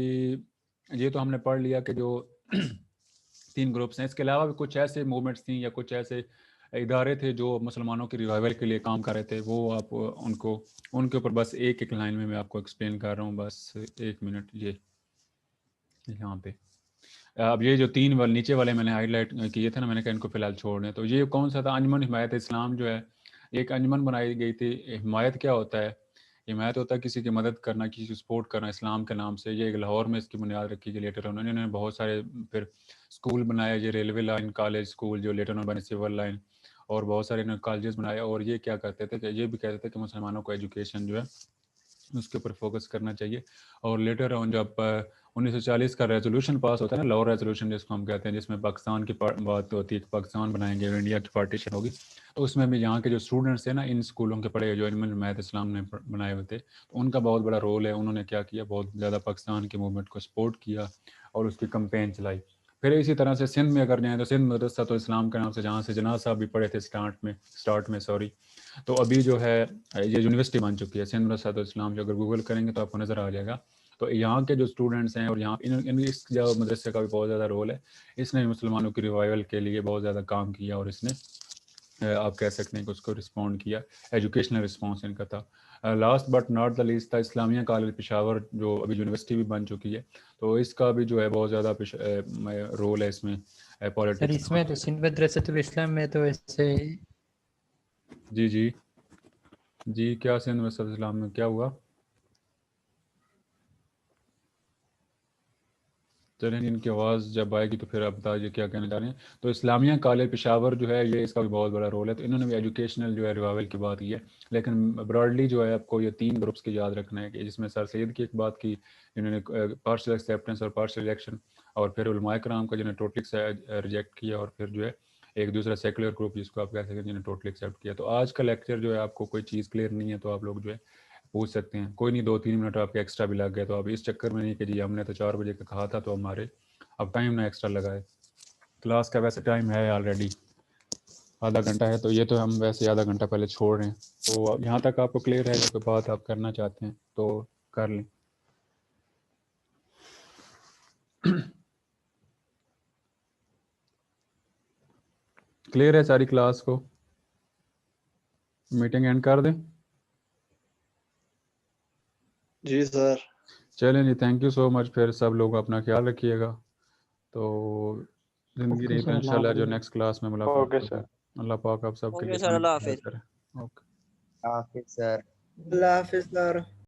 ये तो हमने पढ़ लिया कि जो 3 ग्रुप्स हैं, इसके अलावा भी कुछ ऐसे मूवमेंट्स थी या कुछ ऐसे इदारे थे जो मुसलमानों के रिवाइवल के लिए काम कर रहे थे, वो आप उनके ऊपर बस एक लाइन में मैं आपको एक्सप्लेन कर रहा हूँ। बस 1 मिनट। ये यहाँ पे अब ये जो 3 वाले नीचे वाले मैंने हाईलाइट किए थे ना, मैंने कहा इनको फिलहाल छोड़ने। तो ये कौन सा था? अंजुमन हिमायत इस्लाम जो है, एक अंजुमन बनाई गई थी। हिमायत क्या होता है? हिमायत होता है किसी की मदद करना, किसी की सपोर्ट करना इस्लाम के नाम से। ये लाहौर में इसकी बुनियाद रखी गई। लेटर उन्होंने बहुत सारे फिर स्कूल बनाए, ये रेलवे लाइन कॉलेज स्कूल जो लेटर बने, सिविल लाइन, और बहुत सारे इन्होंने कॉलेजेस बनाए। और ये क्या करते थे कि ये भी कहते थे कि मुसलमानों को एजुकेशन जो है उसके ऊपर फोकस करना चाहिए। और लेटर ऑन जब 1940 का रेजोल्यूशन पास होता है ना, लाहौर रेजोल्यूशन जिसको हम कहते हैं, जिसमें पाकिस्तान की बात होती है कि पाकिस्तान बनाएंगे और इंडिया की पार्टीशन होगी, तो उसमें भी यहाँ के जो स्टूडेंट्स हैं ना इन स्कूलों के पढ़े जो अंजुमन हिमायत इस्लाम ने बनाए हुए थे, तो उनका बहुत बड़ा रोल है। उन्होंने क्या किया, बहुत ज़्यादा पाकिस्तान के मूवमेंट को सपोर्ट किया और उसकी कंपेन चलाई। फिर इसी तरह से सिंध में अगर जाएँ तो सिंध मदरसा तो इस्लाम के नाम से, जहाँ से जनाब साहब भी पढ़े थे स्टार्ट में सॉरी, तो अभी जो है ये यूनिवर्सिटी बन चुकी है सिंध मदरसा तो इस्लाम। जो अगर गूगल करेंगे तो आपको नज़र आ जाएगा। तो यहाँ के जो स्टूडेंट्स हैं और यहाँ इस जो मदरसे का भी बहुत ज़्यादा रोल है। इसने मुसलमानों की रिवाइवल के लिए बहुत ज़्यादा काम किया और इसने आप कह सकते हैं कि उसको रिस्पॉन्ड किया। एजुकेशनल रिस्पॉन्स इनका था। Last but not the least था इस्लामिया कॉलेज पेशावर, जो अभी यूनिवर्सिटी भी बन चुकी है। तो इसका भी जो है बहुत ज़्यादा रोल है इसमें सर पॉलिटिक्स। इसमें तो सिंध मदरसतुल इस्लाम में तो ऐसे जी क्या सिंध मदरसतुल इस्लाम में क्या हुआ? चलें, इनकी आवाज़ जब आएगी तो फिर आप बताइए क्या कहना चाह रहे हैं। तो इस्लामिया कॉलेज पेशावर जो है ये इसका भी बहुत बड़ा रोल है। तो इन्होंने भी एजुकेशनल जो है रिवाइवल की बात की है, लेकिन ब्रॉडली जो है आपको ये 3 ग्रुप्स की याद रखना है कि जिसमें सर सैयद की एक बात की, इन्होंने पार्शियल एक्सेप्टेंस और पार्शियल रिजेक्शन, और फिर उलमाए कराम का जिन्होंने टोटली रिजेक्ट किया, और फिर जो है एक दूसरा सेकुलर ग्रुप जिसको आप कह सकते हैं जिन्होंने टोटली एक्सेप्ट किया। तो आज का लेक्चर जो है आपको कोई चीज़ क्लियर नहीं है तो आप लोग जो है पूछ सकते हैं, कोई नहीं 2-3 मिनट आपके एक्स्ट्रा भी लग गए तो आप इस चक्कर में नहीं कि जी हमने तो 4 बजे का कहा था तो हमारे अब टाइम ना एक्स्ट्रा लगाए। क्लास का वैसे टाइम है ऑलरेडी आधा घंटा है, तो ये तो हम वैसे आधा घंटा पहले छोड़ रहे हैं। तो यहाँ तक आपको क्लियर है, कोई बात आप करना चाहते हैं तो कर लें। क्लियर है सारी क्लास को? मीटिंग एंड कर दें? जी सर। चलें जी, थैंक यू सो मच। फिर सब लोग अपना ख्याल रखिएगा। तो जिंदगी ओके रही तो सर, अल्लाह इंशाल्लाह जो हाफिज। नेक्स्ट क्लास में मुलाकात ओके होगी। सर। अल्लाह पाक आप सबके ओके लिए सर, अल्लाह समझ हाफिज। करें। ओके। हाफिज सर। अल्लाह हाफिज सर।